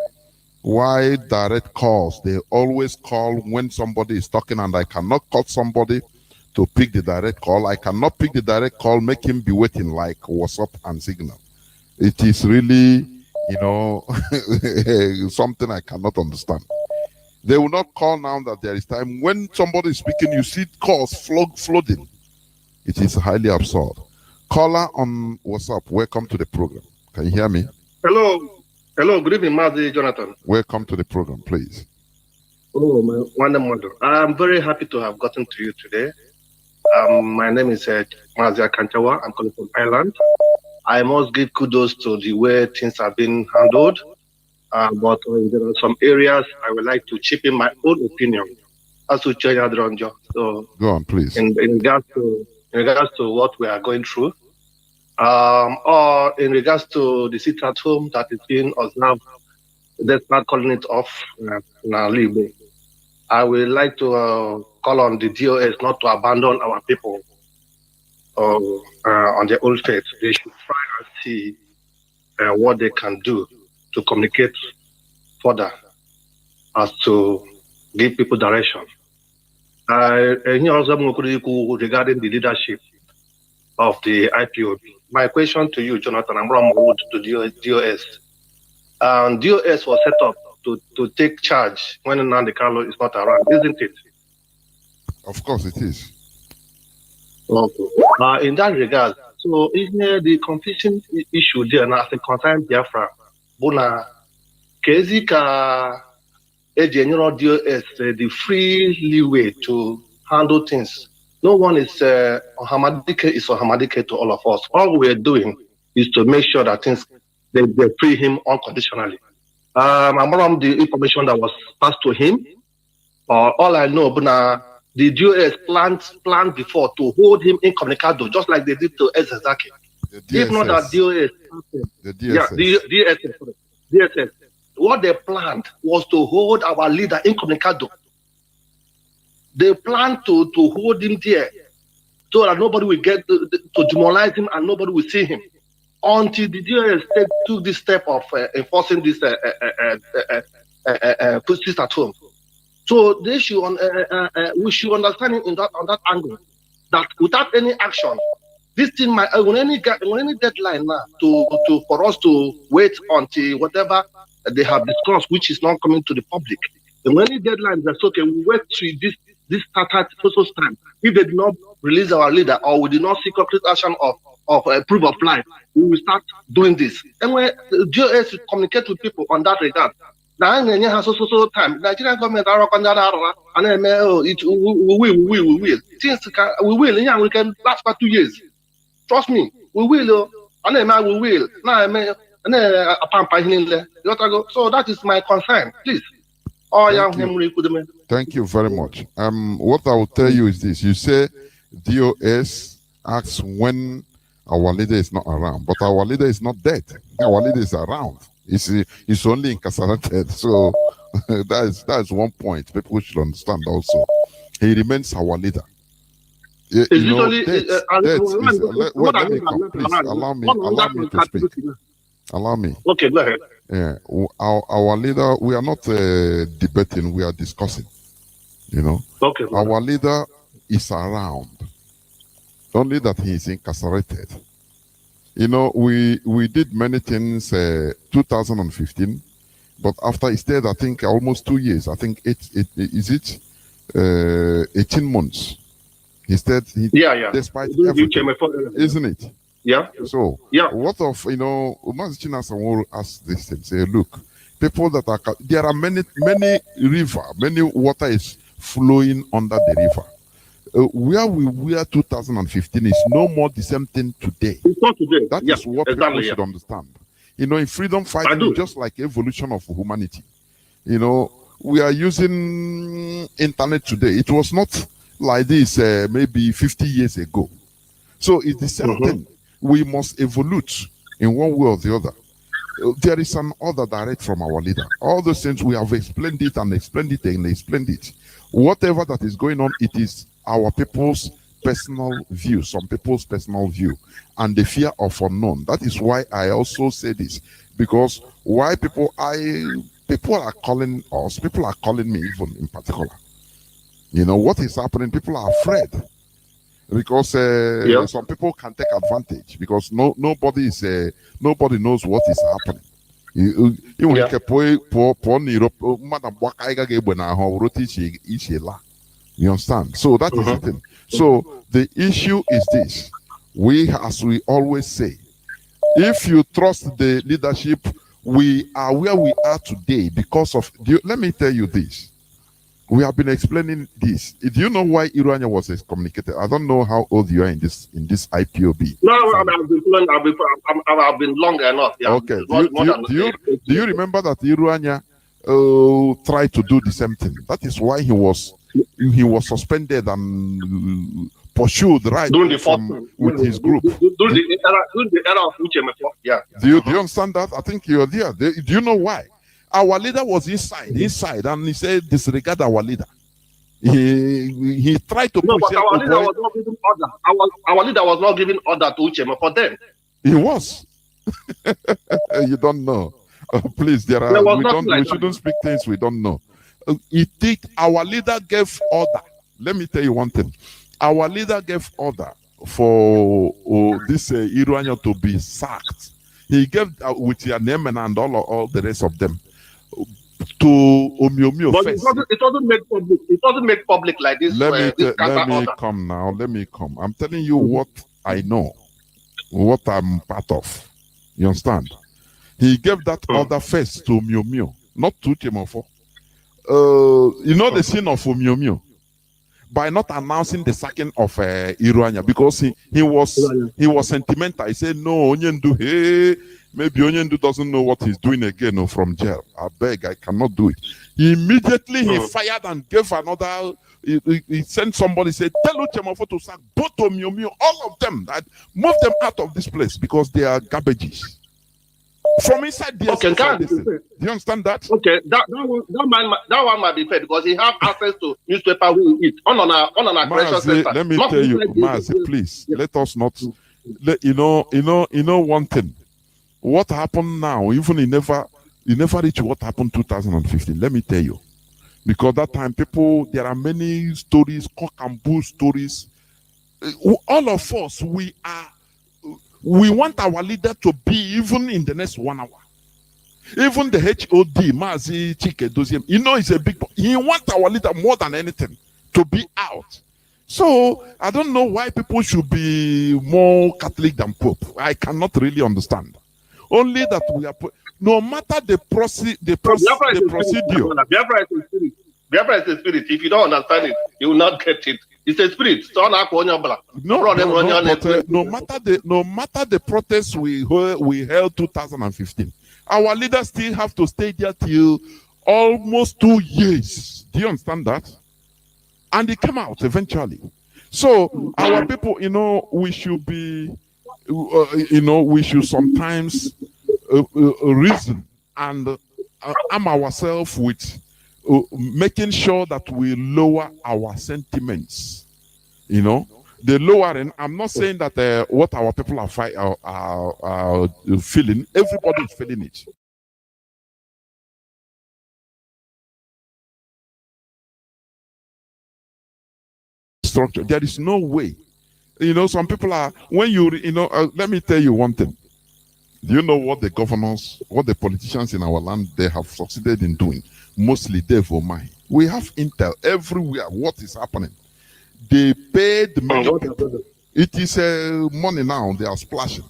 direct calls. They always call when somebody is talking, and I cannot call somebody to pick the direct call. I cannot pick the direct call, make him be waiting like WhatsApp and Signal. It is really, you know, something I cannot understand. They will not call now that there is time. When somebody is speaking, you see calls flooding. It is highly absurd. Caller on WhatsApp, welcome to the program. Can you hear me? Hello. Hello, good evening, Mazi Jonathan. Welcome to the program, please. Oh, my wonderful. I'm very happy to have gotten to you today. My name is Mazi Akantawa. I'm calling from Ireland. I must give kudos to the way things have been handled. But there are some areas I would like to chip in my own opinion. So, go on, please. In regards to what we are going through, or in regards to the sit at home that is being observed, let's not calling it off now. I would like to call on the DOS not to abandon our people on their old faith. They should try and see what they can do to communicate further as to give people direction. Regarding the leadership of the IPOB. My question to you, Jonathan, I'm from to DOS. DOS was set up to take charge when Nnamdi Kanu is not around, isn't it? Of course it is. Okay. In that regard, so isn't there the confusion issue there now as a concern Biafra? Bona Kezika general DOS the free leeway to handle things. No one is Hamadike to all of us. All we're doing is to make sure that things they free him unconditionally. I'm around the information that was passed to him. All I know, the DOS planned before to hold him incommunicado, just like they did to Ezazaki. If not that DOS, DSS. What they planned was to hold our leader incommunicado. They plan to hold him there so that nobody will get to demoralize him and nobody will see him until the DOS took this step of enforcing this police at home. So they should we should understand it on that angle that without any action, this thing might when any deadline now for us to wait until whatever they have discussed, which is not coming to the public. And when any deadline that's okay, we wait to this started social time. If they do not release our leader or we do not see concrete action of proof of life, we will start doing this. And when the GOS communicate with people on that regard, now has social time. Nigerian government are on that and then we will. Since we will, yeah, we can last for 2 years. Trust me, we will. And then we will. Now so that is my concern. Please. Thank you very much. What I will tell you is this: you say DOS asks when our leader is not around, but our leader is not dead. Our leader is around. He's only incarcerated. So that is one point people should understand. Also, he remains our leader. Let me come. Please allow me to speak. Allow me. Okay, go ahead. Yeah, our leader, we are not debating, we are discussing. Okay. Our leader is around, only that he is incarcerated. We did many things 2015, but after he stayed, I think almost 2 years. I think 18 months. He stayed. Despite everything, isn't it? Yeah. So, what of, Mazi Chinasa will ask this thing, say, look, people that are, there are many water is flowing under the river. Where we were 2015 is no more the same thing today. It's not today. That is what people should understand. In freedom fighting, just like evolution of humanity, we are using internet today. It was not like this maybe 50 years ago. So it's the same thing. We must evolve in one way or the other. There is an order direct from our leader. All those things we have explained it and explained it and explained it. Whatever that is going on, it is our people's personal view, some people's personal view, and the fear of unknown. That is why I also say this, because why people are calling us, people are calling me even in particular. What is happening? People are afraid. Because some people can take advantage because nobody knows what is happening. You understand? So that is the thing. So the issue is this: as we always say, if you trust the leadership, we are where we are today because of. Let me tell you this. We have been explaining this. Do you know why Irania was excommunicated? I don't know how old you are in this IPOB. No, I've been long enough. Yeah. Okay. Do you remember that Irania tried to do the same thing? That is why he was suspended and pursued with his group. During the era of Uchemefo. Yeah. Do you understand that? I think you're there. Do you know why? Our leader was inside, and he said, disregard our leader. He tried to push but our leader was not giving order. Our leader was not giving order to Uchema for them. He was. You don't know. Please, we shouldn't speak things we don't know. Our leader gave order. Let me tell you one thing. Our leader gave order for this Irania to be sacked. He gave with your name and all the rest of them. To Omiomio first. It wasn't made public. It wasn't made public like this. Let me come now. Let me come. I'm telling you what I know, what I'm part of. You understand? He gave that order first to Omiomio, not to Chemofo. The sin of Omiomio by not announcing the sacking of Irania because he was sentimental. He said, "No, Onyendu, hey." Maybe Onyendu doesn't know what he's doing again from jail. I beg, I cannot do it. Immediately he fired and gave another. He sent somebody, said, tell Uchemofo to sack both Omiomio, all of them, that move them out of this place because they are garbages. From inside the Okay, do you understand that? Okay, that one might be fair because he have access to newspaper who eat on a correction center. Let me tell you, Mazi, please let us not. You know one thing. What happened now? Even he never reached what happened 2015. Let me tell you, because that time there are many stories, cock and bull stories. All of us, we want our leader to be even in the next 1 hour. Even the HOD, Mazi Chike Doziem, it's a big. He wants our leader more than anything to be out. So I don't know why people should be more Catholic than Pope. I cannot really understand. Only that we are, no matter the procedure. Biafra is a spirit. Biafra is a spirit. If you don't understand it, you will not get it. It's a spirit. No matter the protests we held 2015, our leaders still have to stay there till almost 2 years. Do you understand that? And they came out eventually. So our people, we should be, we should sometimes reason and arm ourselves with making sure that we lower our sentiments. The lowering. I'm not saying that what our people are feeling. Everybody is feeling it. Structure. There is no way. Some people are. When you, let me tell you one thing. Do you know what the governors, what the politicians in our land, they have succeeded in doing? Mostly devil mind. We have intel everywhere. What is happening? They paid many people. It is money now they are splashing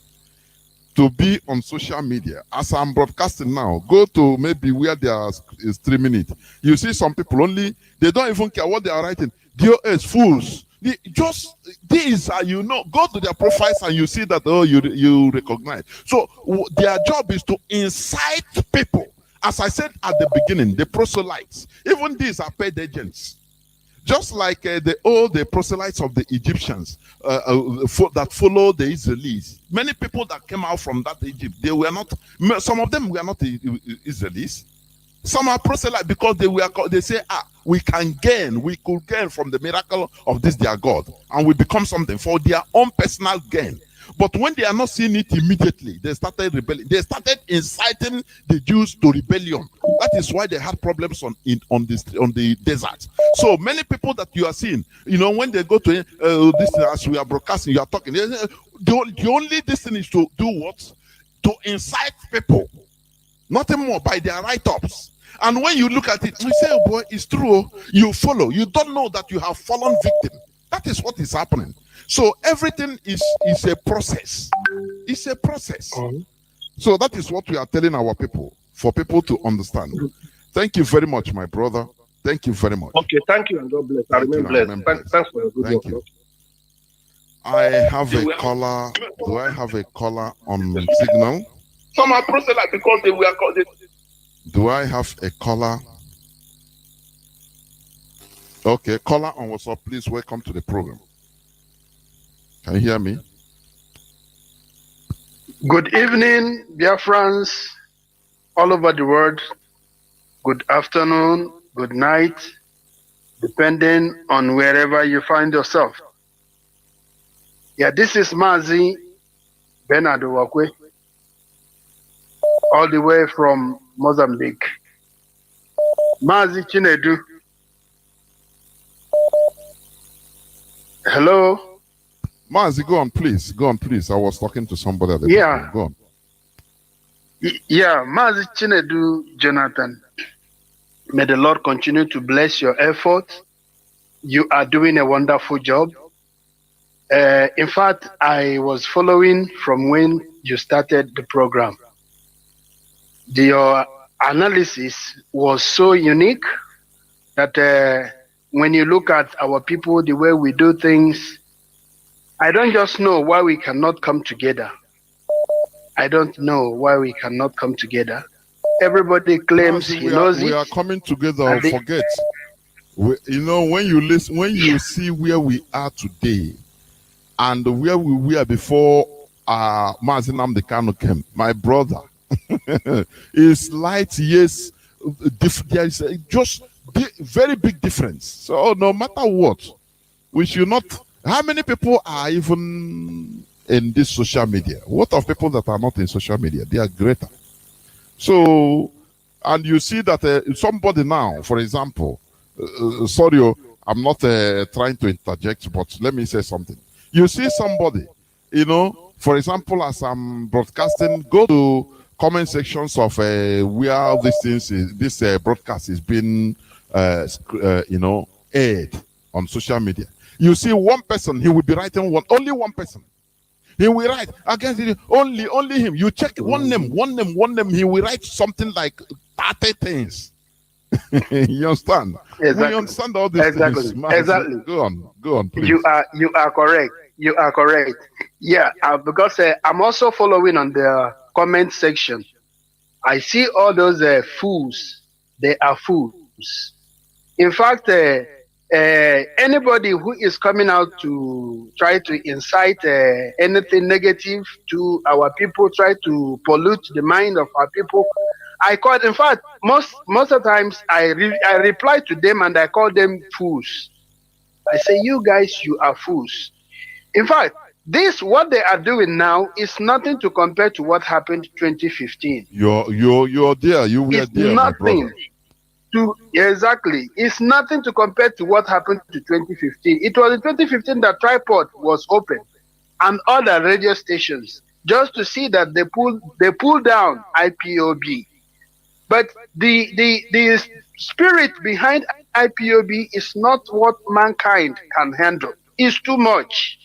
to be on social media. As I'm broadcasting now, go to maybe where they are streaming it. You see some people only, they don't even care what they are writing. DOS fools. Just these are, go to their profiles and you see that, you recognize. So their job is to incite people. As I said at the beginning, the proselytes, even these are paid agents. Just like the proselytes of the Egyptians that followed the Israelis. Many people that came out from that Egypt, some of them were not Israelis. Some are proselytes because they say, we could gain from the miracle of this their God, and we become something for their own personal gain. But when they are not seeing it immediately, they started rebelling. They started inciting the Jews to rebellion. That is why they had problems on the desert. So many people that you are seeing, when they go to this, as we are broadcasting, you are talking. The only this thing is to do what? To incite people. Nothing more by their write-ups. And when you look at it, you say, oh boy, it's true. You follow. You don't know that you have fallen victim. That is what is happening. So everything is a process. It's a process. So that is what we are telling our people, for people to understand. Thank you very much, my brother. Thank you very much. Okay, thank you and God bless. I remain blessed. Thanks for your good work. You. I have a caller. Do I have a caller on signal? Some are proselytes because they were called. Do I have a caller? Okay, caller on WhatsApp, please welcome to the program. Can you hear me? Good evening, dear friends all over the world. Good afternoon, good night, depending on wherever you find yourself. Yeah, this is Mazi Bernard Wakwe, all the way from Mozambique. Mazi Chinedu. Hello? Mazi, go on, please. Go on, please. I was talking to somebody at the beginning. Go on. Yeah, Mazi Chinedu Jonathan. May the Lord continue to bless your effort. You are doing a wonderful job. In fact, I was following from when you started the program. Your analysis was so unique that when you look at our people, the way we do things, I don't just know why we cannot come together. I don't know why we cannot come together. Everybody claims he knows it. We are coming together. Forget. When you listen, when you see where we are today and where we were before Mazi Nnamdi Kanu came, my brother, is light years. There is just very big difference. So no matter what, we should not. How many people are even in this social media? What of people that are not in social media? They are greater. So, and you see that somebody now, for example, sorry, I'm not trying to interject, but let me say something. You see somebody, for example, as I'm broadcasting, go to comment sections of where this broadcast is being, aired on social media. You see one person, he will be writing only one person. He will write against it, only him. You check one name. He will write something like 30 things. You understand? Exactly. We understand all these things. Exactly. Go on, please. You are correct. You are correct. Yeah, because I'm also following on the comment section. I see all those fools. They are fools. In fact, anybody who is coming out to try to incite anything negative to our people, try to pollute the mind of our people, I call. In fact, most of the times I reply to them and I call them fools. I say, you guys, you are fools. In fact, what they are doing now is nothing to compare to what happened 2015. You're there. You were there, my brother. Exactly. It's nothing to compare to what happened to 2015. It was in 2015 that Tripod was open and other radio stations just to see that they pull down IPOB. But the spirit behind IPOB is not what mankind can handle. It's too much.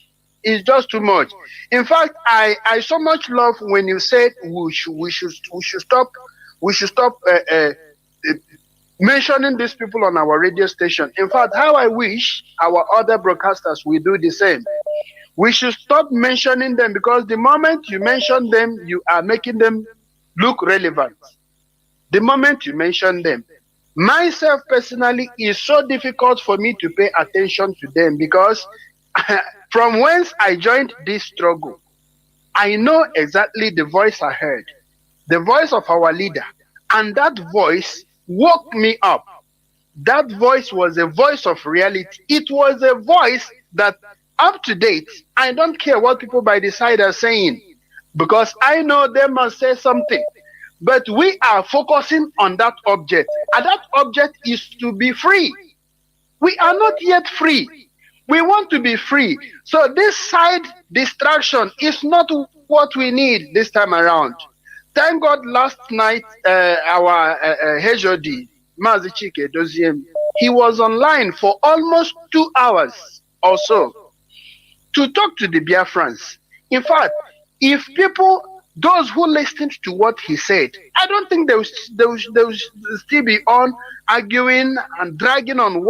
It's just too much. In fact, I so much love when you said we should stop mentioning these people on our radio station. In fact, how I wish our other broadcasters will do the same. We should stop mentioning them, because the moment you mention them, you are making them look relevant. The moment you mention them, myself personally, is so difficult for me to pay attention to them, because from whence I joined this struggle, I know exactly the voice I heard, the voice of our leader, and that voice woke me up. That voice was a voice of reality. It was a voice that, up to date, I don't care what people by the side are saying, because I know they must say something. But we are focusing on that object, and that object is to be free. We are not yet free. We want to be free. So this side distraction is not what we need this time around. Thank God last night, our HOD, MAZI Doziem, he was online for almost 2 hours or so to talk to the Biafrans. In fact, if people, those who listened to what he said, I don't think they will still be on arguing and dragging on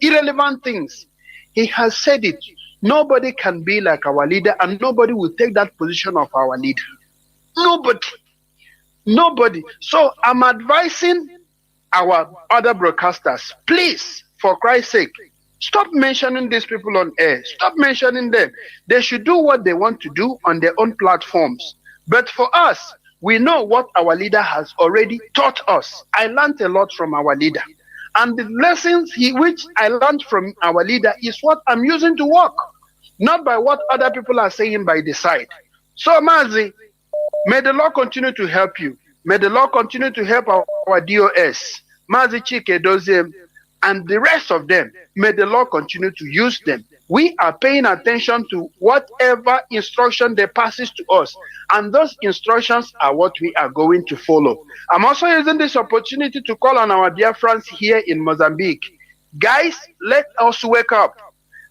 irrelevant things. He has said it. Nobody can be like our leader, and nobody will take that position of our leader. Nobody. So I'm advising our other broadcasters, please, for Christ's sake, stop mentioning these people on air. Stop mentioning them. They should do what they want to do on their own platforms. But for us, we know what our leader has already taught us. I learned a lot from our leader. And the lessons which I learned from our leader is what I'm using to work, not by what other people are saying by the side. So, Mazi, may the Lord continue to help you. May the Lord continue to help our DOS, Mazi Chike Doziem, and the rest of them. May the Lord continue to use them. We are paying attention to whatever instruction they passes to us, and those instructions are what we are going to follow. I'm also using this opportunity to call on our dear friends here in Mozambique. Guys, let us wake up.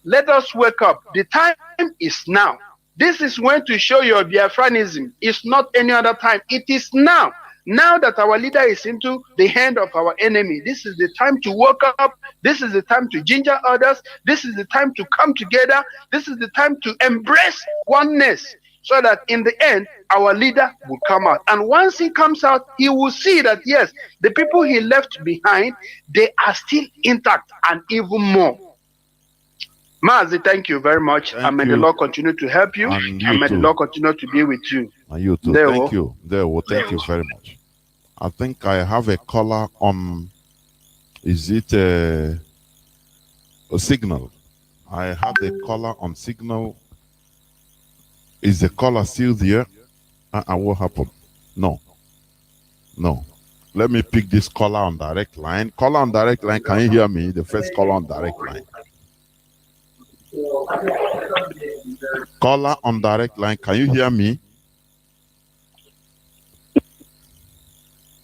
Let us wake up. The time is now. This is when to show your Biafranism. It's not any other time. It is now. Now that our leader is into the hand of our enemy, this is the time to wake up. This is the time to ginger others. This is the time to come together. This is the time to embrace oneness, so that in the end, our leader will come out. And once he comes out, he will see that, yes, the people he left behind, they are still intact and even more. Mazi, thank you very much. Thank and may you. the Lord continue to help you. And And may the too. Lord continue to be with you. And you too. There Thank we you. Thank you very much. I think I have a caller on. Is it a signal? I have a caller on signal. Is the caller still there? What happened? No. Let me pick this caller on direct line. Caller on direct line, can you hear me? The first caller on direct line. Caller on direct line, can you hear me?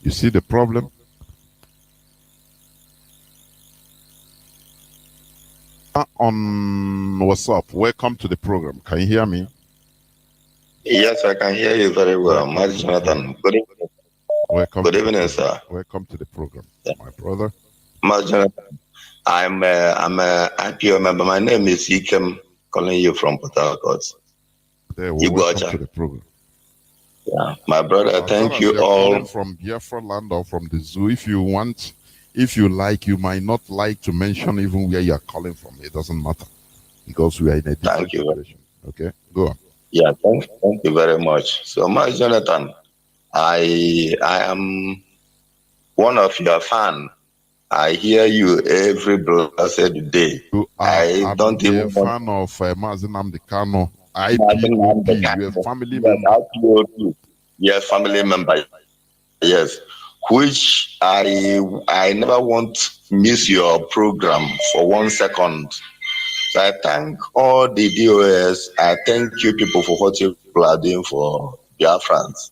You see the problem? On WhatsApp, welcome to the program. Can you hear me? Yes, I can hear you very well. Mazi Jonathan, good evening. Welcome. Good evening, sir. Welcome to the program, my brother. Mazi Jonathan, I'm a IPO member. My name is Ikem, calling you from Port Harcourt. Welcome to the program. Yeah, my brother, thank you all. From Biafra land or from the zoo, if you want, if you like, you might not like to mention even where you are calling from. It doesn't matter because we are in a different situation. Okay, go on. Yeah, thank you very much. So, Mazi Jonathan, I am one of your fans. I hear you every blessed day. I don't even a fan of Mazi Nnamdi Kanu, IPOB. You're a family member. IPOB. Yes, family member. Yes, which I never want to miss your program for 1 second. So I thank all the DOS. I thank you people for what you are doing for Biafrans.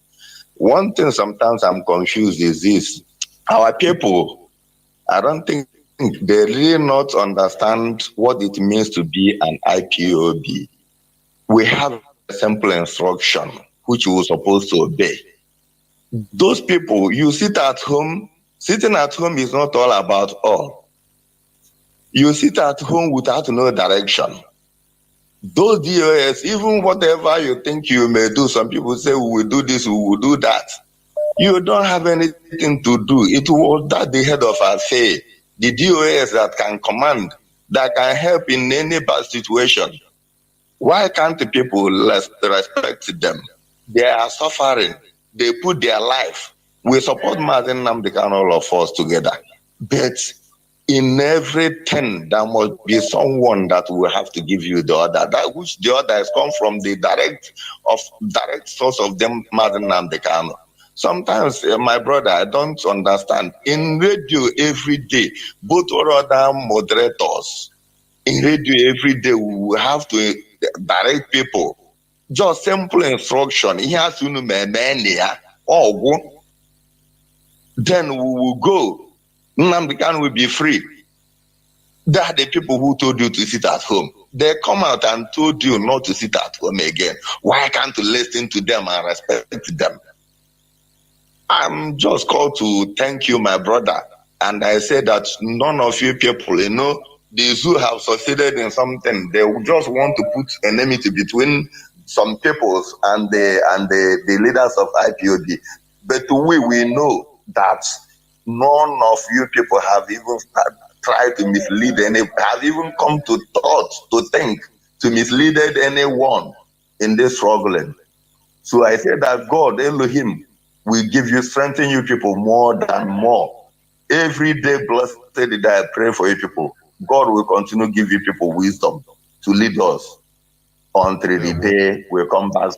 One thing sometimes I'm confused is this. Our people, I don't think they really not understand what it means to be an IPOB. We have a simple instruction which we're supposed to obey. Those people, you sit at home, sitting at home is not all about all. You sit at home without no direction. Those DOS, even whatever you think you may do, some people say we will do this, we will do that. You don't have anything to do. It was that the head of affair, the DOS that can command, that can help in any bad situation. Why can't the people respect them? They are suffering. They put their life. We support Mazi Nnamdi Kanu, all of us together. But in everything, there must be someone that will have to give you the order. That which the order has come from the direct source of them, Mazi Nnamdi Kanu. Sometimes, my brother, I don't understand. In radio every day, both other moderators, in radio every day, we will have to direct people. Just simple instruction. He has to know then we will go. Nnamdi Kanu will be free. They are the people who told you to sit at home. They come out and told you not to sit at home again. Why can't you listen to them and respect them? I'm just called to thank you, my brother. And I say that none of you people, the zoo have succeeded in something. They just want to put enmity between some peoples and the leaders of IPOB. But we know that none of you people have even tried to mislead have even come to think to mislead anyone in this struggling. So I say that God, Elohim, will give you, strengthen you people more than more. Every day, blessed day I pray for you people. God will continue to give you people wisdom to lead us until the day we come back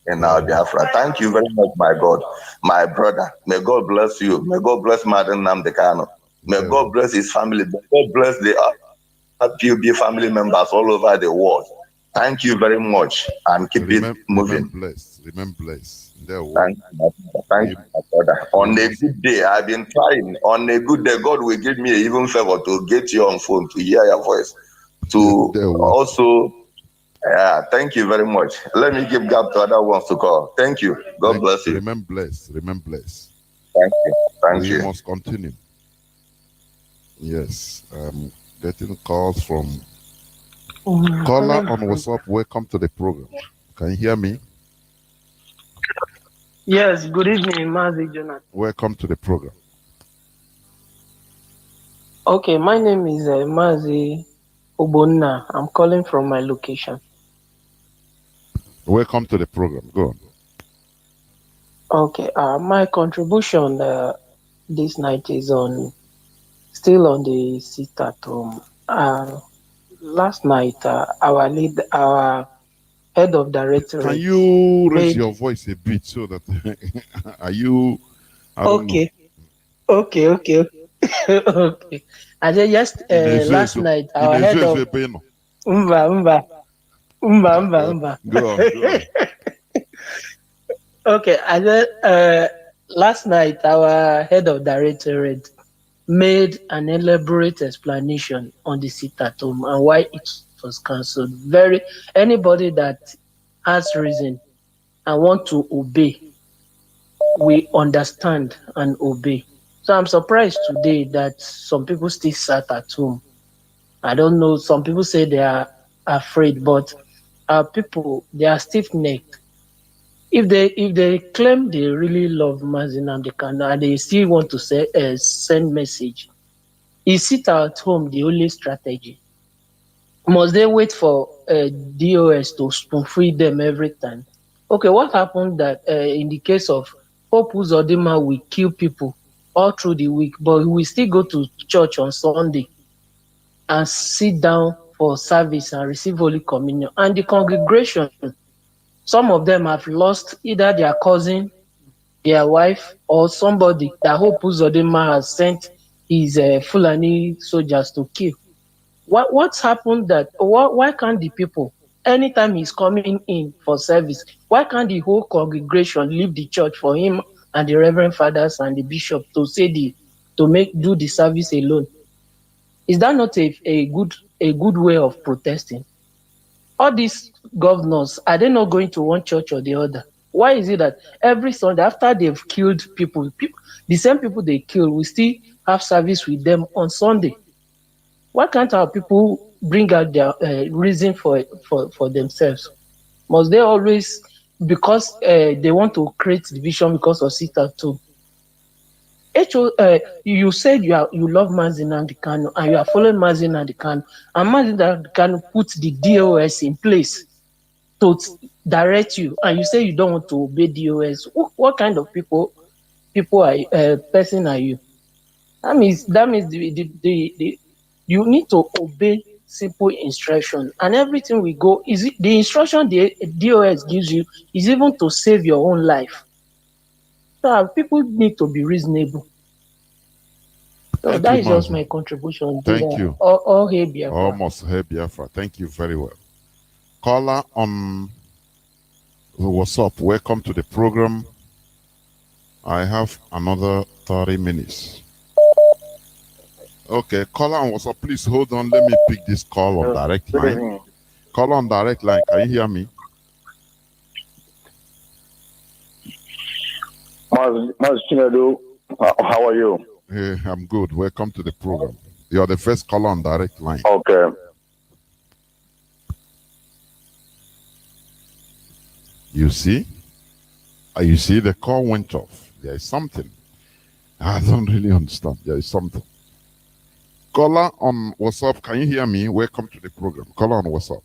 in our Biafra. Thank you very much, my God, my brother. May God bless you. May God bless Mazi Nnamdi Kanu. May God bless his family. May God bless the PUB family members all over the world. Thank you very much, and keep it moving. Remain blessed. Thank you, my brother. On a good day, I've been trying. On a good day, God will give me an even favor to get you on phone, to hear your voice. To also, thank you very much. Let me give gap to other ones to call. Thank you. God bless you. Remain blessed. Remain blessed. Thank you. Thank you. We must continue. Yes. Getting calls from caller on WhatsApp. Welcome to the program. Can you hear me? Yes, good evening, Mazi Jonathan. Welcome to the program. Okay, my name is Mazi Obonna. I'm calling from my location. Welcome to the program. Go on. Okay. My contribution this night is still on the sit at home. Last night, our head of Can directorate you raise made. your voice a bit so that are you? I don't know. Okay. Okay. I said last night our head of Umba. Go on. Okay, I said last night our head of directorate made an elaborate explanation on the sit at home and why it was cancelled. Anybody that has reason and want to obey, we understand and obey. So I'm surprised today that some people still sat at home. I don't know. Some people say they are afraid, but our people, they are stiff-necked. If they claim they really love MAZI Nnamdi Kanu and they still want to send message, is sit at home the only strategy? Must they wait for DOS to spoon feed them every time? Okay, what happened that in the case of Hope Uzodinma, we kill people all through the week, but we still go to church on Sunday and sit down for service and receive Holy Communion. And the congregation, some of them have lost either their cousin, their wife, or somebody that Hope Uzodinma has sent his Fulani soldiers to kill. What's happened that why can't the people, anytime he's coming in for service, why can't the whole congregation leave the church for him and the reverend fathers and the bishop to do the service alone? Is that not a good way of protesting? All these governors, are they not going to one church or the other? Why is it that every Sunday after they've killed people, the same people they kill, we still have service with them on Sunday? Why can't our people bring out their reason for themselves? Must they always, because they want to create division because of sit at home? You said you love MAZI Nnamdi Kanu and you are following MAZI Nnamdi Kanu, and MAZI Nnamdi Kanu put the DOS in place to direct you, and you say you don't want to obey DOS. What kind of person are you? That means you need to obey simple instruction, and everything we go is the instruction the DOS gives you is even to save your own life. So people need to be reasonable. So that is just my contribution. Thank you. All hail Biafra. Almost hail Biafra. Thank you very well. Caller on what's up? Welcome to the program. I have another 30 minutes. Okay, caller on what's up? Please hold on. Let me pick this call on direct line. Call on direct line. Can you hear me? Mazi Chinedu, how are you? Hey, I'm good. Welcome to the program. You're the first caller on direct line. Okay. You see? You see the call went off. There is something. I don't really understand. There is something. Caller on WhatsApp, can you hear me? Welcome to the program. Caller on WhatsApp.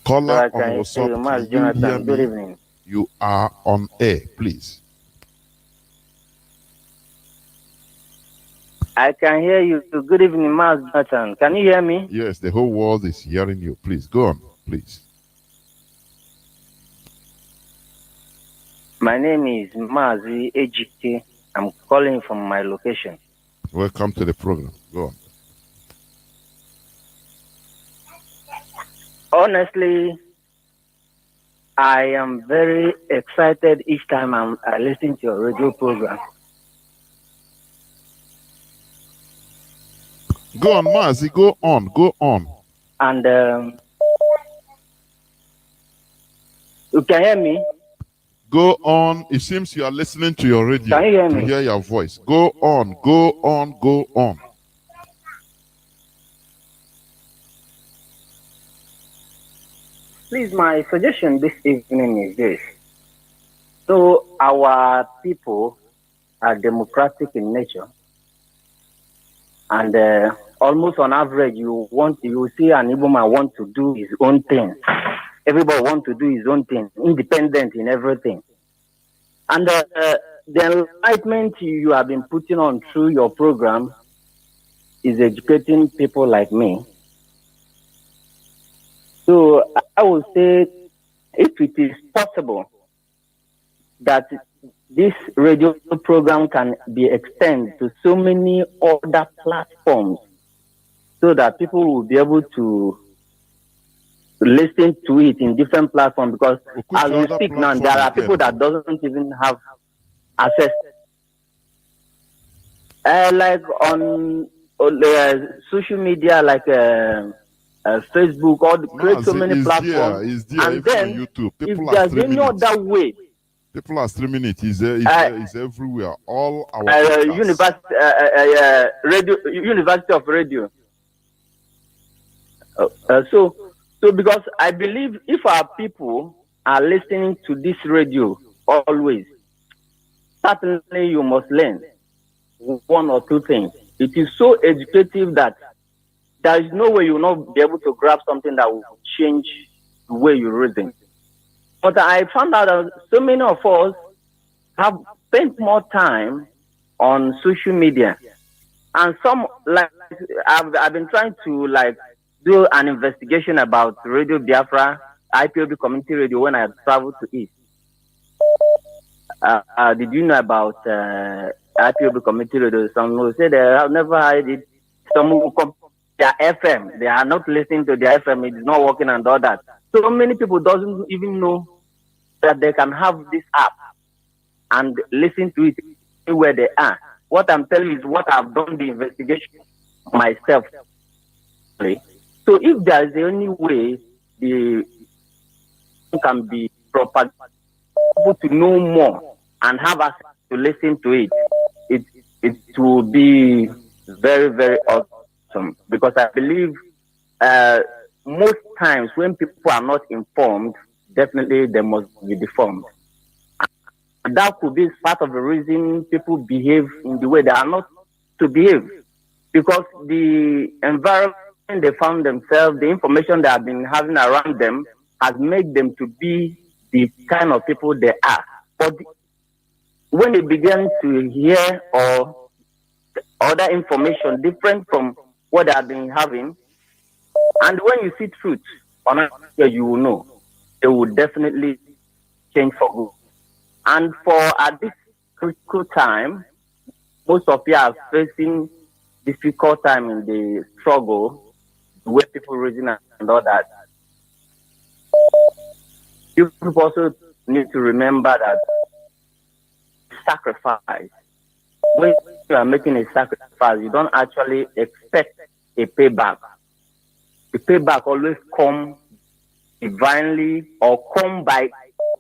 Caller on WhatsApp, can you hear me? Good evening. You are on air, please. I can hear you. Good evening, Mazi Jonathan. Can you hear me? Yes, the whole world is hearing you. Please, go on, please. My name is Mazi Ejike. I'm calling from my location. Welcome to the program. Go on. Honestly, I am very excited each time I listen to your radio program. Go on, Mazi. Go on. Go on. And you can hear me? Go on. It seems you are listening to your radio Can you hear me? to hear your voice. Go on. Go on. Go on. Please, my suggestion this evening is this. So our people are democratic in nature. And almost on average, you see an Igbo man want to do his own thing. Everybody want to do his own thing, independent in everything. And the enlightenment you have been putting on through your program is educating people like me. So I would say, if it is possible that this radio program can be extended to so many other platforms, so that people will be able to listen to it in different platforms, because as we speak now, there are people that doesn't even have access. Like on social media, like Facebook, or create so many platforms. And then, YouTube. If there's any other way, people are streaming it. Is everywhere. All our University of Radio. So because I believe if our people are listening to this radio always, certainly you must learn one or two things. It is so educative that there is no way you will not be able to grab something that will change the way you reason. But I found out that so many of us have spent more time on social media, and some, like, I've been trying to do an investigation about Radio Biafra, IPOB Community Radio when I traveled to East. Did you know about IPOB Community Radio? Some will say they have never heard it. Some will come their FM. They are not listening to their FM. It is not working and all that. So many people doesn't even know that they can have this app and listen to it where they are. What I'm telling you is what I've done the investigation myself. So if there is any way the can be propagated, people to know more and have access to listen to it, it will be very, very awesome. Because I believe most times when people are not informed, definitely they must be deformed. And that could be part of the reason people behave in the way they are not to behave. Because the environment they found themselves, the information they have been having around them has made them to be the kind of people they are. But when they begin to hear or other information different from what they have been having, and when you see truth, you will know, they will definitely change for good. And at this critical time, most of you are facing difficult time in the struggle, the way people reason and all that. You also need to remember that sacrifice. When you are making a sacrifice, you don't actually expect a payback. The payback always comes divinely or come by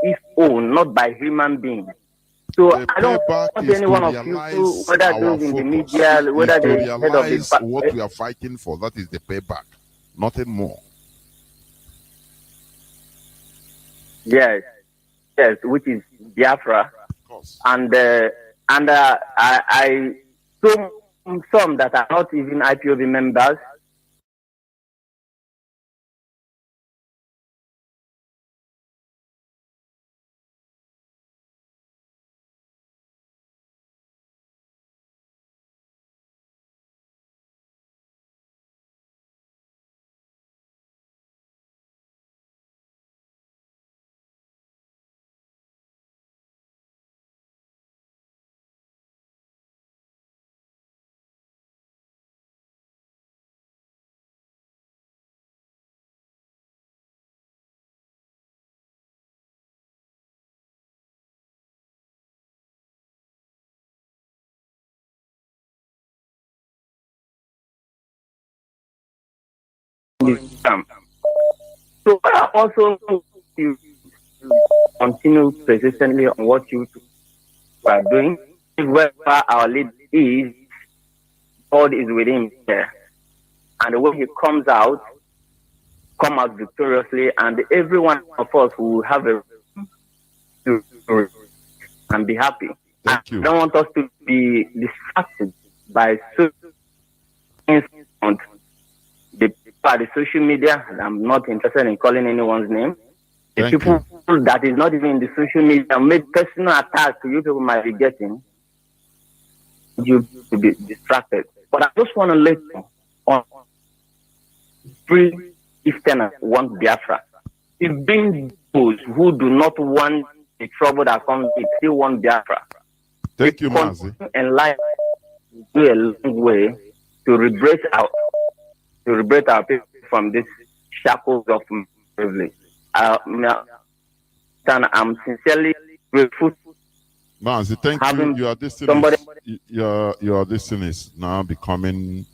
its own, not by human beings. So I don't want any one of you, whether those in the media, whether the head of the what we are fighting for, that is the payback, nothing more. Yes, which is Biafra, and I some that are not even IPOB members. So I also you continue persistently on what you are doing. Wherever our lead is, God is with him there. And when he comes out, come out victoriously, and every one of us will have a and be happy. I don't want us to be distracted by so on the social media, and I'm not interested in calling anyone's name. The people that is not even in the social media make personal attacks to you people might be getting you to be distracted. But I just want to let you on free Easterners want Biafra. It brings those who do not want the trouble that comes with still want Biafra. Thank you, Mazi. And life do a long way to liberate our people from this shackles of privilege. I'm sincerely grateful. Mazi, thank you. Your destiny is now becoming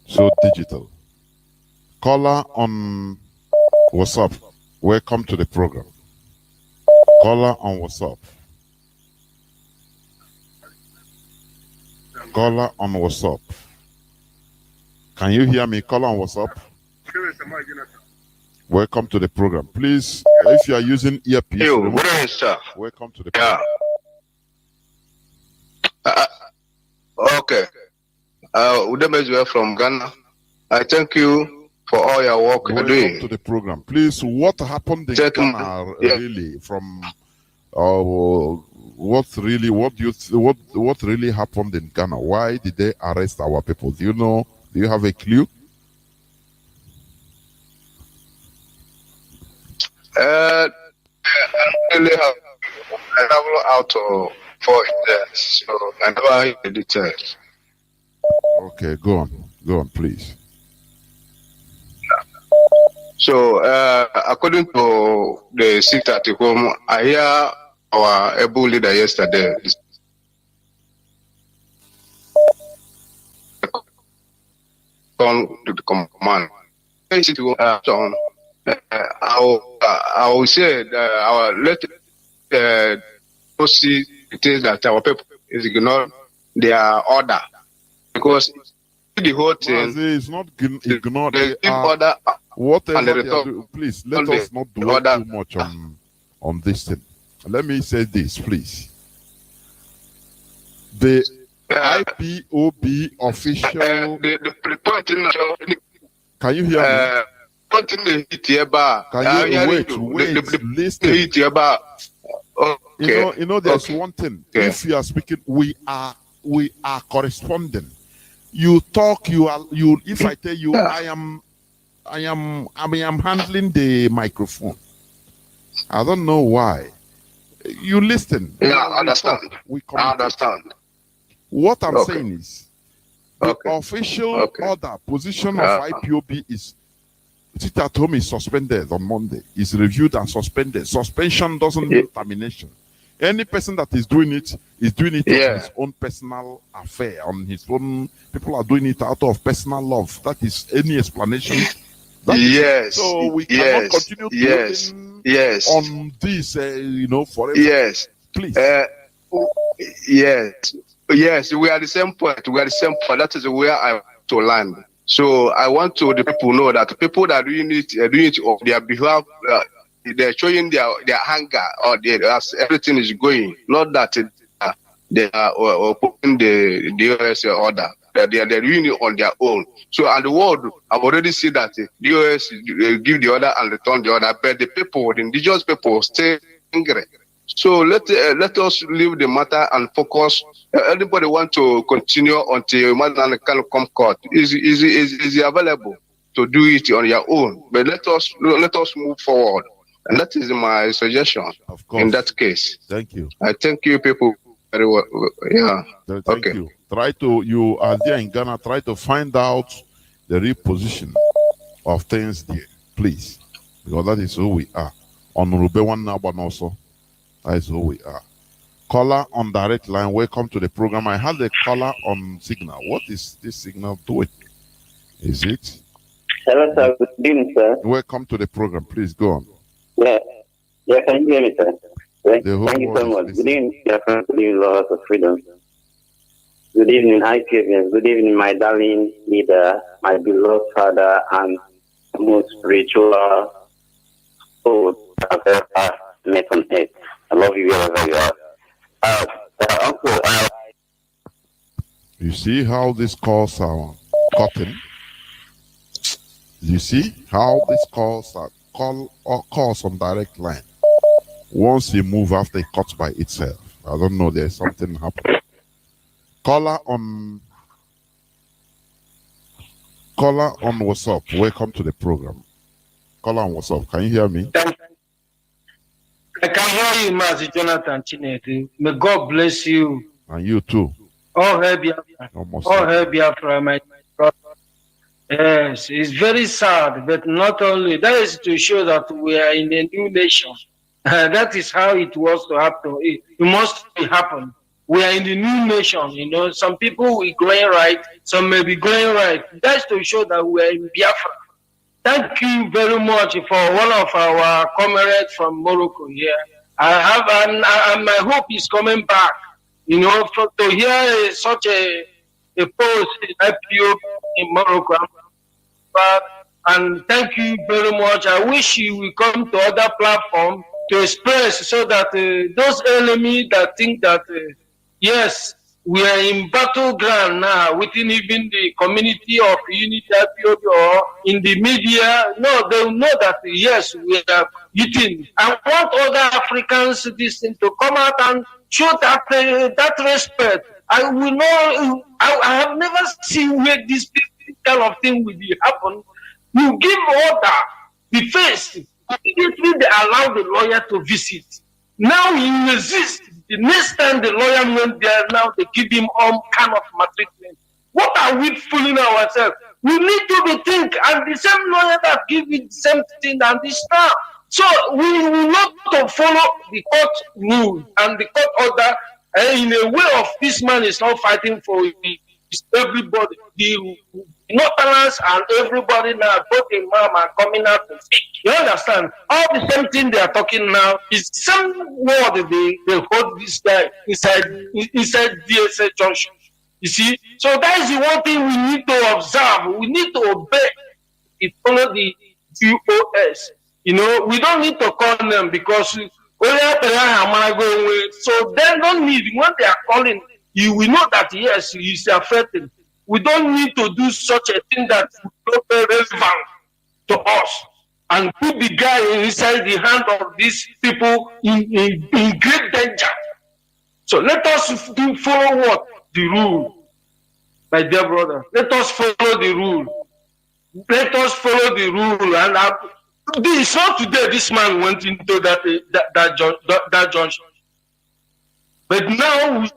so digital. Caller on WhatsApp, welcome to the program. Caller on WhatsApp. Caller on WhatsApp. Can you hear me? Caller on WhatsApp. Welcome to the program. Please, if you are using earpiece, welcome to the program. Okay. Udemezwe from Ghana. I thank you for all your work you're doing. Welcome to the program. Please, what happened in Ghana really from what really happened in Ghana? Why did they arrest our people? Do you know? Do you have a clue? I really have I travel out for years, so I never hear the details. Okay, go on, please. So, according to the sit at home, I hear our able leader yesterday. On to the command. I will say that let see it is that our people is ignore their order because the whole thing is not ignored. They order. Whatever they are doing, please let us not dwell too much on this thing. Let me say this, please. The IPOB official. Can you hear me? Can you wait? Listen. You know. There's one thing. Okay. If you are speaking, we are corresponding. You talk. You. If I tell you, I am handling the microphone. I don't know why. You listen. Yeah, I understand. I understand. What I'm saying is, the official order position of IPOB is sit at home is suspended on Monday. Is reviewed and suspended. Suspension doesn't mean termination. Any person that is doing it on his own personal affair, on his own. People are doing it out of personal love. That is any explanation. So we cannot continue on this, forever. Yes. Please. Yes. We are the same point. That is where I want to land. So I want to the people know that the people that are doing it on their behalf, they're showing their anger or as everything is going. Not that they are putting the DOS order. They're doing it on their own. So and the world, I've already seen that the DOS give the order and return the order, but the people, the indigenous people, stay angry. So let us leave the matter and focus. Anybody want to continue until Madan can come court is available to do it on your own. But let us move forward, and that is my suggestion. Of course. In that case, thank you. I thank you, people. Very well. Yeah. Thank you. You are there in Ghana. Try to find out the real position of things there, please, because that is who we are. On Rubewan Naban also. That is who we are. Caller on direct line. Welcome to the program. I had a caller on signal. What is this signal doing? Is it? Hello, sir. Good evening, sir. Welcome to the program. Please go on. Yeah, can you hear me, sir? Thank you so much. Good evening, dear friends. Good evening, Lord of Freedom. Good evening, IPVS. Good evening, my darling leader, my beloved father, and most spiritual soul I've ever met on earth. I love you wherever you are. Uncle, you see how this calls are cutting. You see how these calls are calls on direct line. Once you move after it cuts by itself. I don't know, there's something happening. Caller on WhatsApp. Welcome to the program. Caller on WhatsApp. Can you hear me? I can hear you, Mazi Jonathan Chinedu. May God bless you. And you too. All hail Biafra. All hail Biafra, my brother. Yes, it's very sad, but not only that is to show that we are in a new nation. That is how it was to happen. It must happen. We are in the new nation. You know, some people will going right, some may be going right. That's to show that we are in Biafra. Thank you very much for one of our comrades from Morocco here. I have, and my hope is coming back. You know, to hear such a post in IPO in Morocco. And thank you very much. I wish you will come to other platforms to express so that those enemies that think that, yes, we are in battleground now within even the community of unity or in the media. No, they will know that yes, we are eating. I want other African citizens to come out and show that that respect. I will know. I have never seen where this kind of thing will happen. You give order, the first immediately they allow the lawyer to visit. Now you resist. The next time the lawyer went there, now they give him all kind of maltreatment. What are we fooling ourselves? We need to be think, and the same lawyer that give it the same thing and this now. So we will not to follow the court rule and the court order in a way of this man is not fighting for everybody. The Northerners and everybody now, both in Imam are coming out to speak. You understand? All the same thing they are talking now is some word they hold this guy inside DSA junction. You see? So that is the one thing we need to observe. We need to obey. It follow the QPSK. You know, we don't need to call them because so they don't need, when they are calling, you will know that yes, he's affected. We don't need to do such a thing that is not relevant to us and put the guy inside the hand of these people in great danger. So let us follow what? The rule. My dear brother, let us follow the rule. Let us follow the rule. And it's not today this man went into that junction. But now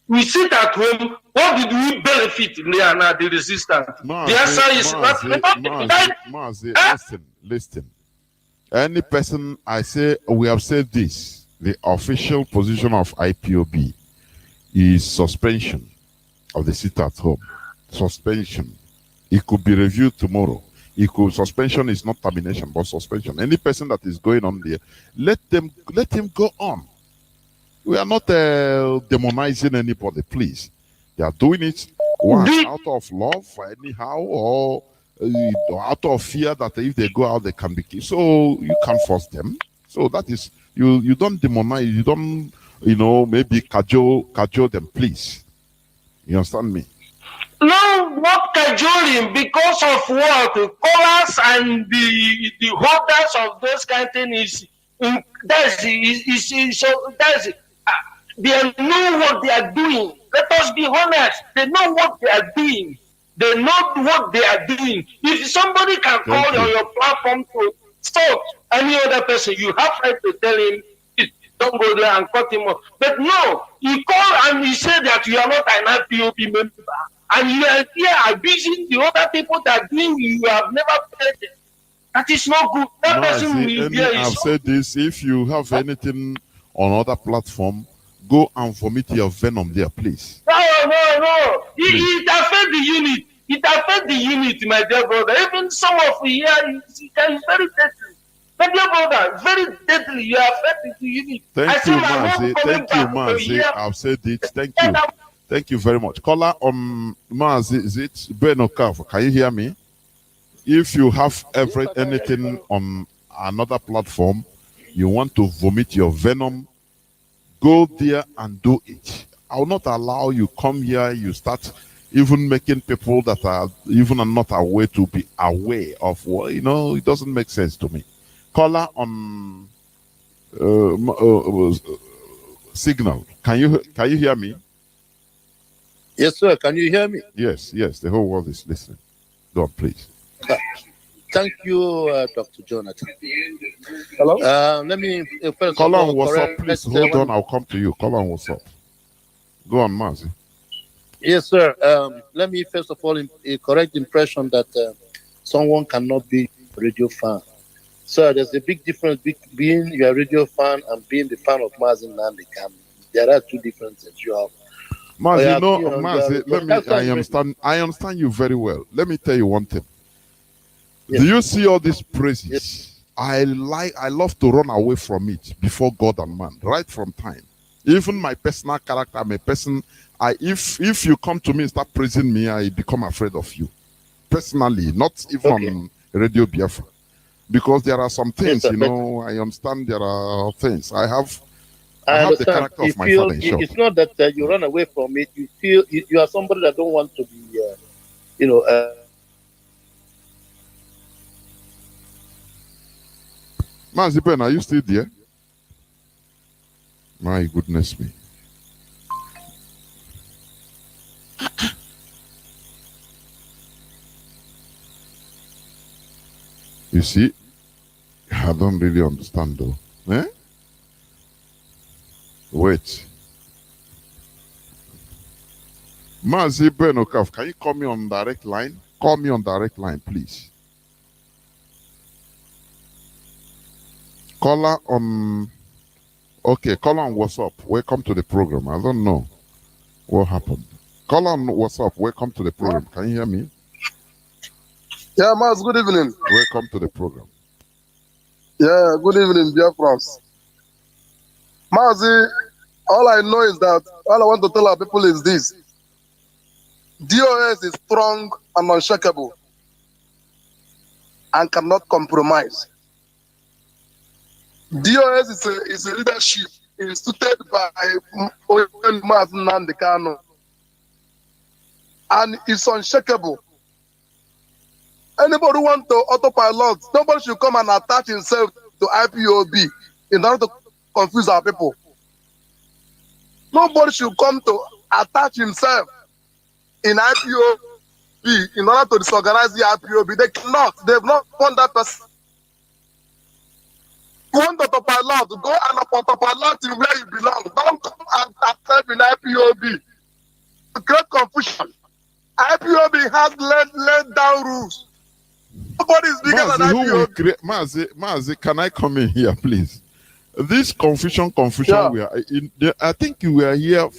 we sit at home. What did we benefit in the resistance? The answer is Mazi, listen. Any person, I say, we have said this, the official position of IPOB is suspension of the sit at home. Suspension. It could be reviewed tomorrow. Suspension is not termination, but suspension. Any person that is going on there, let him go on. We are not demonizing anybody, please. They are doing it out of love, anyhow, or out of fear that if they go out, they can be killed. So you can't force them. So that is, you don't demonize, you don't, maybe cajole them, please. You understand me? No, not cajoling, because of what? The callers and the holders of those kind of things they know what they are doing. Let us be honest. They know what they are doing. They know what they are doing. If somebody can call on your platform to stop any other person, you have right to tell him, don't go there and cut him off. But no, you call and you say that you are not an IPOB member, and you are here abusing the other people that doing you have never paid them. That is not good. That person will be. I've said this. If you have anything on other platform, go and vomit your venom there, please. No. It affects the unit. It affects the unit, my dear brother. Even some of you here is very deadly. My dear brother, very deadly. You are affecting the unit. Thank you, Mazi. I've said it. Thank you. Thank you very much. Caller on Mazi, is it Benokaf? Can you hear me? If you have anything on another platform, you want to vomit your venom, go there and do it. I will not allow you come here, you start even making people that are even not aware to be aware of what, it doesn't make sense to me. Caller on signal. Can you hear me? Yes, sir. Can you hear me? Yes. The whole world is listening. Go on, please. Thank you, Dr. Jonathan. Hello. Let me first Call of all on what's up, correct. please. Hold on, I'll come to you. Call on what's up. Go on, Mazi. Yes, sir. Let me first of all correct the impression that someone cannot be a radio fan. Sir, there's a big difference being a radio fan and being the fan of MAZI Nnamdi Kanu. There are two different things you have. Mazi, Mazi, I understand you very well. Let me tell you one thing. Yes. Do you see all these praises? Yes. I love to run away from it before God and man, right from time. Even my personal character, I'm a person, if you come to me and start praising me, I become afraid of you. Personally, not even on Radio Biafra. Because there are some things, I understand there are things. I have the character of my father in short. It's not that you run away from it. You feel you are somebody that don't want to be, Mazi Ben, are you still there? My goodness me. You see, I don't really understand though. Wait. Mazi Ben Okaf, can you call me on direct line? Call me on direct line, please. Caller on... Okay, caller on WhatsApp. Welcome to the program. I don't know what happened. Caller on WhatsApp. Welcome to the program. Can you hear me? Yeah, Maz, good evening. Welcome to the program. Yeah, good evening, dear friends. Mazi, all I know is that, all I want to tell our people is this. DOS is strong and unshakable and cannot compromise. DOS is a leadership instituted by Mazi Nnamdi Kanu and it's unshakable. Anybody who wants to autopilot, nobody should come and attach himself to IPOB in order to confuse our people. Nobody should come to attach himself in IPOB in order to disorganize the IPOB. They cannot. They've not found that person. You want to autopilot, go and autopilot in where you belong. Don't come and accept in IPOB. Great confusion. IPOB has laid down rules. Nobody is bigger than IPOB. Mazi, can I come in here, please? This confusion yeah. we are in. I think you were here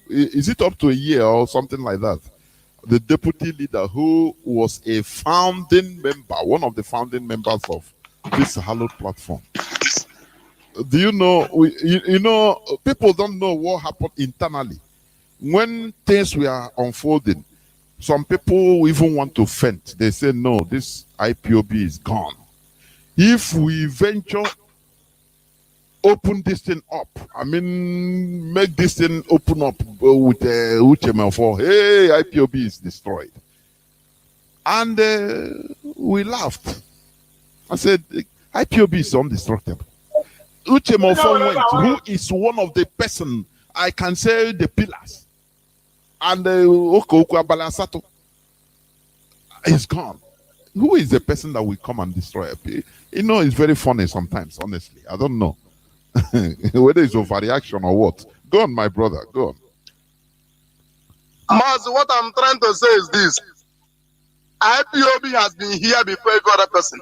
is it up to a year or something like that? The deputy leader who was a founding member, one of the founding members of this hallowed platform. Do you know, people don't know what happened internally. When things were unfolding, some people even want to faint. They say, no, this IPOB is gone. If we venture, open this thing up, make this thing open up with UTML4, hey, IPOB is destroyed. And we laughed. I said, IPOB is indestructible. UTML4 went, who is one of the person, I can say the pillars. And Okookwa Balansato is gone. Who is the person that will come and destroy it? It's very funny sometimes, honestly. I don't know whether it's overreaction or what. Go on, my brother. Go on. Maz, what I'm trying to say is this. IPOB has been here before every other person.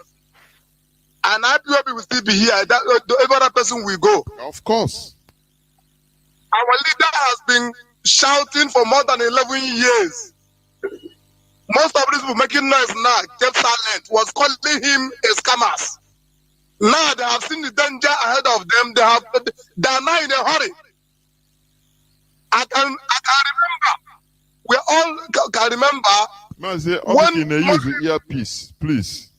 And IPOB will still be here. Every other person will go. Of course. Our leader has been shouting for more than 11 years. Most of these people making noise now, kept silent, was calling him a scammers. Now they have seen the danger ahead of them. They are now in a hurry. I can remember. We all can remember. Mazi, when use the earpiece, please.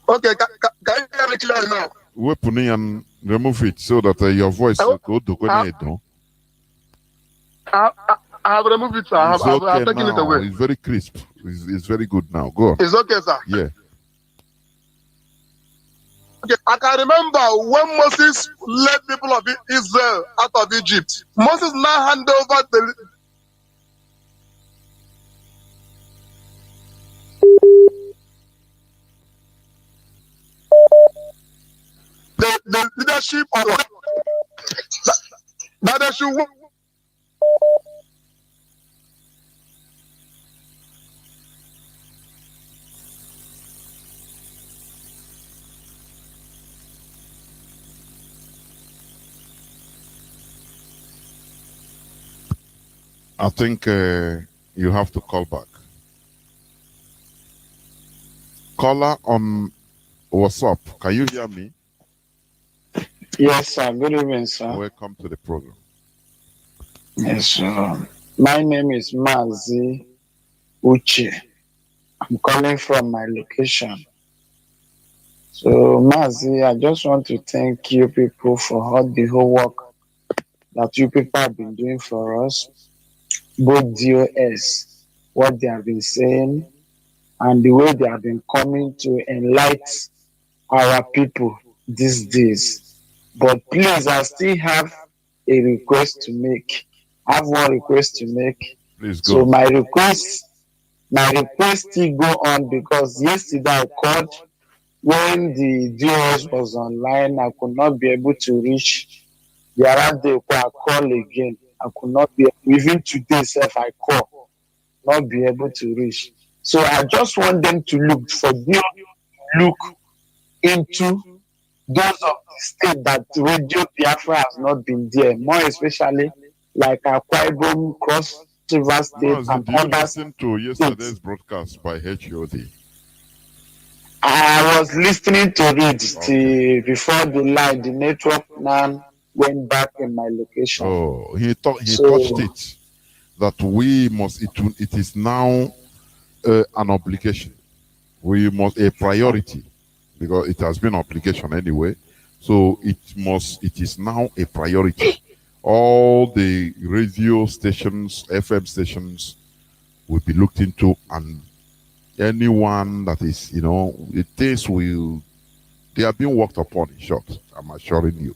Okay, can you hear me clearly now? Weapon and remove it so that your voice will go to go. have removed it, sir. I've taken it away. It's very crisp. It's very good now. Go on. It's okay, sir. Yeah. Okay, I can remember when Moses led people of Israel out of Egypt. Moses now handed over the leadership of that they should. I think you have to call back. Caller on WhatsApp. Can you hear me? Yes, sir. Good evening, sir. Welcome to the program. Yes, sir. My name is MAZI Uche. I'm calling from my location. So, MAZI, I just want to thank you people for all the whole work that you people have been doing for us. Both DOS, what they have been saying, and the way they have been coming to enlighten our people these days. But please, I still have a request to make. I have one request to make. Please go. So my request still go on because yesterday I called when the DOS was online. I could not be able to reach. The other day I call again. I could not be, even today self I call, not be able to reach. So I just want them to look into those of the state that Radio Biafra has not been there, more especially like Akwa Ibom, Cross River State, and did you others. listen to yesterday's broadcast by HOD? I was listening to it before the network now went back in my location. Oh, he touched it that we must. It is now an obligation. We must a priority because it has been an obligation anyway. So it is now a priority. All the radio stations, FM stations, will be looked into, and anyone that is, the things they are being worked upon. In short, I'm assuring you.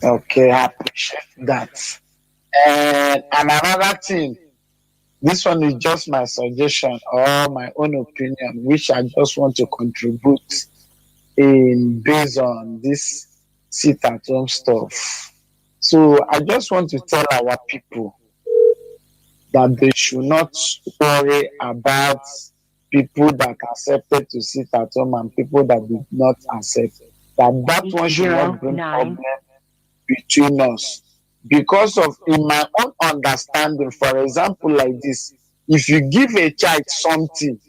Okay, I appreciate that. And another thing, this one is just my suggestion or my own opinion, which I just want to contribute based on this sit-at-home stuff. So I just want to tell our people that they should not worry about people that accepted to sit at home and people that did not accept. That one should not bring problem between us. Because of, in my own understanding, for example, like this, if you give a child something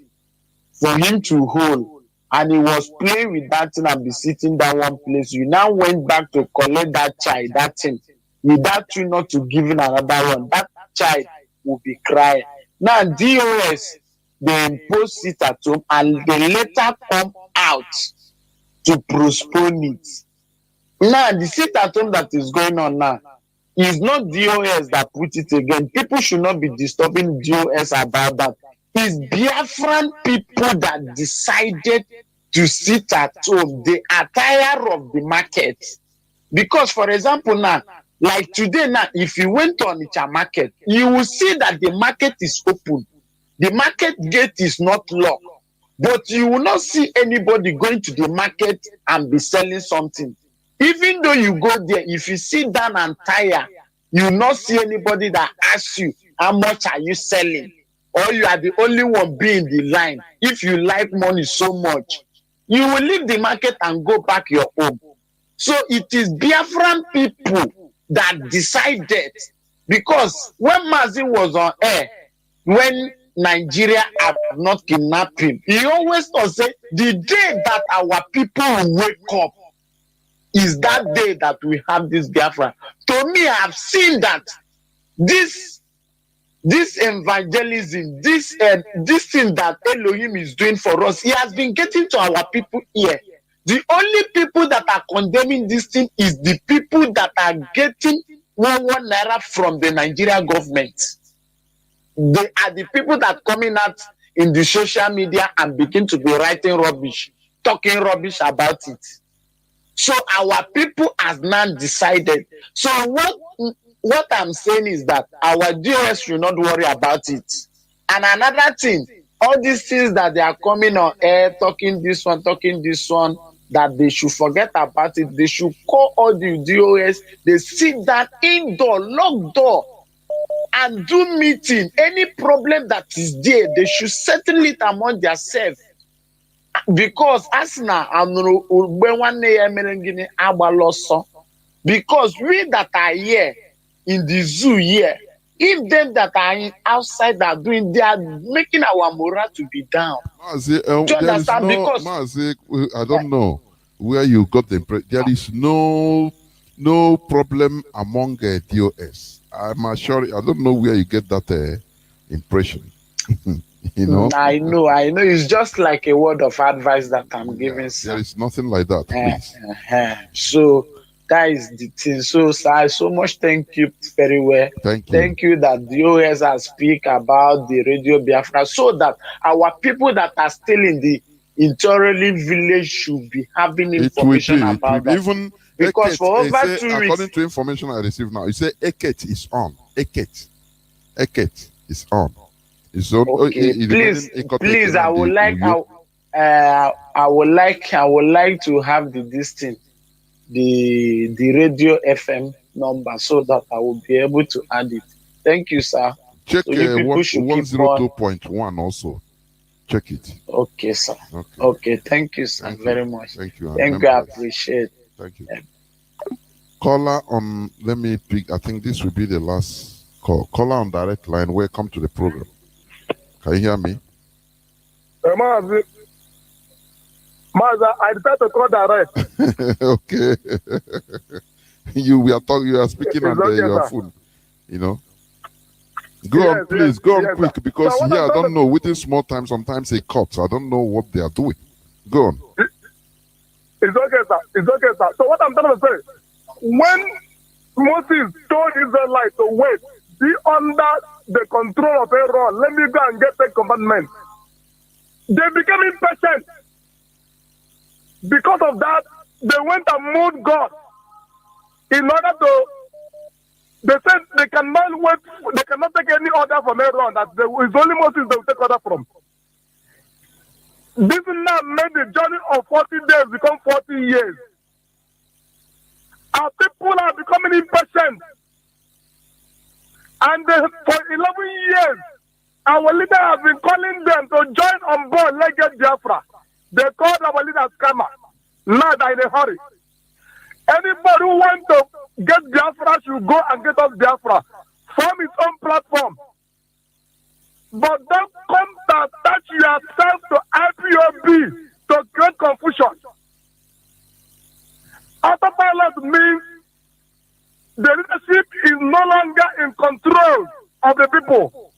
for him to hold, and he was playing with that thing and be sitting down one place, you now went back to collect that child, that thing, without you not to give him another one, that child will be crying. Now, DOS, they impose it at home and they later come out to postpone it. Now, the sit at home that is going on now is not DOS that put it again. People should not be disturbing DOS about that. It's Biafran people that decided to sit at home. They are tired of the market. Because, for example, now, like today now, if you went to Onitsha market, you will see that the market is open. The market gate is not locked. But you will not see anybody going to the market and be selling something. Even though you go there, if you sit down and tire, you will not see anybody that asks you, how much are you selling? Or you are the only one being the line. If you like money so much, you will leave the market and go back your home. So it is Biafran people that decided, because when MAZI was on air, when Nigeria have not kidnapped him, he always say the day that our people will wake up is that day that we have this Biafra. To me, I have seen that this evangelism, this thing that Elohim is doing for us, he has been getting to our people here. The only people that are condemning this thing is the people that are getting one naira from the Nigerian government. They are the people that coming out in the social media and begin to be writing rubbish, talking rubbish about it. So our people has now decided. So what I'm saying is that our DOS should not worry about it. And another thing, all these things that they are coming on air, talking this one, that they should forget about it. They should call all the DOS. They sit down indoor, locked door, and do meeting. Any problem that is there, they should settle it among themselves. Because as now, because we that are here in the zoo here, if them that are outside are doing, they are making our morale to be down. Mazi, Do you there is understand? no, Because Mazi, I don't know where you got the impression. There is no problem among DOS. I'm sure. I don't know where you get that impression. You know. I know. It's just like a word of advice that I'm giving. Sir. There is nothing like that, please. So that is the thing. So, sir, I so much thank you very well. Thank you that the OS has speak about the Radio Biafra, so that our people that are still in the interiorly village should be having information about that. Even because for over 2 weeks, according to information I received now, you say Eket is on. Eket is on. It's on. Okay, please, I would like to have this thing, the radio FM number, so that I will be able to add it. Thank you, sir. Check so 102.1 also. Check it. Okay, sir. Okay. Thank you, sir, very much. Thank you. Thank you. I appreciate it. Thank you. Caller on, let me pick, I think this will be the last call. Caller on direct line, welcome to the program. Can you hear me? Mazi, I decided to call direct. Okay. You are speaking on your phone, you know. Go on, please. Go on quick, because so here I don't know. Within small time, sometimes they cut. I don't know what they are doing. Go on. It's okay, sir. So what I'm trying to say, when Moses told Israelites to wait, be under the control of Aaron, let me go and get the commandment, they became impatient. Because of that, they went and moved God in order to. They said they cannot wait. They cannot take any order from Aaron. That it's only Moses they will take order from. This now made the journey of 40 days become 40 years. Our people are becoming impatient. And for 11 years, our leader has been calling them to join on board, let's get Biafra. They called our leader scammer. Now they're in a hurry. Anybody who wants to get Biafra should go and get us Biafra. Form its own platform. But don't come to attach yourself to IPOB to create confusion. Autopilot means the leadership is no longer in control of the people.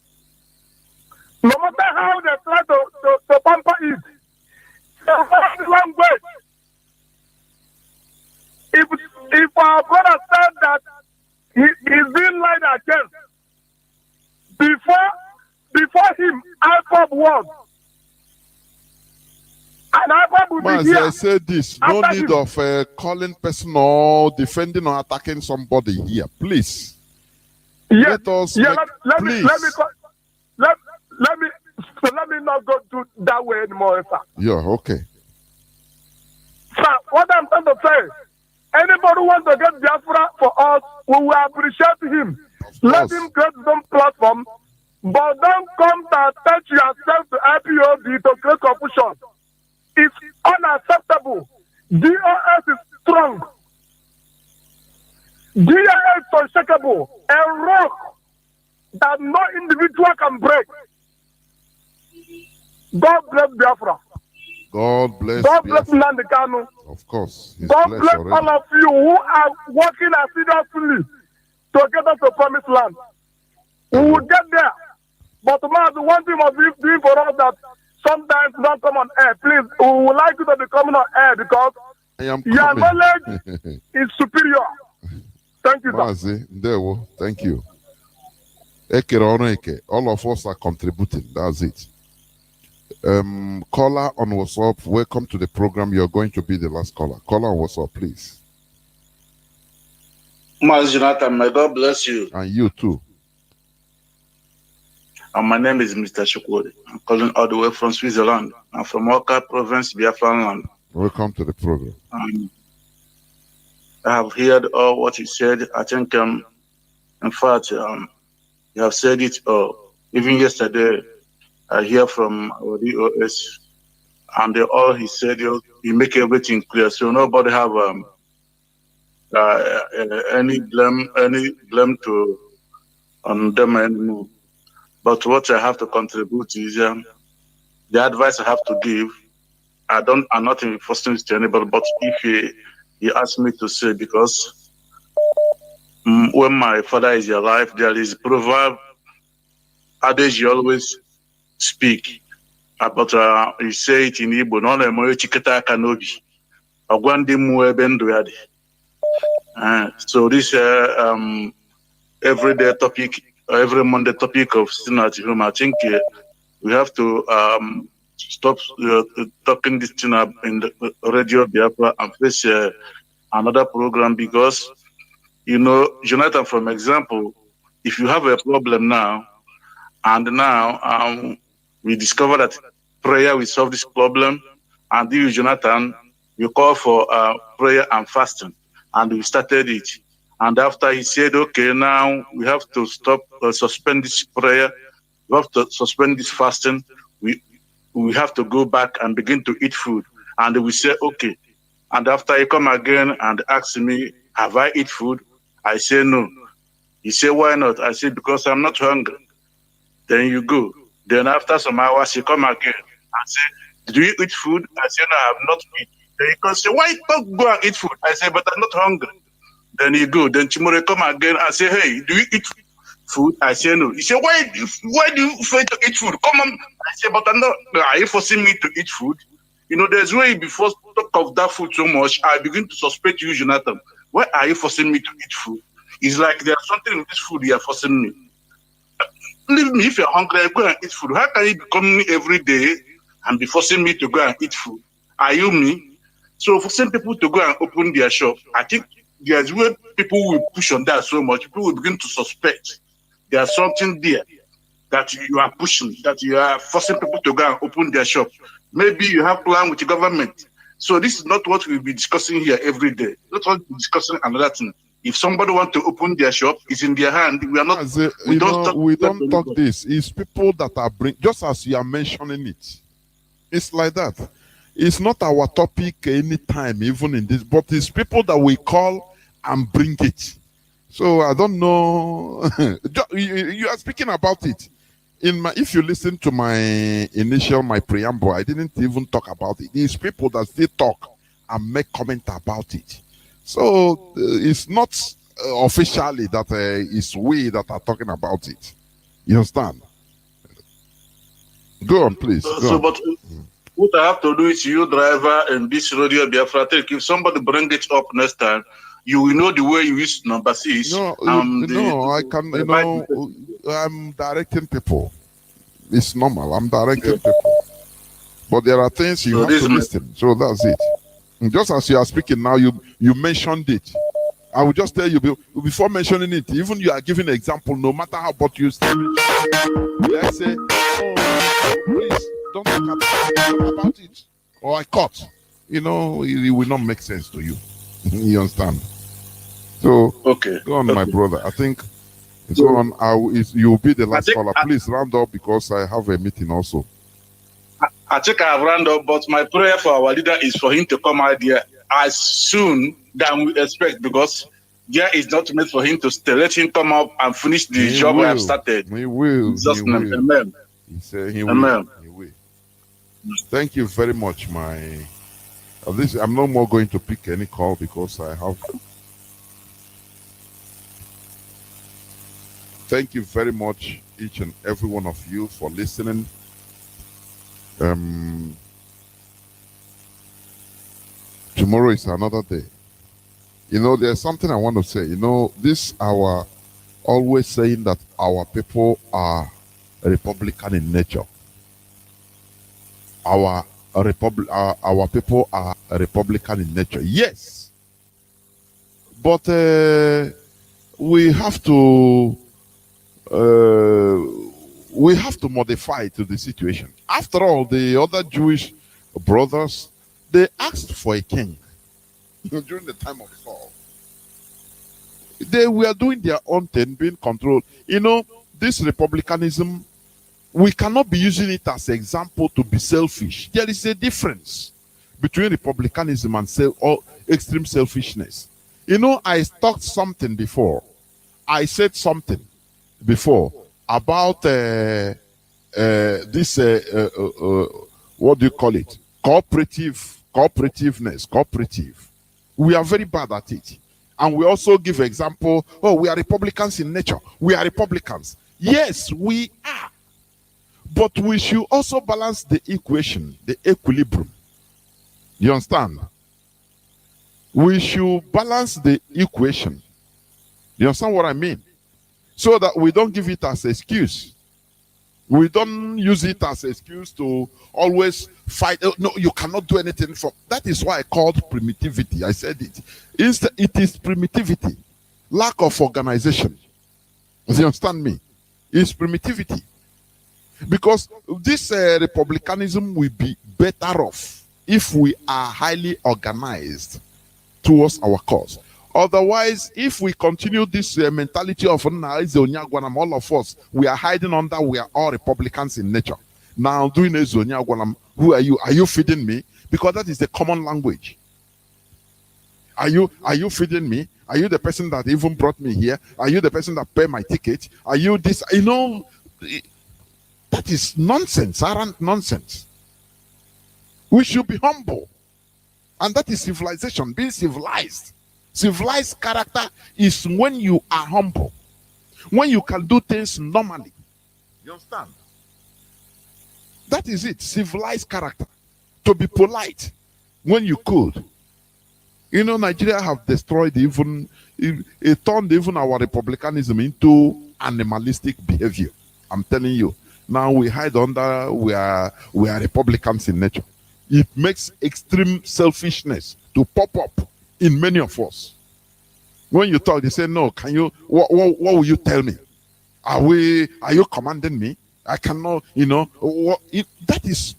No matter how they try to pamper it, the language. If our brother said that he's being lied against, before him, IPOB was. And IPOB will be here. I said this, no need of calling person or defending or attacking somebody here, please. Yes. Let us let me not go to that way anymore, sir. Yeah, okay. Sir, what I'm trying to say, anybody who wants to get Biafra for us, we will appreciate him. Let him create his own platform, but don't come to attach yourself to IPOB to create confusion. It's unacceptable. DOS is strong. DOS is unshakable. A rock that no individual can break. God bless Biafra. God bless Nnamdi Kanu. Of course. God bless all of you who are working assiduously to get us to promised land. We will get there. But man, the one thing must be doing for us that sometimes don't come on air. Please, we would like you to be coming on air because your knowledge is superior. Thank you, sir. Mazi, Ndewo, thank you. All of us are contributing. That's it. Caller on WhatsApp, welcome to the program. You're going to be the last caller. Caller on WhatsApp, please. Mas Jonathan, may God bless you. And you too. And my name is Mr. Shukwodi. I'm calling all the way from Switzerland. I'm from Oka Province, Biafra land. Welcome to the program. I have heard all what you said. I think, in fact, you have said it all. Even yesterday, I hear from our DOS, and all he said, he make everything clear. So nobody have any blame to on them anymore. But what I have to contribute is the advice I have to give. I'm not enforcing it to anybody, but if he asked me to say, because when my father is alive, there is a proverb adage you always speak about. You say it in Igbo. No na chiketa kanobi. Ogwandi muebe nduadi. So this everyday topic, every Monday topic of Sinat Home, I think we have to stop talking this thing up in the Radio Biafra and face another program, because, Jonathan, from example, if you have a problem now, and now we discover that prayer will solve this problem, and you, Jonathan, you call for prayer and fasting, and we started it. And after he said, okay, now we have to stop, suspend this prayer, we have to suspend this fasting, we have to go back and begin to eat food. And we say, okay. And after he come again and ask me, have I eat food? I say, no. He say, why not? I say, because I'm not hungry. Then you go. Then after some hours, he come again and say, did you eat food? I say, no, I have not eaten. Then he can say, why don't go and eat food? I say, but I'm not hungry. Then you go. Then tomorrow come again and say, hey, do you eat food? I say, no. He say, why do you fail to eat food? Come on. I say, but I'm not. Are you forcing me to eat food? There's way before talk of that food so much, I begin to suspect you, Jonathan. Why are you forcing me to eat food? It's like there's something in this food you are forcing me. Leave me. If you're hungry, go and eat food. How can you be coming every day and be forcing me to go and eat food? Are you me? So forcing people to go and open their shop, I think there's where people will push on that so much. People will begin to suspect there's something there that you are pushing, that you are forcing people to go and open their shop. Maybe you have plan with the government. So this is not what we'll be discussing here every day. Let's not be discussing another thing. If somebody wants to open their shop, it's in their hand. We are not. We don't talk this. It's people that are just as you are mentioning it. It's like that. It's not our topic anytime, even in this, but it's people that we call and bring it. So I don't know. You are speaking about it. If you listen to my preamble, I didn't even talk about it. It's people that still talk and make comment about it. So it's not officially that it's we that are talking about it. You understand? Go on, please. But what I have to do is, you driver and this Radio Biafra, if somebody bring it up next time, you will know the way you use number 6. I can. I'm directing people. It's normal. I'm directing people. But there are things you have to listen. So that's it. And just as you are speaking now, you mentioned it. I will just tell you before mentioning it. Even you are giving an example. No matter how, but you still. Let's say, please don't talk about it, or I cut. It will not make sense to you. You understand? So okay, go on, my brother. I think go on. You'll be the last caller. Please round up because I have a meeting also. I think I have round up, but my prayer for our leader is for him to come out here as soon than we expect, because there is not meant for him to stay. Let him come up and finish the job we have started. He will. Just name. Amen. He said he Amen. will. He will. Thank you very much, I'm no more going to pick any call because I have. Thank you very much, each and every one of you, for listening. Tomorrow is another day. There's something I want to say. This our always saying that our people are Republican in nature. Our people are Republican in nature. Yes, but we have to modify to the situation. After all, the other Jewish brothers, they asked for a king during the time of Saul. They were doing their own thing, being controlled. This republicanism, we cannot be using it as an example to be selfish. There is a difference between republicanism and extreme selfishness. I talked something before. I said something before about this, what do you call it? Cooperative. We are very bad at it. And we also give example, we are Republicans in nature. We are Republicans. Yes, we are. But we should also balance the equation, the equilibrium. You understand? We should balance the equation. You understand what I mean? So that we don't give it as an excuse. We don't use it as an excuse to always fight. No, you cannot do anything from. That is why I called primitivity. I said it. It is primitivity. Lack of organization. You understand me? It's primitivity. Because this republicanism will be better off if we are highly organized towards our cause. Otherwise, if we continue this mentality of all of us, we are hiding under, we are all Republicans in nature. Now, doing who are you? Are you feeding me? Because that is the common language. Are you feeding me? Are you the person that even brought me here? Are you the person that paid my ticket? Are you this? That is nonsense, arrant nonsense. We should be humble. And that is civilization, being civilized. Civilized character is when you are humble, when you can do things normally. You understand? That is it, civilized character. To be polite when you could. Nigeria have destroyed it turned even our republicanism into animalistic behavior. I'm telling you. Now we hide under, we are Republicans in nature. It makes extreme selfishness to pop up in many of us. When you talk, they say, no, what will you tell me? Are you commanding me? I cannot, that is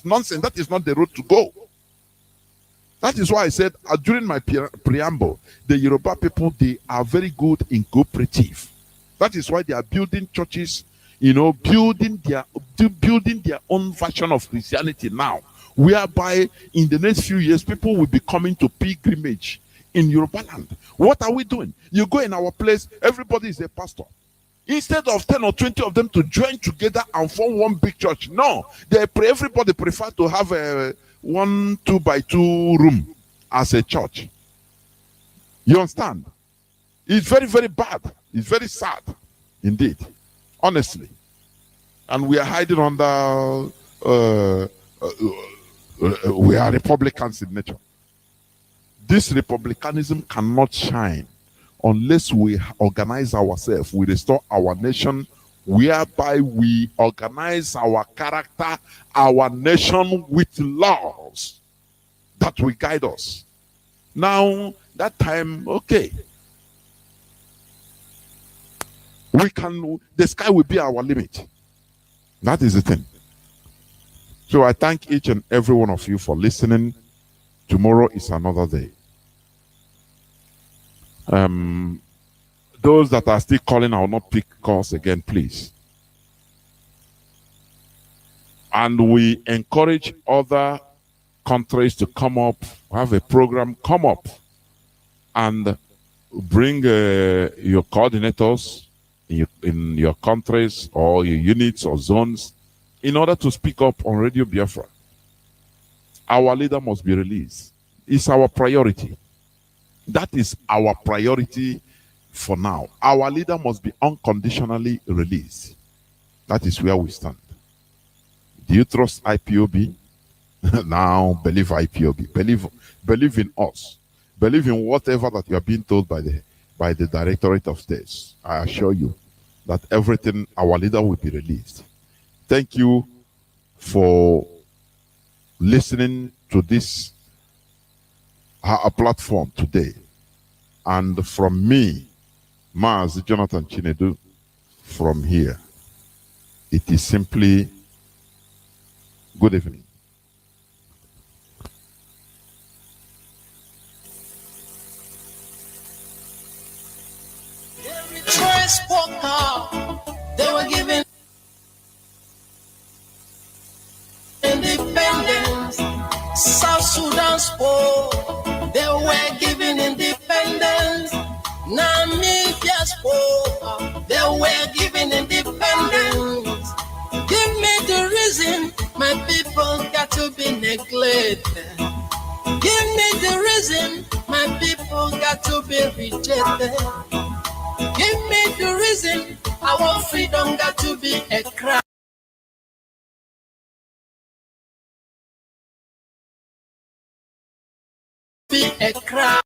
nonsense. That is not the road to go. That is why I said during my preamble, the Yoruba people, they are very good in cooperative. That is why they are building churches, building their own version of Christianity now, whereby in the next few years, people will be coming to pilgrimage in Yoruba land. What are we doing? You go in our place, everybody is a pastor. Instead of 10 or 20 of them to join together and form one big church, no, everybody prefer to have a 1 2x2 room as a church. You understand? It's very, very bad. It's very sad, indeed, honestly. And we are hiding under, we are Republicans in nature. This republicanism cannot shine unless we organize ourselves. We restore our nation, whereby we organize our character, our nation with laws that will guide us. Now, that time, okay. The sky will be our limit. That is the thing. So I thank each and every one of you for listening. Tomorrow is another day. Those that are still calling, I will not pick calls again, please. And we encourage other countries to come up, have a program, come up and bring your coordinators in your countries or your units or zones in order to speak up on Radio Biafra. Our leader must be released. It's our priority. That is our priority for now. Our leader must be unconditionally released. That is where we stand. Do you trust IPOB? Now believe IPOB. Believe in us. believe in whatever that you are being told by the Directorate of States. I assure you that everything, our leader will be released. Thank you for listening to this platform today. And from me, MAZI Jonathan Chinedu, from here, it is simply good evening. They were given independence. South Sudan's poor, they were given independence. Namibia's poor, they were given independence. Give me the reason my people got to be neglected. Give me the reason my people got to be rejected. Give me the reason our freedom got to be a crime. Be a crime.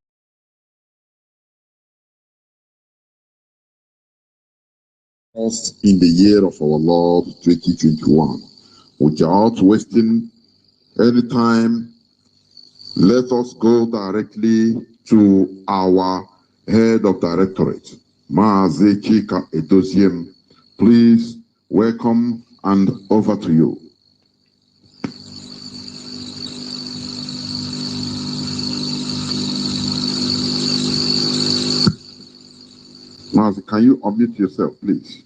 In the year of our Lord 2021, without wasting any time, let us go directly to our head of directorate, MAZI Chika Edoziem. Please welcome and over to you. MAZI, can you unmute yourself, please?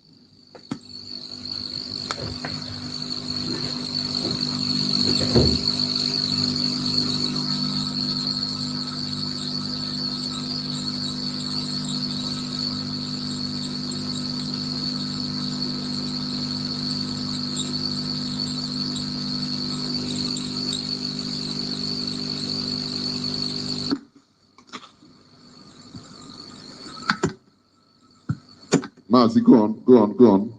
MAZI, go on.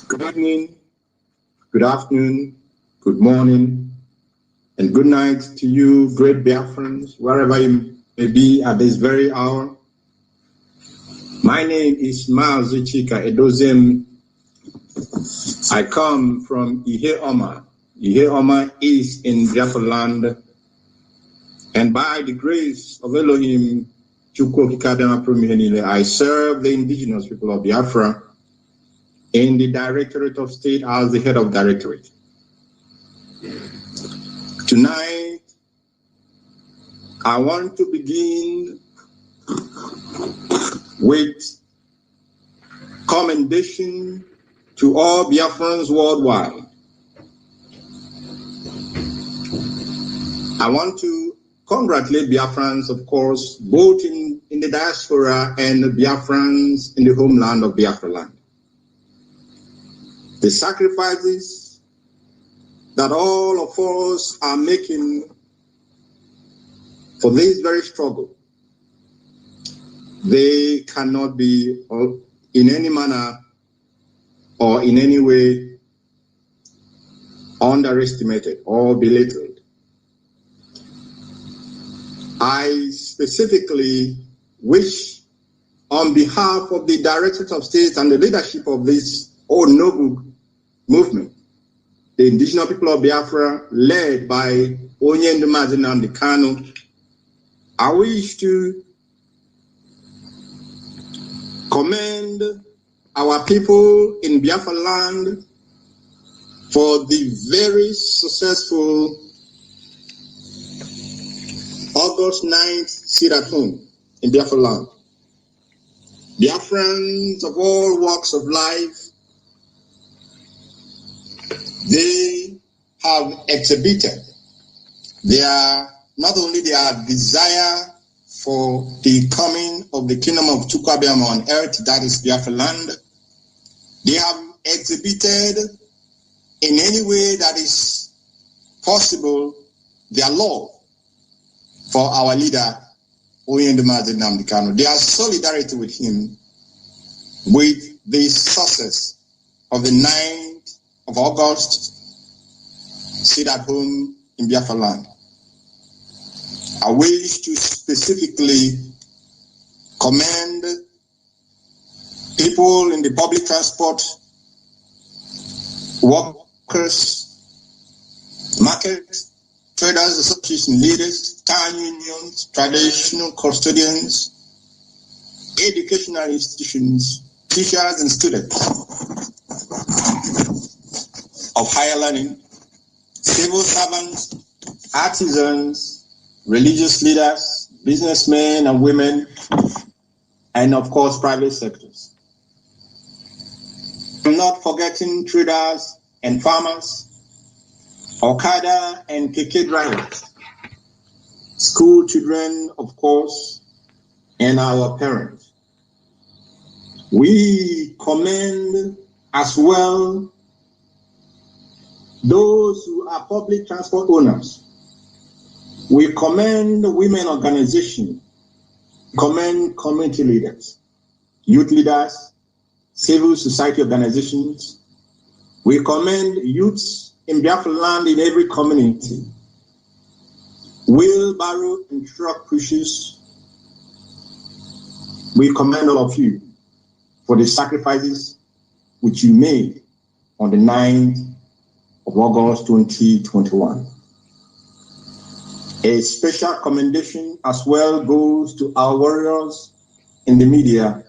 Good evening, good afternoon, good morning, and good night to you, great Biafrans, wherever you may be at this very hour. My name is MAZI Chika Edoziem. I come from Ihe Oma. Ihe Oma is in Biafra land, and by the grace of Elohim, I serve the indigenous people of Biafra in the Directorate of State as the head of directorate. Tonight, I want to begin with commendation to all Biafrans worldwide. I want to congratulate Biafrans, of course, both in the diaspora and the Biafrans in the homeland of Biafra land. The sacrifices that all of us are making for this very struggle, they cannot be in any manner or in any way underestimated or belittled. I specifically wish, on behalf of the Directorate of State and the leadership of this old noble movement, the indigenous people of Biafra, led by Onyendu Mazi Nnamdi Kanu, I wish to commend our people in Biafra land for the very successful August 9th sit at home in Biafra land. Biafrans of all walks of life, they have exhibited not only their desire for the coming of the kingdom of Chukwuabiama on earth, that is Biafra land, they have exhibited in any way that is possible their love for our leader, Oyendemazi Nnamdi Kanu. Their solidarity with him with the success of the 9th of August sit at home in Biafra land. I wish to specifically commend people in the public transport, workers, market, traders, association leaders, town unions, traditional custodians, educational institutions, teachers and students of higher learning, civil servants, artisans, religious leaders, businessmen and women, and of course private sectors. I'm not forgetting traders and farmers, Okada and keke drivers, school children, of course, and our parents. We commend as well those who are public transport owners. We commend women organizations, commend community leaders, youth leaders, civil society organizations. We commend youths in Biafra land in every community, wheelbarrow and truck pushers. We commend all of you for the sacrifices which you made on the 9th of August 2021. A special commendation as well goes to our warriors in the media,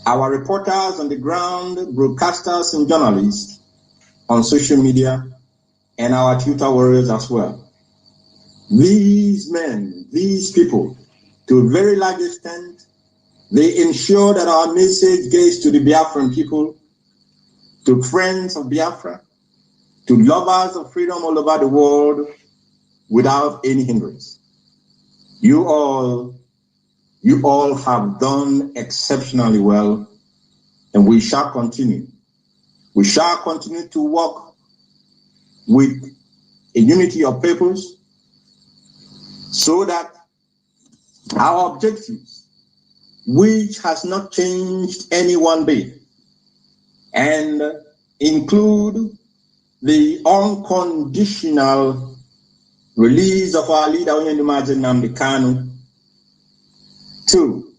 our reporters on the ground, broadcasters and journalists on social media, and our Twitter warriors as well. These men, these people, to a very large extent, they ensure that our message gets to the Biafran people, to friends of Biafra, to lovers of freedom all over the world, without any hindrance. You all have done exceptionally well, and we shall continue. We shall continue to work with a unity of purpose so that our objectives, which has not changed any one bit, and include the unconditional release of our leader, Oyendemazi Nnamdi Kanu. 2,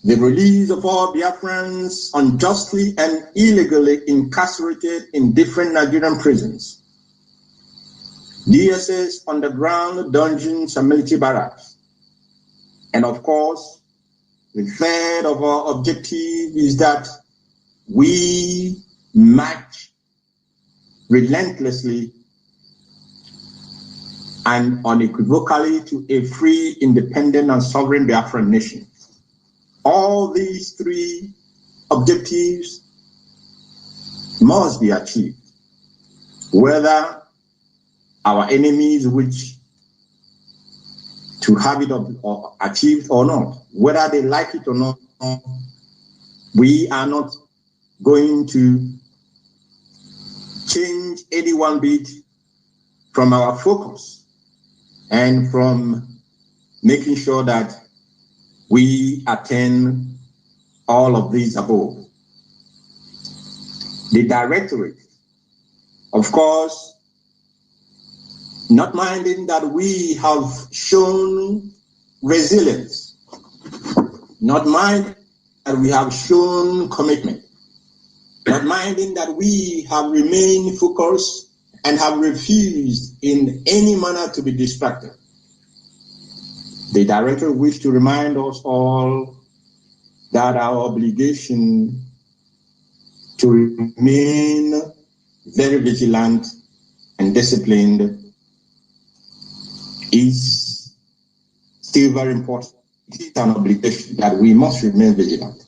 the release of all Biafrans unjustly and illegally incarcerated in different Nigerian prisons, DSS, underground dungeons and military barracks. And of course, the third of our objective is that we march relentlessly and unequivocally to a free, independent, and sovereign Biafran nation. All these 3 objectives must be achieved, whether our enemies wish to have it or achieved or not, whether they like it or not. We are not going to change any one bit from our focus and from making sure that we attain all of these above. The directorate, of course, not minding that we have shown resilience, not minding that we have shown commitment, not minding that we have remained focused and have refused in any manner to be distracted. The director wished to remind us all that our obligation to remain very vigilant and disciplined is still very important. It is an obligation that we must remain vigilant.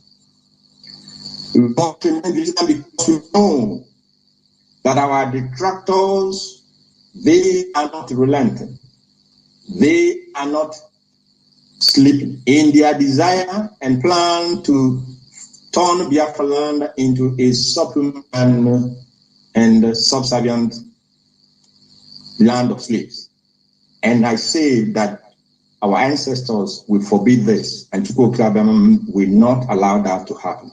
We must remain vigilant because we know that our detractors, they are not relenting. They are not sleeping in their desire and plan to turn Biafra land into a subhuman and subservient land of slaves. And I say that our ancestors will forbid this, and Chukwu Obiabia will not allow that to happen.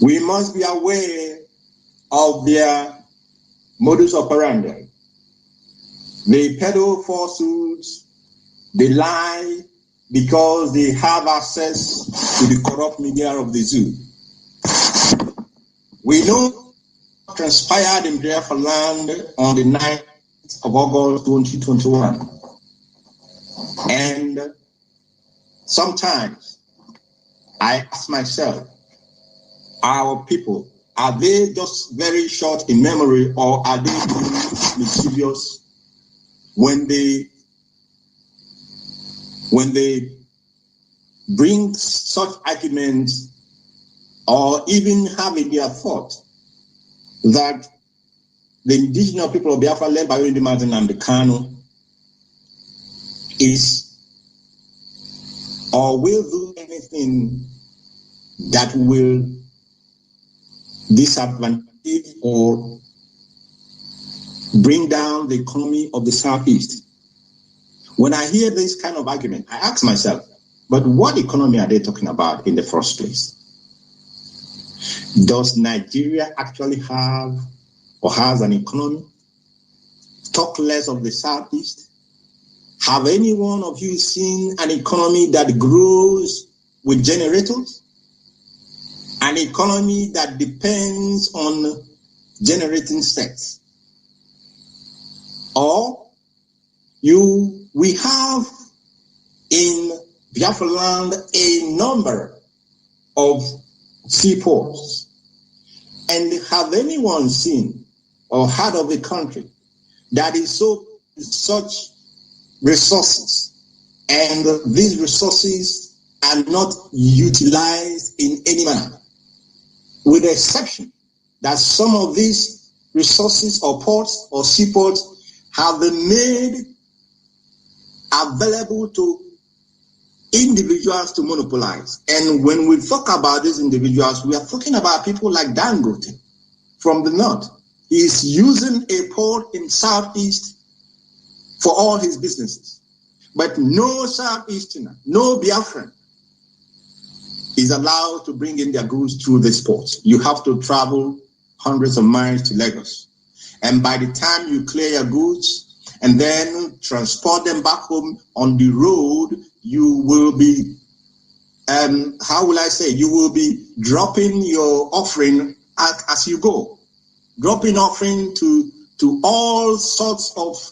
We must be aware of their modus operandi. They peddle falsehoods, they lie because they have access to the corrupt media of the zoo. We know what transpired in Biafra land on the 9th of August 2021. And sometimes I ask myself, our people, are they just very short in memory, or are they mischievous when they bring such arguments, or even have in their thought that the indigenous people of Biafra, led by Indi Martin and the Kanu, is or will do anything that will disadvantage or bring down the economy of the Southeast. When I hear this kind of argument, I ask myself, but what economy are they talking about in the first place? Does Nigeria actually have or has an economy? Talk less of the Southeast. Have any one of you seen an economy that grows with generators? An economy that depends on generating sex? Or we have in Biafra land a number of seaports. And have anyone seen or heard of a country that is such resources, and these resources are not utilized in any manner, with the exception that some of these resources or ports or seaports have been made available to individuals to monopolize? And when we talk about these individuals, we are talking about people like Dangote from the north. He is using a port in Southeast for all his businesses. But no Southeasterner, no Biafran is allowed to bring in their goods through this port. You have to travel hundreds of miles to Lagos. And by the time you clear your goods and then transport them back home on the road, you will be, you will be dropping your offering as you go. Dropping offering to all sorts of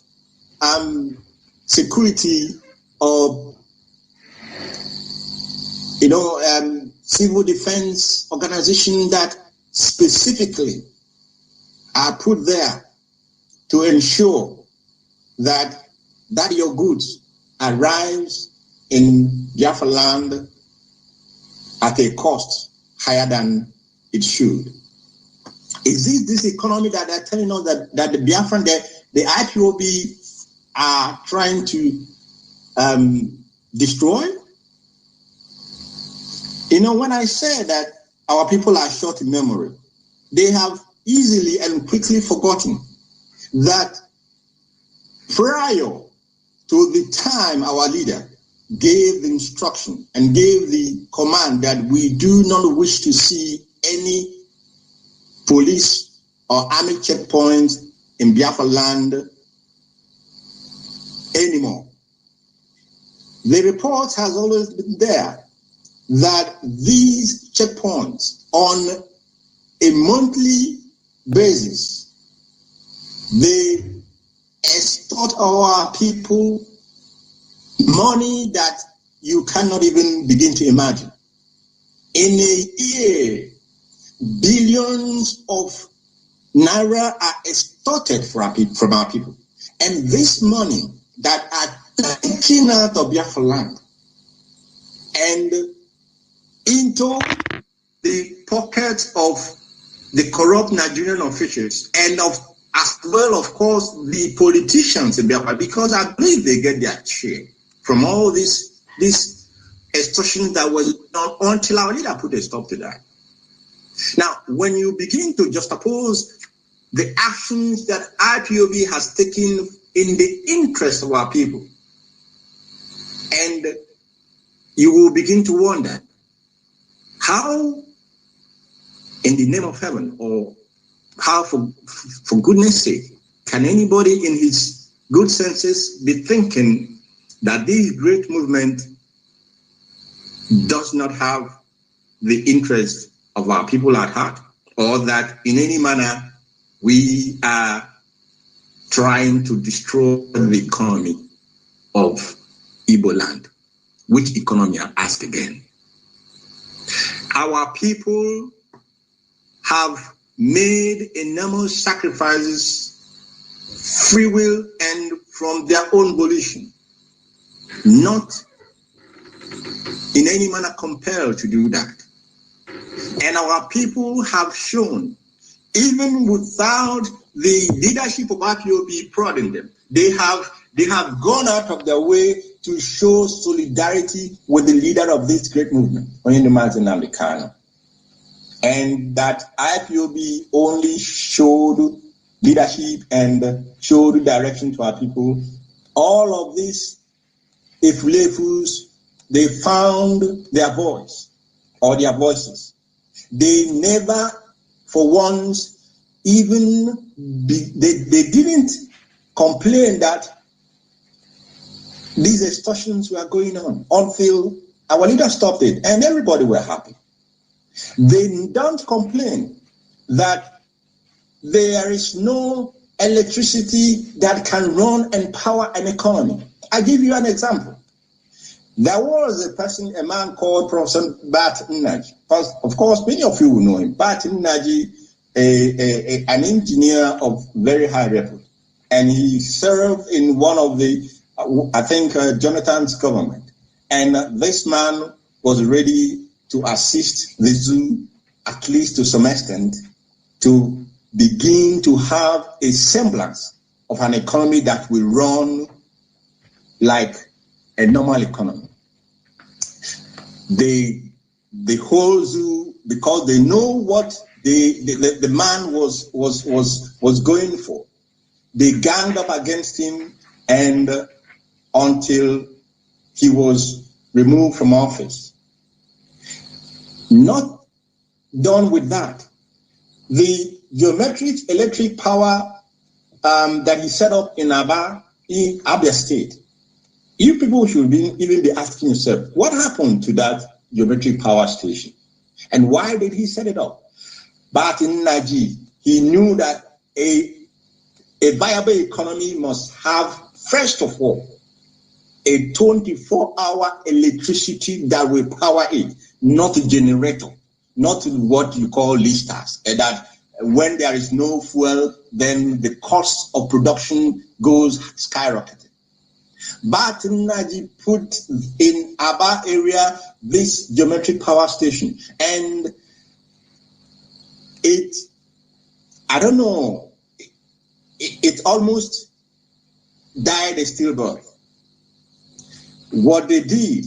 security or civil defense organization that specifically are put there to ensure that your goods arrives in Biafra land at a cost higher than it should. Is this economy that they're telling us that the Biafran, the IPOB are trying to destroy? When I say that our people are short in memory, they have easily and quickly forgotten that prior to the time our leader gave the instruction and gave the command that we do not wish to see any police or army checkpoints in Biafra land anymore. The report has always been there that these checkpoints on a monthly basis, they extort our people money that you cannot even begin to imagine. In a year, billions of naira are extorted from our people. And this money that are taken out of Biafra land and into the pockets of the corrupt Nigerian officials and of as well, of course, the politicians in Biafra, because I believe they get their share from all this extortion that was done until our leader put a stop to that. Now, when you begin to juxtapose the actions that IPOB has taken in the interest of our people, and you will begin to wonder how, in the name of heaven, or how, for goodness sake, can anybody in his good senses be thinking that this great movement does not have the interest of our people at heart, or that in any manner we are trying to destroy the economy of Igbo land? Which economy, I ask again? Our people have made enormous sacrifices, free will and from their own volition, not in any manner compelled to do that. And our people have shown, even without the leadership of IPOB prodding them, they have gone out of their way to show solidarity with the leader of this great movement, Mazi Nnamdi Kanu. And that IPOB only showed leadership and showed direction to our people. All of these Ifulefus, they found their voice or their voices. They never, for once, even they didn't complain that these extortions were going on until our leader stopped it, and everybody were happy. They don't complain that there is no electricity that can run and power an economy. I give you an example. There was a man called Professor Bat Nnaji. Of course, many of you will know him. Bat Nnaji, an engineer of very high repute. And he served in one of the, I think, Jonathan's government. And this man was ready to assist the zoo, at least to some extent, to begin to have a semblance of an economy that will run like a normal economy. The whole zoo, because they know what the man was going for, they ganged up against him, and until he was removed from office. Not done with that, the geometric electric power that he set up in Abia State, you people should even be asking yourself, what happened to that geometric power station? And why did he set it up? But in Naji, he knew that a viable economy must have, first of all, a 24-hour electricity that will power it, not a generator, not what you call listers, that when there is no fuel, then the cost of production goes skyrocketing. But Naji put in Aba area this geometric power station, and I don't know, it almost died a stillbirth. What they did,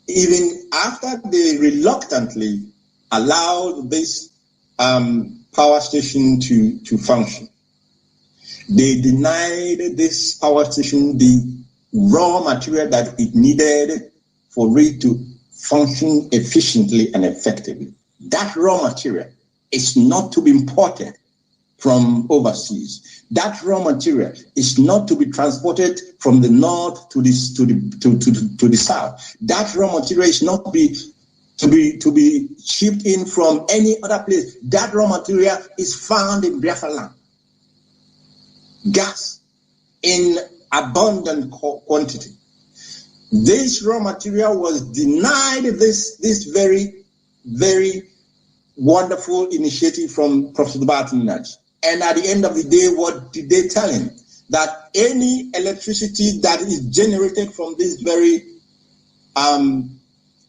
even after they reluctantly allowed this power station to function, they denied this power station the raw material that it needed for it to function efficiently and effectively. That raw material is not to be imported from overseas. That raw material is not to be transported from the north to the south. That raw material is not to be shipped in from any other place. That raw material is found in Biafra land. Gas in abundant quantity. This raw material was denied this very, very wonderful initiative from Professor Bartinaj. And at the end of the day, what did they tell him? That any electricity that is generated from this very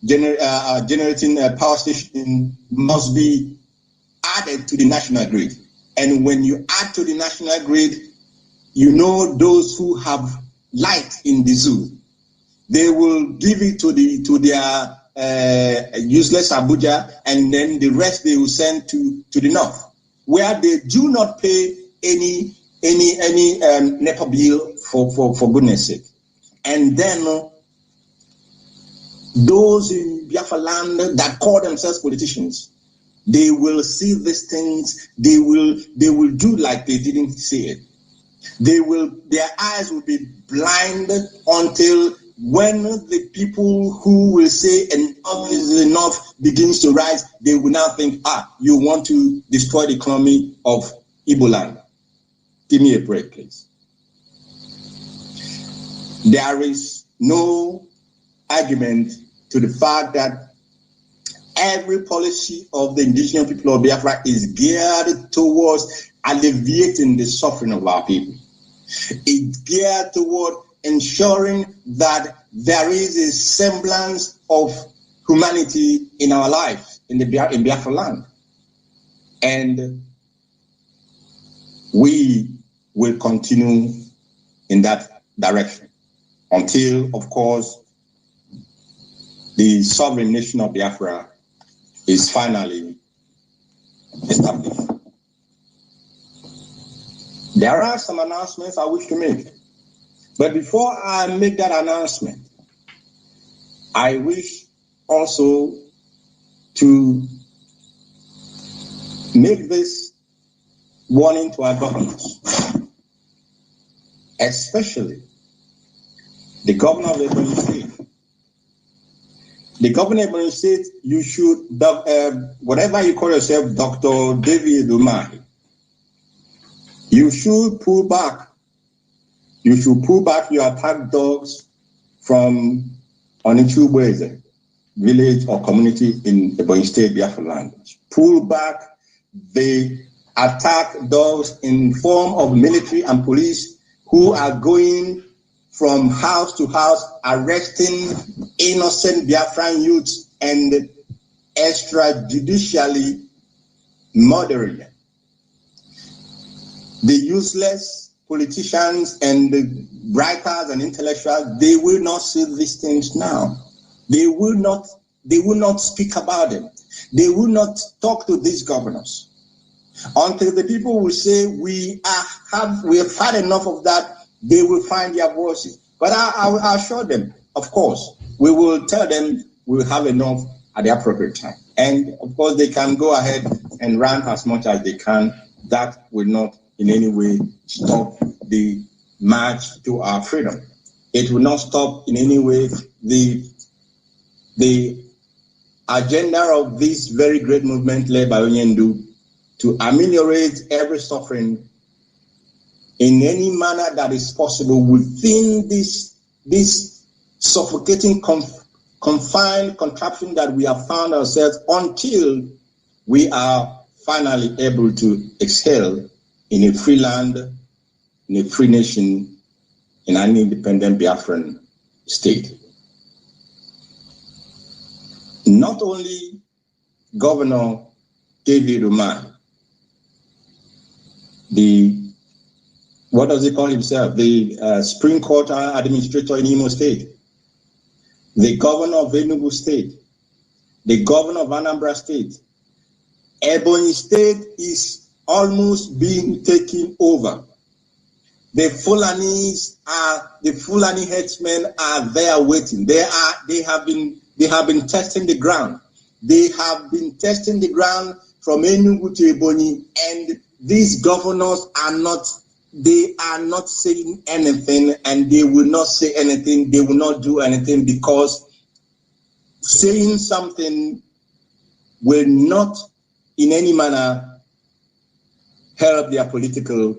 generating power station must be added to the national grid. And when you add to the national grid, you know those who have light in the zoo, they will give it to their useless Abuja, and then the rest they will send to the north, where they do not pay any NEPA bill for goodness sake. And then those in Biafra land that call themselves politicians, they will see these things, they will do like they didn't see it. Their eyes will be blind until when the people who will say enough is enough begins to rise, they will now think, you want to destroy the economy of Igbo land. Give me a break, please. There is no argument to the fact that every policy of the indigenous people of Biafra is geared towards alleviating the suffering of our people. It's geared toward ensuring that there is a semblance of humanity in our life in Biafra land. And we will continue in that direction until, of course, the sovereign nation of Biafra is finally established. There are some announcements I wish to make. But before I make that announcement, I wish also to make this warning to our governors, especially the governor of Ebonyi State. The governor of Ebonyi State, you should, whatever you call yourself, Dr. David Umahi, you should pull back. You should pull back your attack dogs from Onichubweze village or community in Ebonyi State, Biafra land. Pull back the attack dogs in form of military and police who are going from house to house, arresting innocent Biafran youths and extrajudicially murdering them. The useless politicians and the writers and intellectuals, they will not see these things now. They will not speak about them. They will not talk to these governors until the people will say we have had enough of that. They will find their voices. But I assure them, of course, we will tell them we will have enough at the appropriate time. And of course, they can go ahead and rant as much as they can. That will not in any way stop the march to our freedom. It will not stop in any way the agenda of this very great movement led by Onyendu to ameliorate every suffering in any manner that is possible within this suffocating confined contraption that we have found ourselves, until we are finally able to exhale in a free land, in a free nation, in an independent Biafran state. Not only Governor David Umahi, what does he call himself? The Supreme Court administrator in Imo State, the governor of Enugu State, the governor of Anambra State. Ebonyi State is almost being taken over. The Fulani headsmen are there waiting. They have been testing the ground. They have been testing the ground from Enugu to Ebonyi, and these governors are not saying anything, and they will not say anything. They will not do anything, because saying something will not in any manner help their political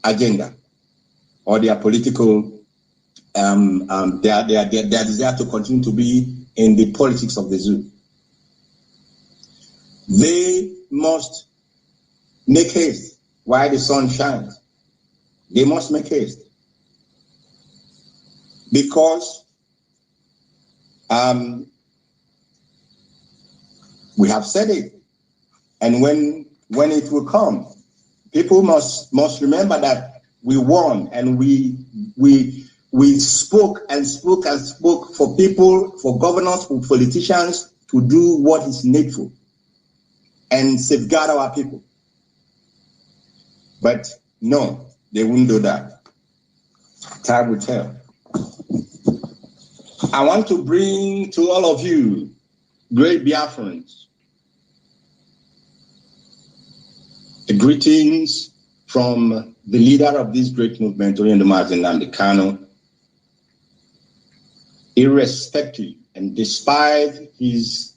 agenda or their political their desire to continue to be in the politics of the zoo. They must make haste while the sun shines. They must make haste. Because we have said it. And when it will come, people must remember that we won, and we spoke and spoke and spoke for people, for governors, for politicians to do what is needful and safeguard our people. But no, they won't do that. Time will tell. I want to bring to all of you, great Biafrans, the greetings from the leader of this great movement, Oyindamozi Nnamdi Kanu. Irrespective and despite his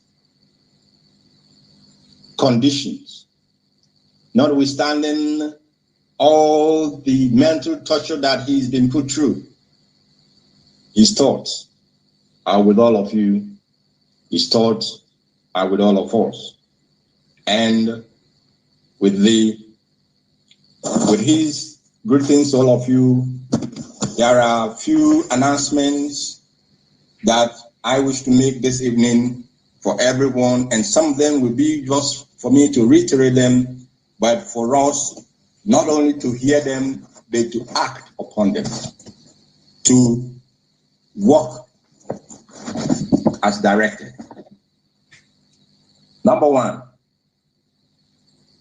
conditions, notwithstanding all the mental torture that he's been put through, his thoughts are with all of you. His thoughts are with all of us. And with his greetings to all of you, there are a few announcements that I wish to make this evening for everyone, and some of them will be just for me to reiterate them, but for us not only to hear them, but to act upon them, to walk as directed. Number one,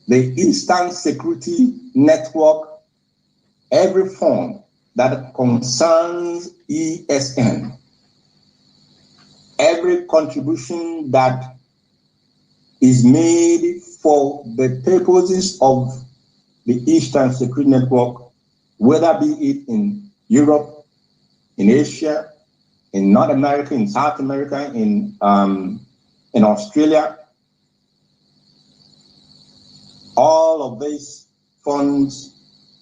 the Instant Security Network, every form that concerns ESN, every contribution that is made for the purposes of the Eastern Security Network, whether be it in Europe, in Asia, in North America, in South America, in Australia, all of these funds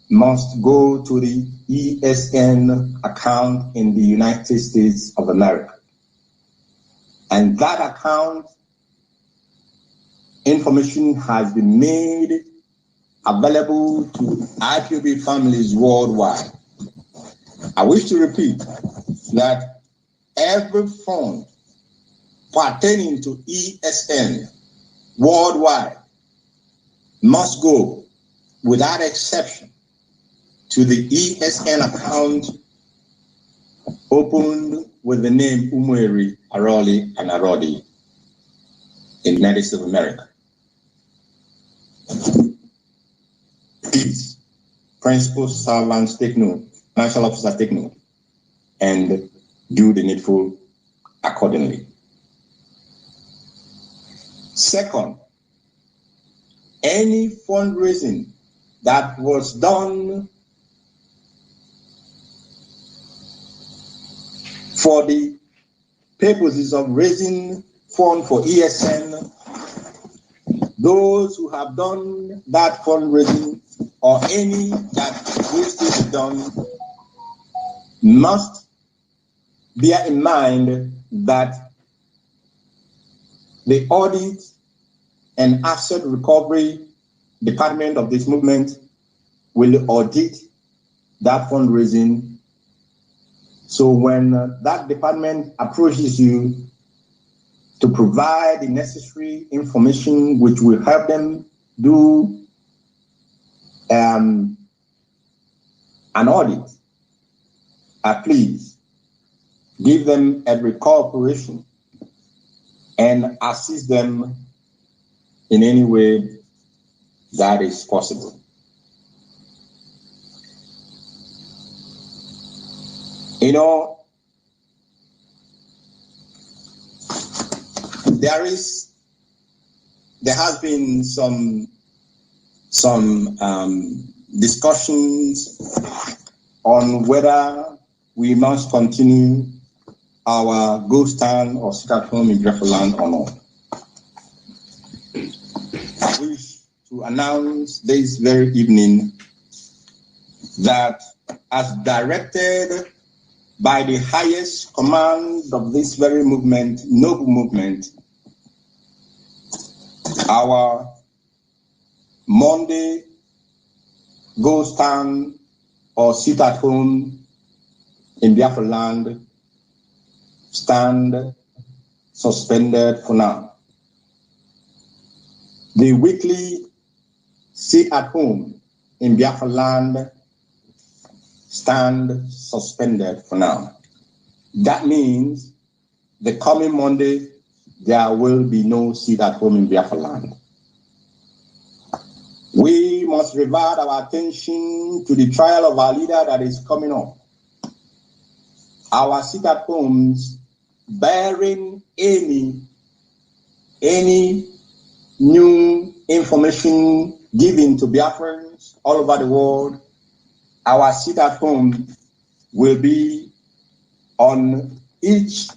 must go to the ESN account in the United States of America. And that account information has been made available to IPOB families worldwide. I wish to repeat that every fund pertaining to ESN worldwide must go without exception to the ESN account opened with the name Umweri, Aroli, and Arodi in the United States of America. Please, principal servants, take note, financial officers, take note, and do the needful accordingly. Second, any fundraising that was done for the purposes of raising funds for ESN, those who have done that fundraising or any that will still be done must bear in mind that the audit and asset recovery department of this movement will audit that fundraising. So when that department approaches you to provide the necessary information which will help them do an audit, please give them every cooperation and assist them in any way that is possible. You know, there has been some discussions on whether we must continue our ghost town or sit at home in Biafra land or not. I wish to announce this very evening that as directed by the highest command of this very movement, noble movement, our Monday go stand or sit at home in Biafra land stand suspended for now. The weekly sit at home in Biafra land stand suspended for now. That means the coming Monday, there will be no sit at home in Biafra land. We must divert our attention to the trial of our leader that is coming up. Our sit at homes bearing any new information given to Biafrans all over the world, our sit at home will be on each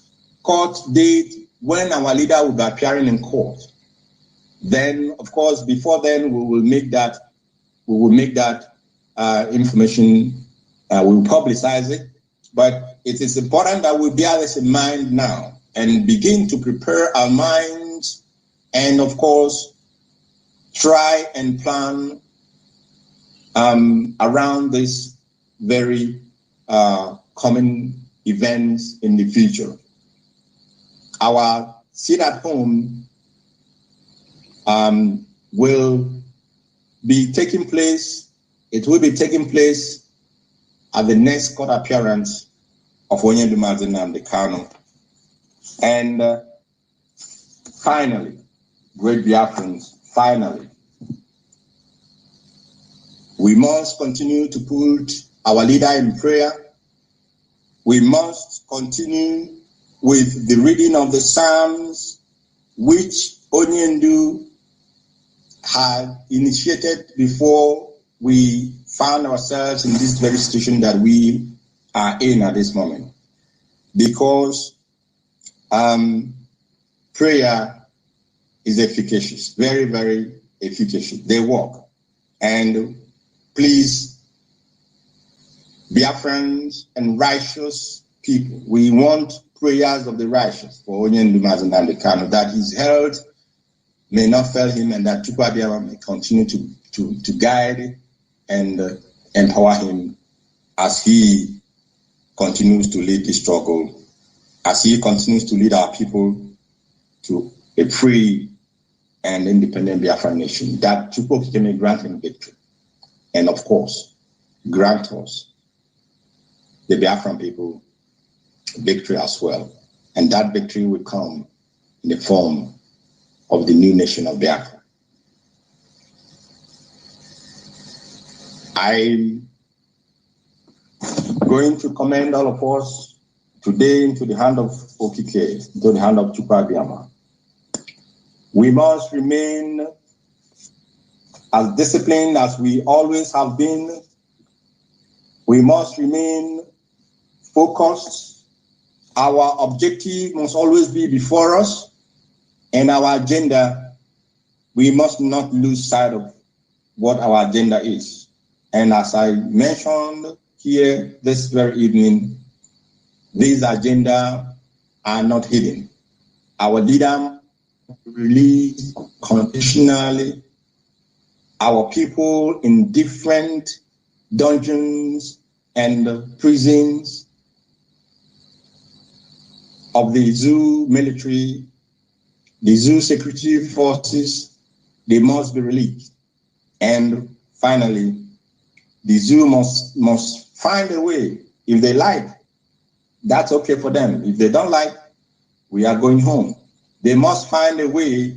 court date when our leader will be appearing in court. Then, of course, before then, we will make that information, we will publicize it. But it is important that we bear this in mind now and begin to prepare our minds and, of course, try and plan around this very common events in the future. Our sit at home will be taking place. It will be taking place at the next court appearance of Onyendu Mazi Nnamdi Kanu. And finally, great Biafrans, finally, we must continue to put our leader in prayer. We must continue with the reading of the Psalms, which Onyendu had initiated before we found ourselves in this very situation that we are in at this moment. Because prayer is efficacious, very, very efficacious. They work. And please, Biafrans and righteous people, we want prayers of the righteous for Onyendu Mazi Nnamdi Kanu, that his health may not fail him and that Chukwu Abiyama may continue to guide and empower him as he continues to lead the struggle, as he continues to lead our people to a free and independent Biafran nation, that Chukwu may grant him victory. And of course, grant us, the Biafran people, victory as well. And that victory will come in the form of the new nation of Biafra. I'm going to commend all of us today into the hand of Okike, into the hand of Chukwu Abiyama. We must remain as disciplined as we always have been. We must remain focused. Our objective must always be before us, and our agenda, we must not lose sight of what our agenda is. And as I mentioned here this very evening, these agendas are not hidden. Our leader release conditionally our people in different dungeons and prisons of the zoo military, the zoo security forces. They must be released. And finally, the zoo must find a way. If they like, that's okay for them. If they don't like, we are going home. They must find a way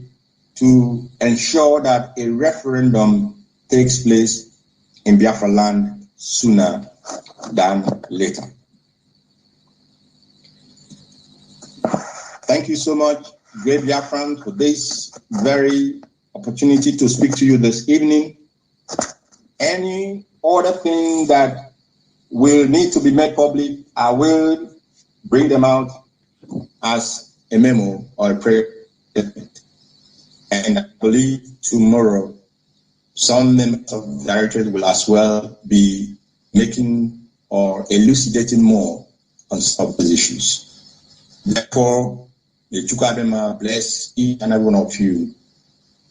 to ensure that a referendum takes place in Biafra land sooner than later. Thank you so much, great Biafran, for this very opportunity to speak to you this evening. Any other thing that will need to be made public, I will bring them out as a memo or a prayer statement. And I believe tomorrow, some members of the directorate will as well be making or elucidating more on some of these issues. Therefore, may Chukwabema bless each and every one of you.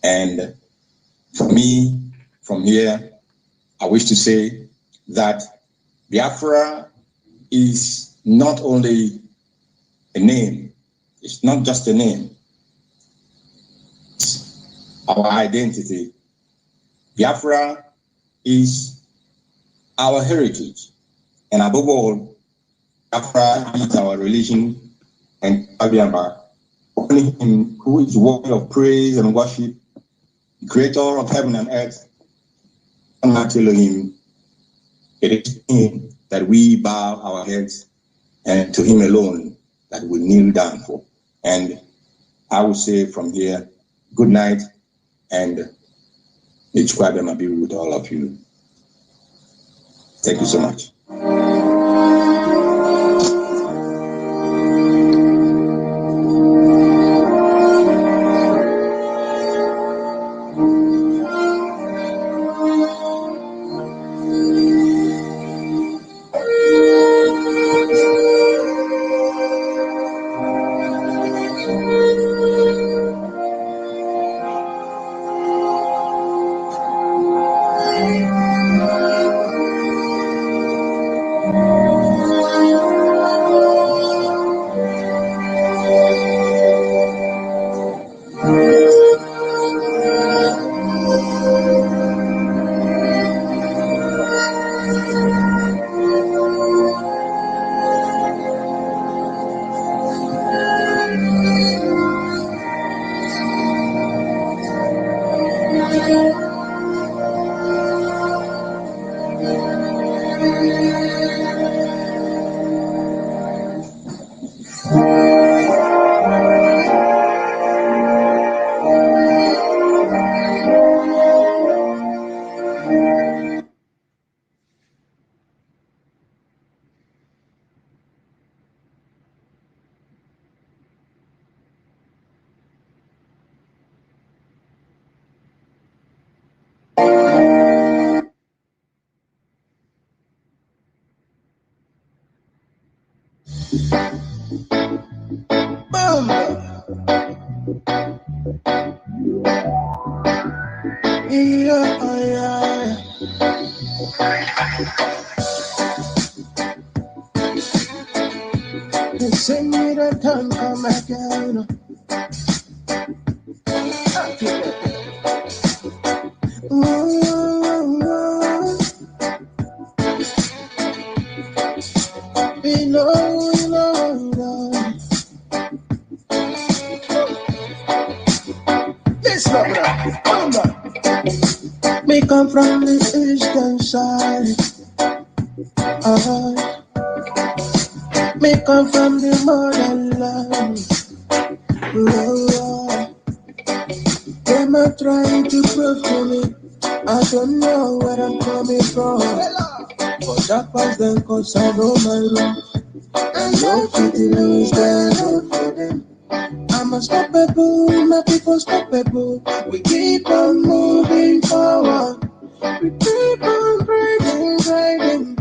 And for me, from here, I wish to say that Biafra is not only a name, it's not just a name, it's our identity. Biafra is our heritage, and above all, Biafra is our religion, and Abiamba, only him who is worthy of praise and worship, creator of heaven and earth, and not Elohim. It is him that we bow our heads, and to him alone that we kneel down for. And I will say from here, good night, and may Chukwabema be with all of you. Thank you so much. Send me the time come again. Me come from the eastern side. Me come from the motherland. Them are trying to prove to me I don't know where I'm coming from. But that was them cause I know my roots. And no fitting is there for them. I'm unstoppable, my people stoppable. We keep on moving forward. We keep on breathing.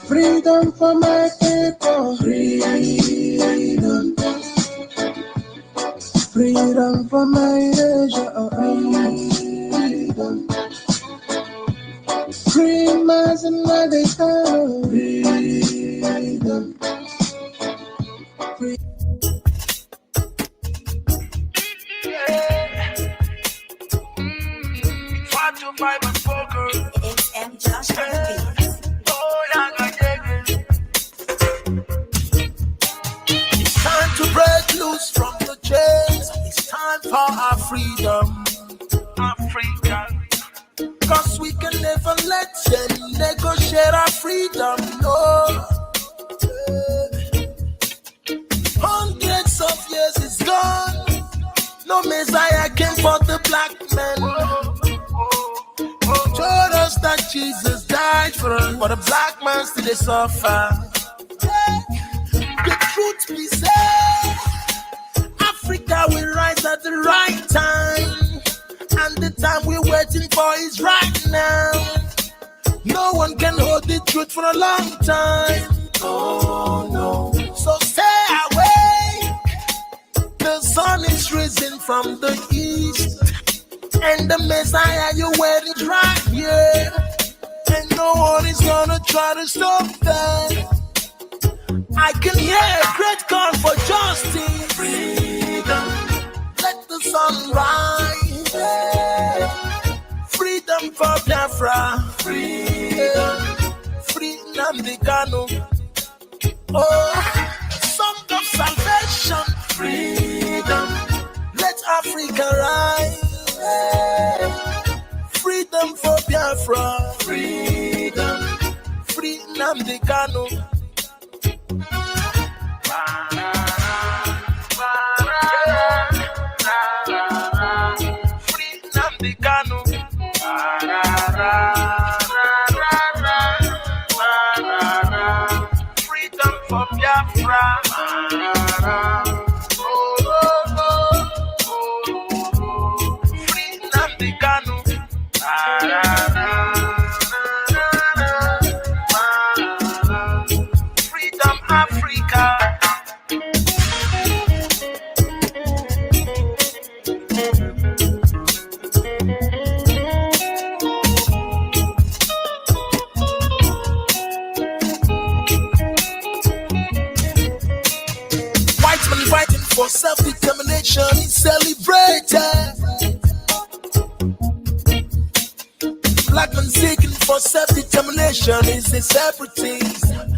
Freedom for my people. Freedom. Freedom for my nation. Freedom. Freedom as in my desire. Freedom. Freedom. 5 and poker. It's M. Josh. It's time to break loose from the chains. It's time for our freedom. Africa. Cause we can never let them negotiate our freedom. No. Hundreds of years is gone. No Messiah came for the black man. Told us that Jesus died for us, but the black man still they suffer. The truth be said, Africa will rise at the right time, and the the time we're waiting for is right now. No one can hold the truth for a long time. Oh no. So stay awake. The sun is risen from the east, and the Messiah you're waiting is right here. And no one is gonna try to stop that. I can hear a great call for justice. Freedom. Let the sun rise. Freedom for Biafra. Freedom. Freedom the Kano. Oh, song of salvation. Freedom. Let Africa rise. Freedom for Biafra. Freedom. Freedom the Kano. Freedom the Kano. Freedom for Biafra. Freedom the Kano. Freedom Africa. White man fighting for self-determination is celebrated. Black man seeking for self-determination is a separatist.